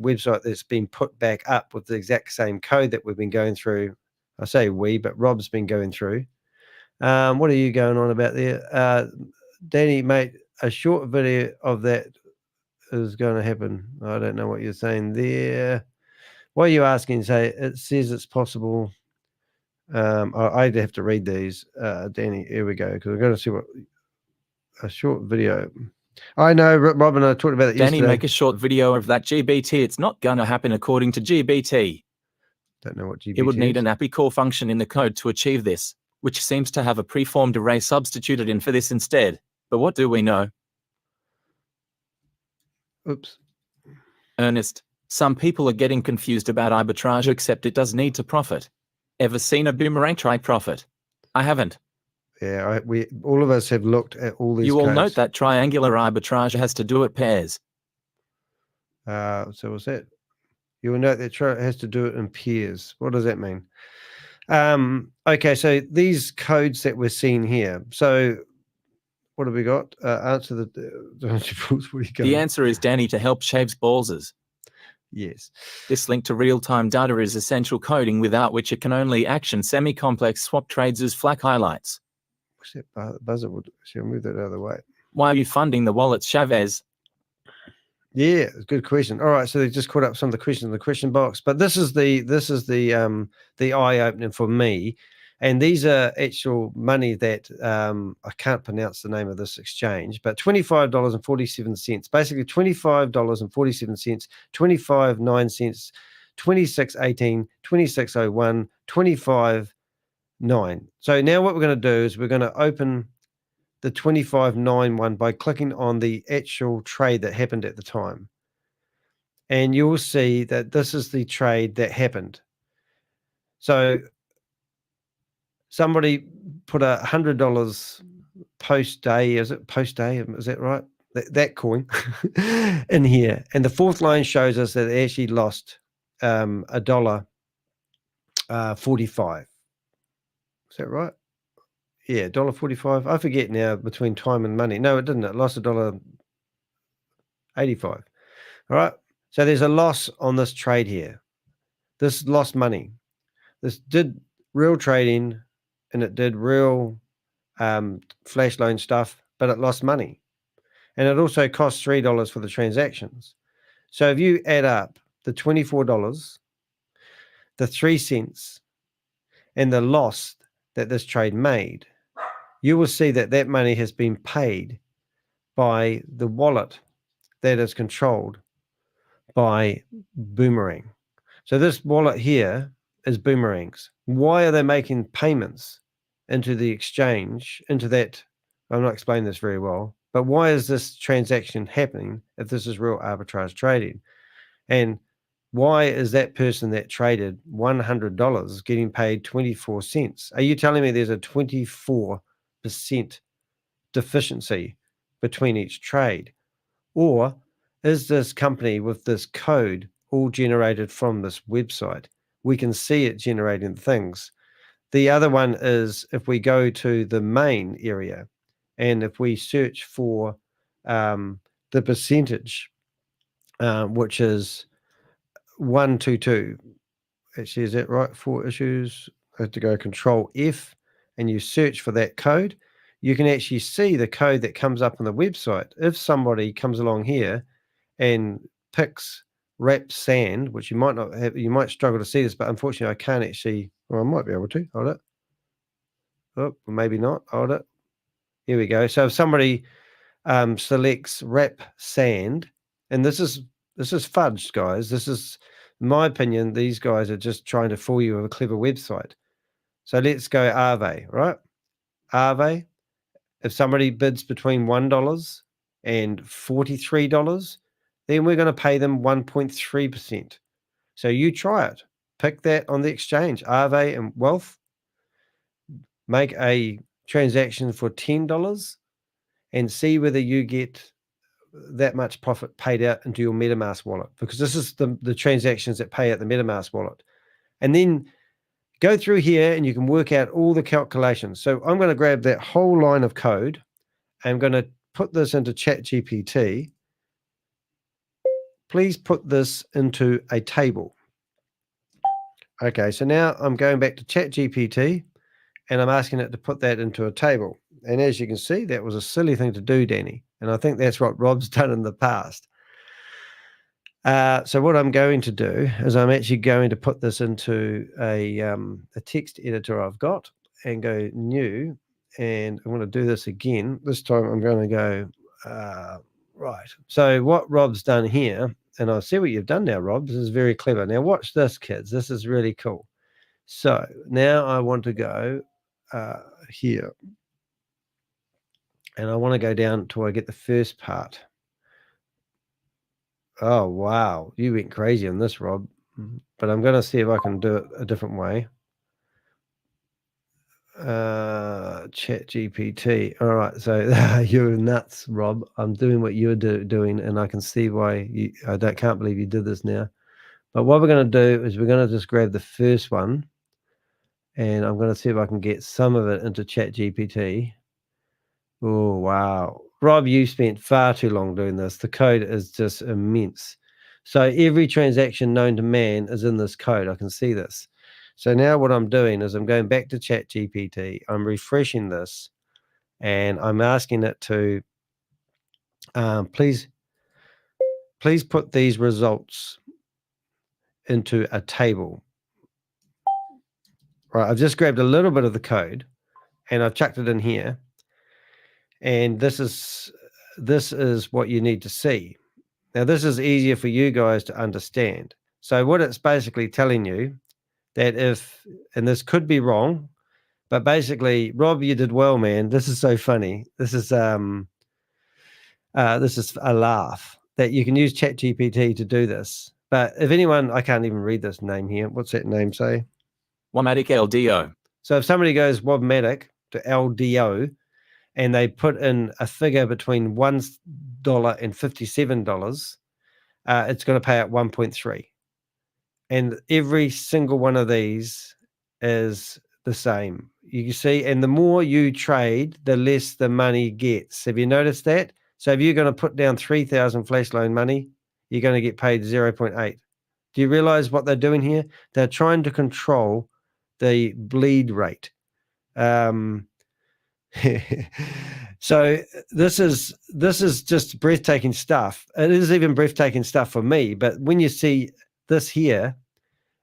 website that's been put back up with the exact same code that we've been going through. I say we, but Rob's been going through. What are you going on about there? Danny, mate, a short video of that is going to happen. I don't know what you're saying there. What are you asking? Say, it says it's possible. I'd have to read these, Danny. Here we go, because we're going to see what a short video. I know, Rob and I talked about it Danny, yesterday. make a short video of that GBT. It's not going to happen according to GBT. Don't know what GBT It would need is. an API core function in the code to achieve this, which seems to have a preformed array substituted in for this instead. But what do we know? Oops. Ernest, some people are getting confused about arbitrage, except it does need to profit. Ever seen a boomerang try profit? I haven't. Yeah, we all of us have looked at all these. You all codes. note that triangular arbitrage has to do it pairs. So what's that? You will note that it has to do it in pairs. What does that mean? Okay, so these codes that we're seeing here. So what have we got? Answer The answer is Danny to help shaves ballses. Yes. This link to real-time data is essential coding, without which it can only action semi-complex swap trades as FLAC highlights. What's that buzzer? Shall move that out of the way? Why are you funding the wallets, Shabazz? Yeah, good question. All right, so they just caught up some of the questions in the question box, but this is the eye opening for me, and these are actual money that I can't pronounce the name of this exchange, but $25.47, basically $25.47, 25.9 26.18, 26.01, 25.9. So now what we're going to do is we're going to open the 25.9 one by clicking on the actual trade that happened at the time. And you'll see that this is the trade that happened. So somebody put $100 post day, is it post day? Is that right? That coin in here. And the fourth line shows us that they actually lost $1.45. Is that right? Yeah, $1.45. I forget now between time and money. No, it didn't. It lost $1.85. All right. So there's a loss on this trade here. This lost money. This did real trading and it did real flash loan stuff, but it lost money. And it also cost $3 for the transactions. So if you add up the $24, the 3 cents, and the loss that this trade made, you will see that that money has been paid by the wallet that is controlled by Boomerang. So this wallet here is Boomerang's. Why are they making payments into the exchange, into that? I'm not explaining this very well, but why is this transaction happening if this is real arbitrage trading? And why is that person that traded $100 getting paid 24 cents? Are you telling me there's a 24% deficiency between each trade? Or is this company with this code all generated from this website? We can see it generating things. The other one is if we go to the main area and if we search for the percentage, which is 122. Actually, is that right? 4 issues. I have to go Control F and you search for that code. You can actually see the code that comes up on the website. If somebody comes along here and picks wrap sand, which you might not have, you might struggle to see this, but unfortunately I can't actually, well, I might be able to. Hold it. Oh, maybe not. Hold it. Here we go. So if somebody selects wrap sand, and this is fudged, guys. This is, in my opinion, these guys are just trying to fool you with a clever website. So let's go ARE, right? ARE. If somebody bids between $1 and $43, then we're going to pay them 1.3%. So you try it. Pick that on the exchange, ARE and Wealth. Make a transaction for $10 and see whether you get that much profit paid out into your MetaMask wallet, because this is the transactions that pay out the MetaMask wallet. And then go through here and you can work out all the calculations. So I'm going to grab that whole line of code. I'm going to put this into ChatGPT. Please put this into a table. Okay, so now I'm going back to ChatGPT and I'm asking it to put that into a table. And as you can see, that was a silly thing to do, Danny. And I think that's what Rob's done in the past. So what I'm going to do is I'm actually going to put this into a text editor I've got and go new. And I'm going to do this again. This time I'm going to go, right. So what Rob's done here, and I see what you've done now, Rob. This is very clever. Now watch this, kids. This is really cool. So now I want to go here. And I want to go down till I get the first part. Oh, wow. You went crazy on this, Rob. But I'm going to see if I can do it a different way. ChatGPT. All right. So you're nuts, Rob. I'm doing what you're doing, and I can see why I can't believe you did this now. But what we're going to do is we're going to just grab the first one, and I'm going to see if I can get some of it into ChatGPT. Oh, wow. Rob, you spent far too long doing this. The code is just immense. So every transaction known to man is in this code. I can see this. So now what I'm doing is I'm going back to ChatGPT. I'm refreshing this, and I'm asking it to please put these results into a table. Right, I've just grabbed a little bit of the code, and I've chucked it in here. And this is what you need to see. Now, this is easier for you guys to understand. So what it's basically telling you that if, and this could be wrong, but basically, Rob, you did well, man. This is so funny. This is a laugh that you can use ChatGPT to do this. But if anyone, I can't even read this name here. What's that name say? Wobmatic LDO. So if somebody goes Wobmatic to LDO, and they put in a figure between $1 and $57, it's going to pay out 1.3. And every single one of these is the same. You can see, and the more you trade, the less the money gets. Have you noticed that? So if you're going to put down 3,000 flash loan money, you're going to get paid 0.8. Do you realize what they're doing here? They're trying to control the bleed rate. So this is just breathtaking stuff. It is even breathtaking stuff for me. But when you see this here,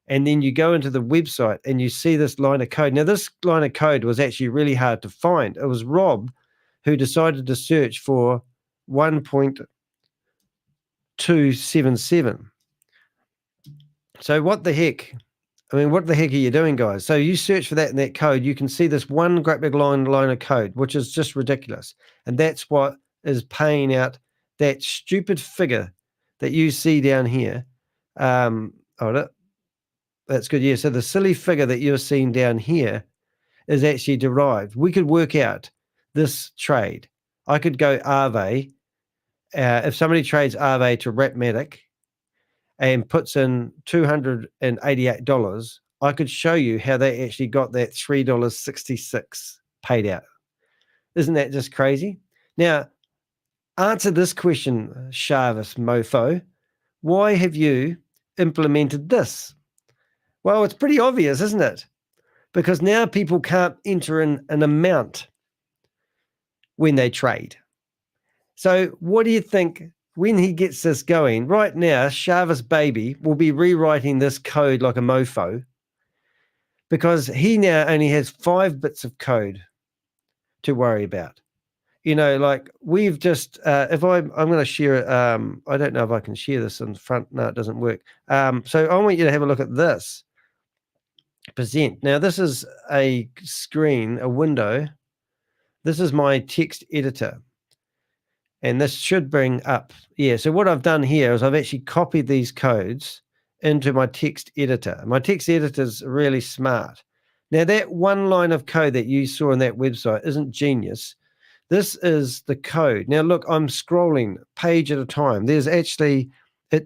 and then you go into the website and you see this line of code. Now, this line of code was actually really hard to find. It was Rob who decided to search for 1.277. So what the heck? I mean, what the heck are you doing, guys? So you search for that in that code, you can see this one great big line of code, which is just ridiculous. And that's what is paying out that stupid figure that you see down here. That's good. Yeah. So the silly figure that you're seeing down here is actually derived. We could work out this trade. I could go ARE. If somebody trades ARE to Rapmatic and puts in $288, I could show you how they actually got that $3.66 paid out. Isn't that just crazy? Now, answer this question, Sharvis mofo. Why have you implemented this? Well, it's pretty obvious, isn't it? Because now people can't enter in an amount when they trade. So what do you think when he gets this going? Right now, Sharvis baby will be rewriting this code like a mofo because he now only has 5 bits of code to worry about. You know, like we've just, if I'm going to share it, I don't know if I can share this in front. No, it doesn't work. So I want you to have a look at this. Present. Now, this is a screen, a window. This is my text editor. And this should bring up, yeah. So what I've done here is I've actually copied these codes into my text editor. My text editor is really smart. Now, that one line of code that you saw on that website isn't genius. This is the code. Now, look, I'm scrolling page at a time. There's actually, I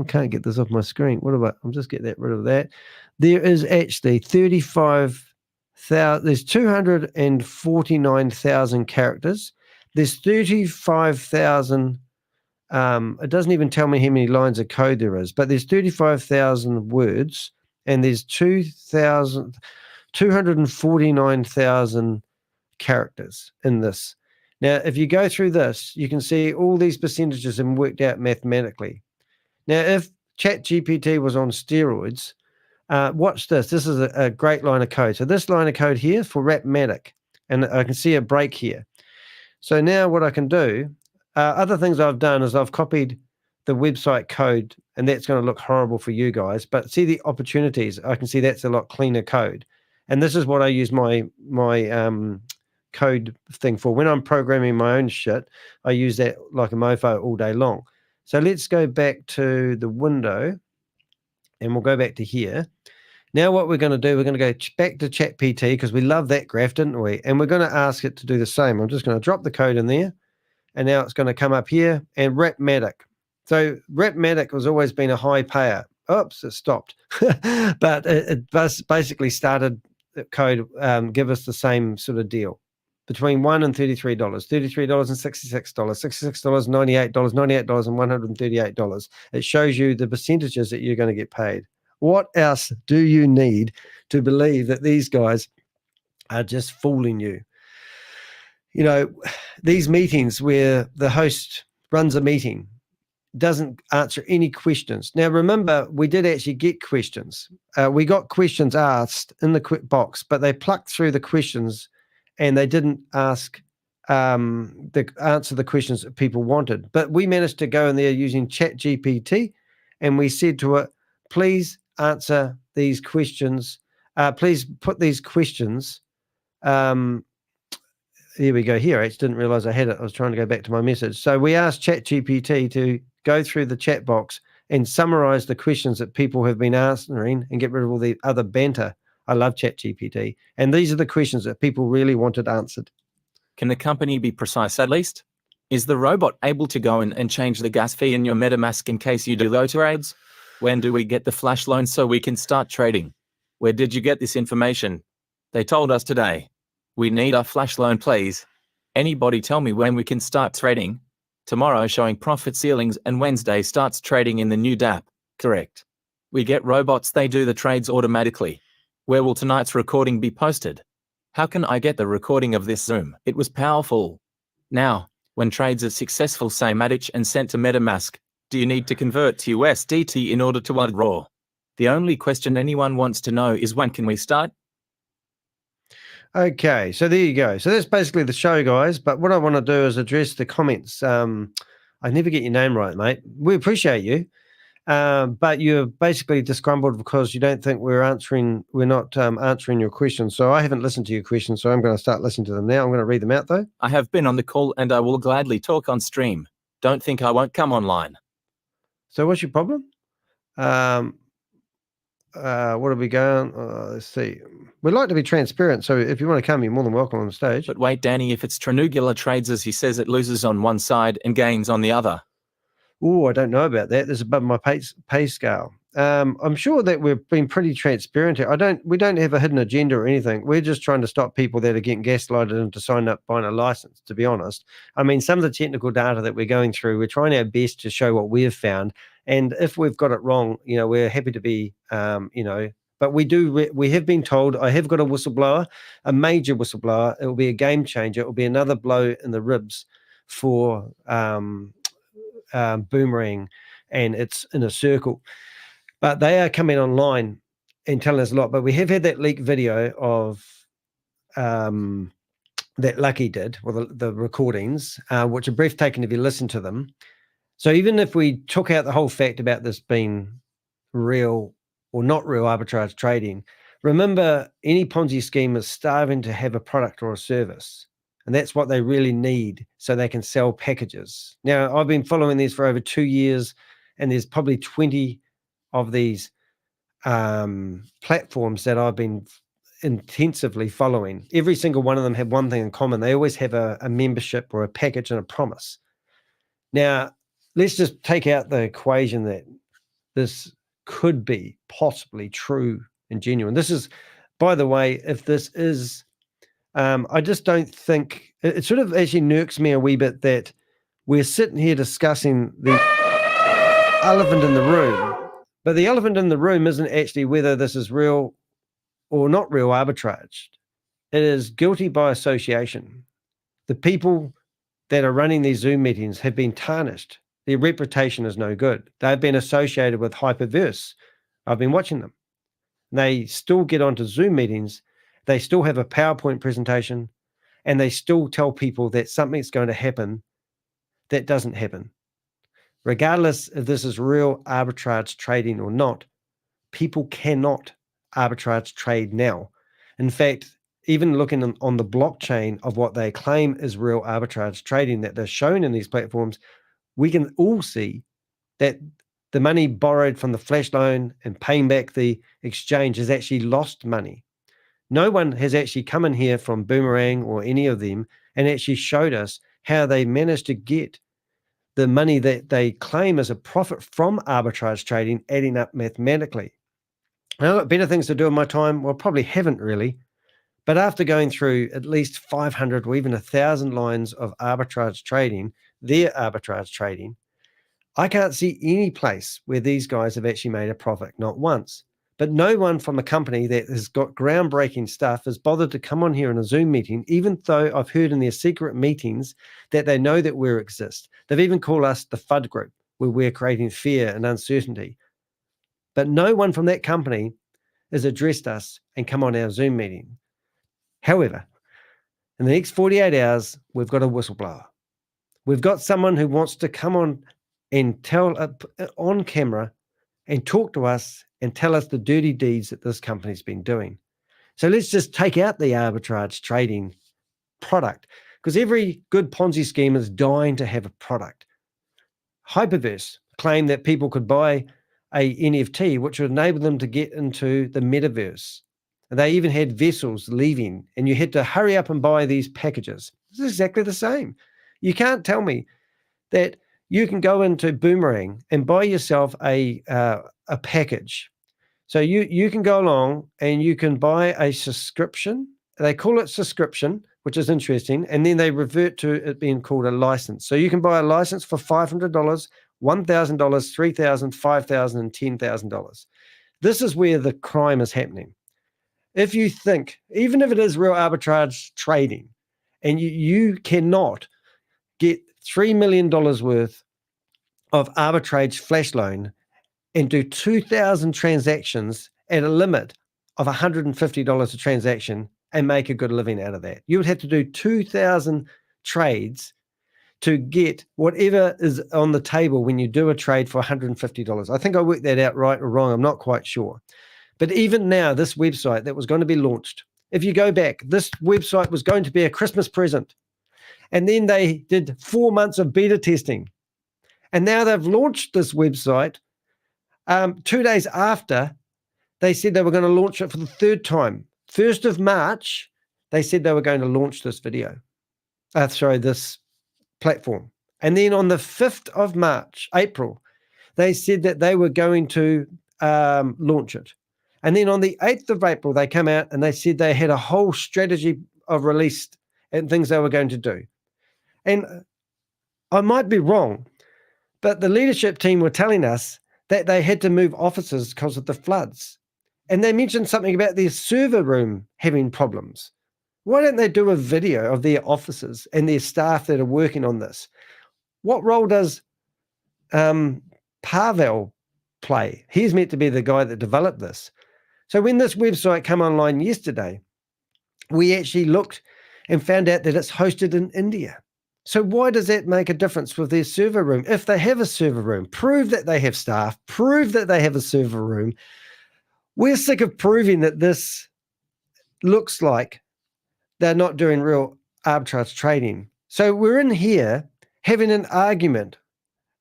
can't get this off my screen. What about, I'll just get rid of that. There is actually 35,000, there's 249,000 characters. There's 35,000, it doesn't even tell me how many lines of code there is, but there's 35,000 words and there's 249,000 characters in this. Now, if you go through this, you can see all these percentages and worked out mathematically. Now, if ChatGPT was on steroids, watch this. This is a great line of code. So this line of code here for Rapmatic, and I can see a break here. So now what I can do, other things I've done is I've copied the website code, and that's going to look horrible for you guys. But see the opportunities. I can see that's a lot cleaner code. And this is what I use my code thing for. When I'm programming my own shit, I use that like a mofo all day long. So let's go back to the window and we'll go back to here. Now what we're going to do, we're going to go back to ChatGPT because we love that graph, didn't we? And we're going to ask it to do the same. I'm just going to drop the code in there and now it's going to come up here and Rapmatic. So Rapmatic has always been a high payer. Oops, it stopped. But it basically started the code, give us the same sort of deal. Between $1 and $33, $33 and $66, $66, $98, $98 and $138. It shows you the percentages that you're going to get paid. What else do you need to believe that these guys are just fooling you? You know, these meetings where the host runs a meeting, doesn't answer any questions. Now, remember, we did actually get questions. We got questions asked in the quick box, but they plucked through the questions and they didn't answer the questions that people wanted. But we managed to go in there using ChatGPT, and we said to it, please answer these questions. Please put these questions. Here we go. Here, I just didn't realize I had it. I was trying to go back to my message. So we asked ChatGPT to go through the chat box and summarize the questions that people have been answering and get rid of all the other banter. I love ChatGPT. And these are the questions that people really wanted answered. Can the company be precise at least? Is the robot able to go in and change the gas fee in your MetaMask in case you do low trades? When do we get the flash loan so we can start trading? Where did you get this information? They told us today. We need our flash loan, please. Anybody tell me when we can start trading? Tomorrow showing profit ceilings and Wednesday starts trading in the new DApp. Correct. We get robots, they do the trades automatically. Where will tonight's recording be posted? How can I get the recording of this Zoom? It was powerful. Now, when trades are successful, say Matic and sent to MetaMask, do you need to convert to USDT in order to withdraw? The only question anyone wants to know is when can we start? Okay, so there you go. So that's basically the show, guys. But what I want to do is address the comments. I never get your name right, mate. We appreciate you. But you're basically disgruntled because you don't think we're not answering your questions. So I haven't listened to your questions, so I'm going to start listening to them now. I'm going to read them out, though. I have been on the call and I will gladly talk on stream. Don't think I won't come online. So what's your problem? What are we going? Let's see. We'd like to be transparent, so if you want to come, you're more than welcome on the stage. But wait, Danny, if it's triangular trades as he says, it loses on one side and gains on the other. Oh, I don't know about that. That's above my pay scale. I'm sure that we've been pretty transparent here. We don't have a hidden agenda or anything. We're just trying to stop people that are getting gaslighted into signing up buying a license, to be honest. I mean, some of the technical data that we're going through, we're trying our best to show what we've found. And if we've got it wrong, we're happy to be, but we have been told, I have got a whistleblower, a major whistleblower. It will be a game changer. It will be another blow in the ribs for Boomerang, and it's in a circle. But they are coming online and telling us a lot. But we have had that leaked video of that Lucky did, or the recordings, which are breathtaking if you listen to them. So even if we took out the whole fact about this being real or not real arbitrage trading, remember, any Ponzi scheme is starving to have a product or a service. And that's what they really need so they can sell packages. Now, I've been following these for over 2 years, and there's probably 20 of these platforms that I've been intensively following. Every single one of them have one thing in common. They always have a membership or a package and a promise. Now, let's just take out the equation that this could be possibly true and genuine. This is, by the way, if this is... I just don't think it sort of actually nirks me a wee bit that we're sitting here discussing the elephant in the room, but the elephant in the room isn't actually whether this is real or not real arbitrage. It is guilty by association. The people that are running these Zoom meetings have been tarnished. Their reputation is no good. They've been associated with hyperverse. I've been watching them. They still get onto Zoom meetings. They still have a PowerPoint presentation, and they still tell people that something's going to happen that doesn't happen. Regardless if this is real arbitrage trading or not, people cannot arbitrage trade now. In fact, even looking on the blockchain of what they claim is real arbitrage trading that they're shown in these platforms, we can all see that the money borrowed from the flash loan and paying back the exchange has actually lost money. No one has actually come in here from Boomerang or any of them and actually showed us how they managed to get the money that they claim as a profit from arbitrage trading adding up mathematically. I've got better things to do in my time. Well, probably haven't really. But after going through at least 500 or even 1,000 lines of arbitrage trading, their arbitrage trading, I can't see any place where these guys have actually made a profit, not once. But no one from a company that has got groundbreaking stuff has bothered to come on here in a Zoom meeting, even though I've heard in their secret meetings that they know that we exist. They've even called us the FUD group, where we're creating fear and uncertainty. But no one from that company has addressed us and come on our Zoom meeting. However, in the next 48 hours, we've got a whistleblower. We've got someone who wants to come on and tell on camera and talk to us and tell us the dirty deeds that this company's been doing. So let's just take out the arbitrage trading product, because every good Ponzi scheme is dying to have a product. Hyperverse claimed that people could buy a NFT, which would enable them to get into the metaverse. And they even had vessels leaving, and you had to hurry up and buy these packages. It's exactly the same. You can't tell me that you can go into Boomerang and buy yourself a package. So you can go along and you can buy a subscription. They call it subscription, which is interesting, and then they revert to it being called a license. So you can buy a license for $500, $1,000, $3,000, $5,000, and $10,000. This is where the crime is happening. If you think, even if it is real arbitrage trading, and you cannot get $3 million worth of arbitrage flash loan and do 2,000 transactions at a limit of $150 a transaction and make a good living out of that. You would have to do 2,000 trades to get whatever is on the table when you do a trade for $150. I think I worked that out right or wrong. I'm not quite sure. But even now, this website that was going to be launched, if you go back, this website was going to be a Christmas present. And then they did 4 months of beta testing. And now they've launched this website 2 days after they said they were going to launch it for the third time. 1st of March, they said they were going to launch this this platform. And then on the 5th of April, they said that they were going to launch it. And then on the 8th of April, they come out and they said they had a whole strategy of release and things they were going to do. And I might be wrong, but the leadership team were telling us that they had to move offices because of the floods. And they mentioned something about their server room having problems. Why don't they do a video of their offices and their staff that are working on this? What role does Pavel play? He's meant to be the guy that developed this. So when this website came online yesterday, we actually looked and found out that it's hosted in India. So why does that make a difference with their server room? If they have a server room, prove that they have staff, prove that they have a server room. We're sick of proving that this looks like they're not doing real arbitrage trading. So we're in here having an argument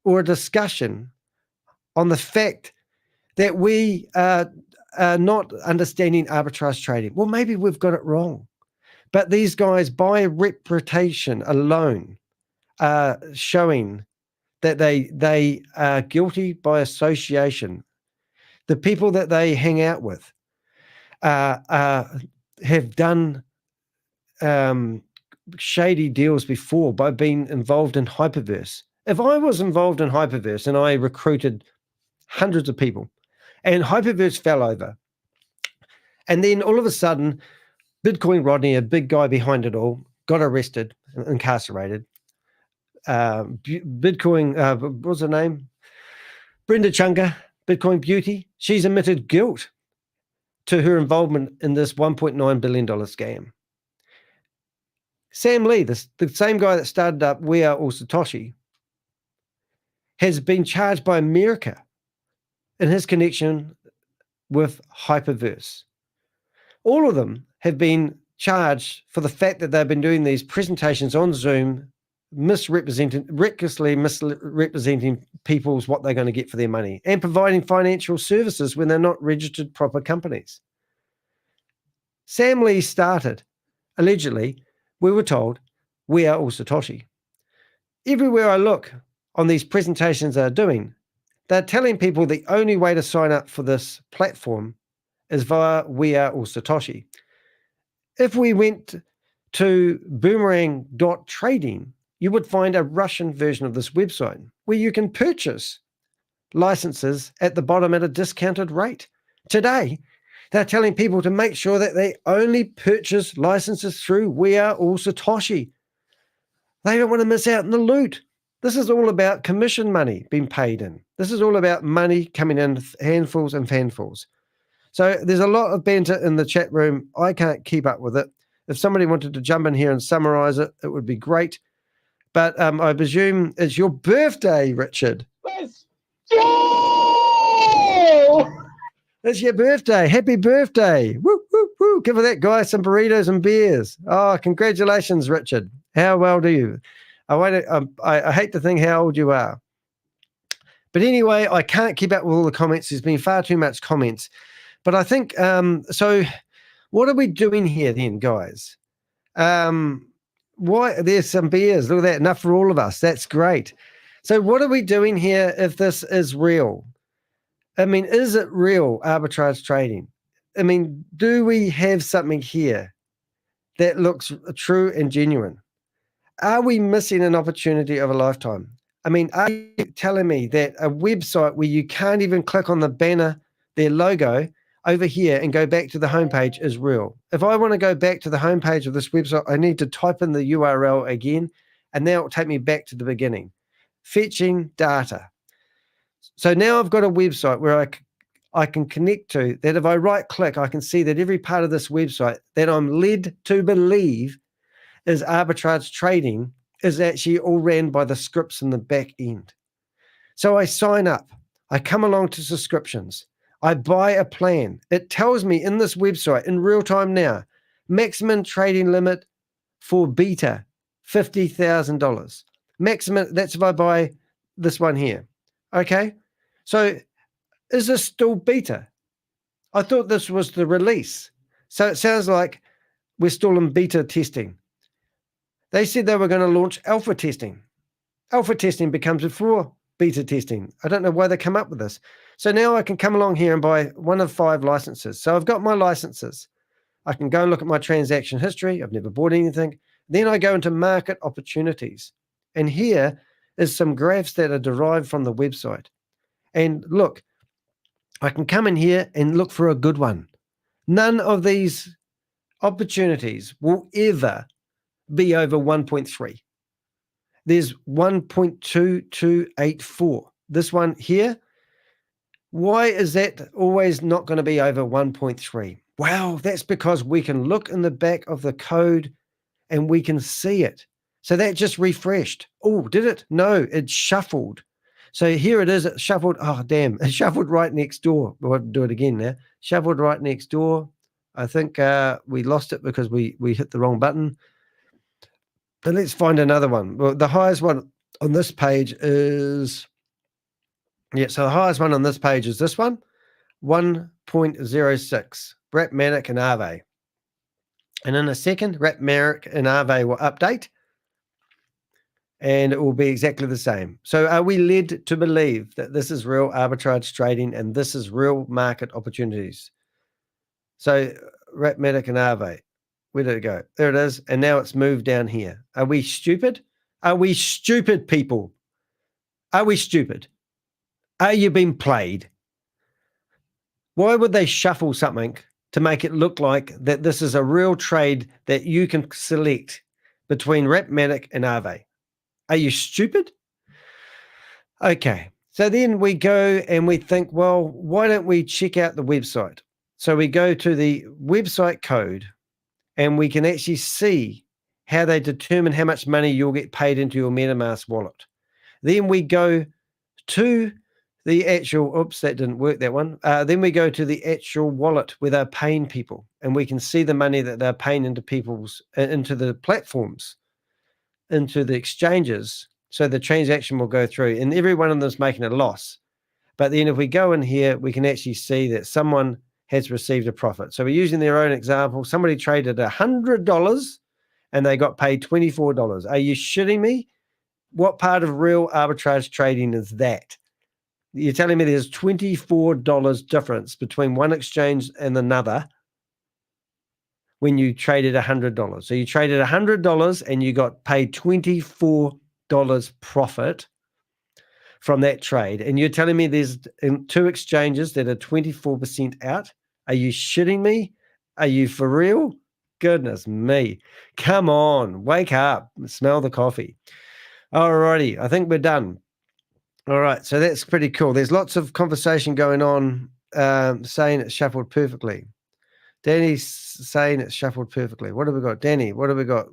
or a discussion on the fact that we are not understanding arbitrage trading. Well, maybe we've got it wrong. But these guys, by reputation alone, are showing that they are guilty by association. The people that they hang out with have done shady deals before by being involved in Hyperverse. If I was involved in Hyperverse and I recruited hundreds of people and Hyperverse fell over, and then all of a sudden, Bitcoin Rodney, a big guy behind it all, got arrested, incarcerated. Bitcoin, what was her name? Brenda Chunga, Bitcoin Beauty. She's admitted guilt to her involvement in this $1.9 billion scam. Sam Lee, the same guy that started up We Are All Satoshi, has been charged by America in his connection with Hyperverse. All of them have been charged for the fact that they've been doing these presentations on Zoom, recklessly misrepresenting people's what they're going to get for their money and providing financial services when they're not registered proper companies. Sam Lee started, allegedly, we were told, We Are All Satoshi. Everywhere I look on these presentations they're doing, they're telling people the only way to sign up for this platform is via We Are All Satoshi. If we went to boomerang.trading, you would find a Russian version of this website where you can purchase licenses at the bottom at a discounted rate. Today, they're telling people to make sure that they only purchase licenses through We Are All Satoshi. They don't want to miss out on the loot. This is all about commission money being paid in. This is all about money coming in handfuls and fanfuls. So there's a lot of banter in the chat room. I can't keep up with it. If somebody wanted to jump in here and summarize it, it would be great. But I presume it's your birthday, Richard. Let's go! It's your birthday. Happy birthday. Woo, woo, woo. Give that guy some burritos and beers. Oh, congratulations, Richard. How old are you? I hate to think how old you are. But anyway, I can't keep up with all the comments. There's been far too much comments. But I think, so what are we doing here then, guys? Why? There's some beers. Look at that. Enough for all of us. That's great. So what are we doing here if this is real? I mean, is it real arbitrage trading? I mean, do we have something here that looks true and genuine? Are we missing an opportunity of a lifetime? I mean, are you telling me that a website where you can't even click on the banner, their logo over here and go back to the homepage is real? If I want to go back to the homepage of this website, I need to type in the URL again, and now it'll take me back to the beginning. Fetching data. So now I've got a website where I can connect to that. If I right click, I can see that every part of this website that I'm led to believe is arbitrage trading is actually all ran by the scripts in the back end. So I sign up. I come along to subscriptions. I buy a plan. It tells me in this website in real time now, maximum trading limit for beta, $50,000. Maximum, that's if I buy this one here. Okay. So is this still beta? I thought this was the release. So it sounds like we're still in beta testing. They said they were going to launch alpha testing. Alpha testing becomes before beta testing. I don't know why they come up with this. So now I can come along here and buy one of 5 licenses. So I've got my licenses. I can go and look at my transaction history. I've never bought anything. Then I go into market opportunities. And here is some graphs that are derived from the website. And look, I can come in here and look for a good one. None of these opportunities will ever be over 1.3. There's 1.2284. This one here, why is that always not going to be over 1.3? Well, that's because we can look in the back of the code and we can see it. So that just refreshed. Oh, did it? No, it shuffled. So here it is, it shuffled. Oh, damn, it shuffled right next door. We'll have to do it again now. Shuffled right next door. I think we lost it because we hit the wrong button. But let's find another one. Well, the highest one on this page is, so the highest one on this page is this one, 1.06, Rapmatic and ARE. And in a second, Rapmatic and ARE will update, and it will be exactly the same. So are we led to believe that this is real arbitrage trading and this is real market opportunities? So Rapmatic and ARE. Where did it go? There it is. And now it's moved down here. Are we stupid? Are we stupid, people? Are we stupid? Are you being played? Why would they shuffle something to make it look like that this is a real trade that you can select between Rapmatic and ARE? Are you stupid? Okay. So then we go and we think, well, why don't we check out the website? So we go to the website code, and we can actually see how they determine how much money you'll get paid into your MetaMask wallet. Then we go to the actual, oops, that didn't work, that one. Then we go to the actual wallet where they're paying people, and we can see the money that they're paying into into the platforms, into the exchanges. So the transaction will go through, and every one of them is making a loss. But then if we go in here, we can actually see that someone has received a profit. So we're using their own example. Somebody traded $100 and they got paid $24. Are you shitting me? What part of real arbitrage trading is that? You're telling me there's $24 difference between one exchange and another when you traded $100. So you traded $100 and you got paid $24 profit from that trade. And you're telling me there's 2 exchanges that are 24% out? Are you shitting me? Are you for real? Goodness me. Come on, wake up, smell the coffee. All righty, I think we're done. All right, so that's pretty cool. There's lots of conversation going on saying it's shuffled perfectly. Danny's saying it's shuffled perfectly. What have we got? Danny, what have we got?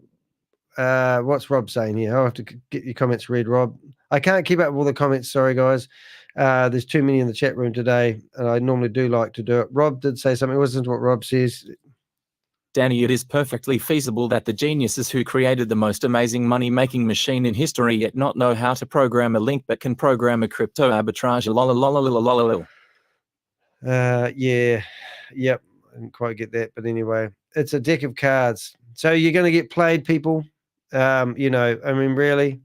What's Rob saying here? I'll have to get your comments read, Rob. I can't keep up with all the comments. Sorry, guys. There's too many in the chat room today, and I normally do like to do it. Rob did say something. Listen to what Rob says. Danny, it is perfectly feasible that the geniuses who created the most amazing money-making machine in history yet not know how to program a link but can program a crypto arbitrage. Yeah. Yep. I didn't quite get that, but anyway, it's a deck of cards. So you're going to get played, people. I mean, really,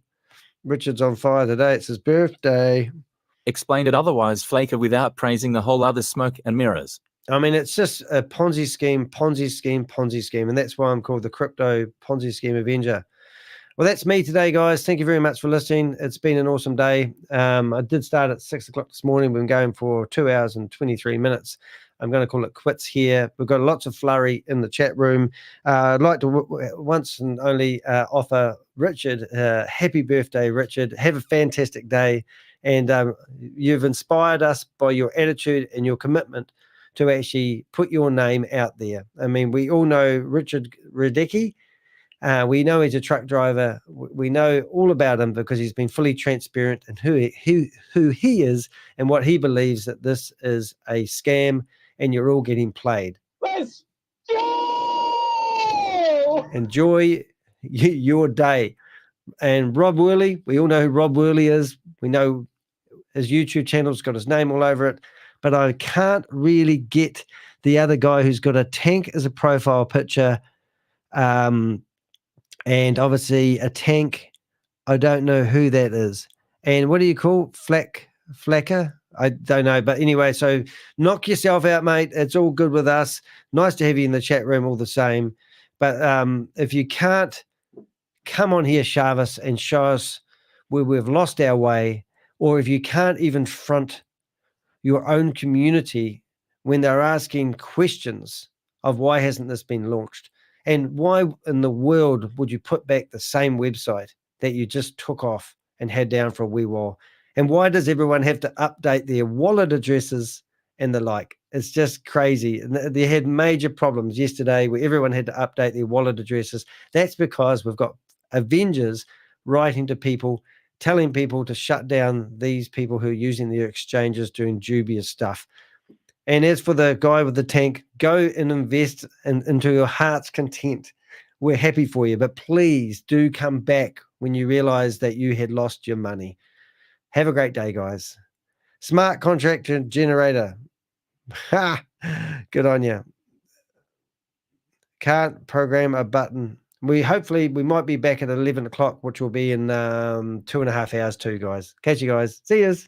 Richard's on fire today. It's his birthday. Explain it otherwise, Flaker, without praising the whole other smoke and mirrors. I mean, it's just a Ponzi scheme, and that's why I'm called the Crypto Ponzi Scheme Avenger. Well, that's me today, guys. Thank you very much for listening. It's been an awesome day. I did start at 6 o'clock this morning. We've been going for 2 hours and 23 minutes. I'm going to call it quits here. We've got lots of flurry in the chat room. I'd like to once and only offer Richard, happy birthday, Richard. Have a fantastic day. And you've inspired us by your attitude and your commitment to actually put your name out there. I mean, we all know Richard Radecki. We know he's a truck driver. We know all about him because he's been fully transparent in who he is and what he believes, that this is a scam and you're all getting played. Let's go! Enjoy your day. And Rob Worley, we all know who Rob Worley is. We know his YouTube channel's got his name all over it, but I can't really get the other guy who's got a tank as a profile picture. And obviously a tank, I don't know who that is. And what do you call Flacker? I don't know. But anyway, so knock yourself out, mate. It's all good with us. Nice to have you in the chat room all the same. But if you can't come on here, Shavis, and show us where we've lost our way, or if you can't even front your own community when they're asking questions of why hasn't this been launched? And why in the world would you put back the same website that you just took off and had down for a wee while? And why does everyone have to update their wallet addresses and the like? It's just crazy. And they had major problems yesterday where everyone had to update their wallet addresses. That's because we've got Avengers writing to people, telling people to shut down these people who are using their exchanges doing dubious stuff. And as for the guy with the tank, go and invest into your heart's content. We're happy for you, but please do come back when you realize that you had lost your money. Have a great day, guys. Smart contract generator. Ha! Good on you. Can't program a button. We might be back at 11 o'clock, which will be in 2.5 hours too, guys. Catch you guys. See yous.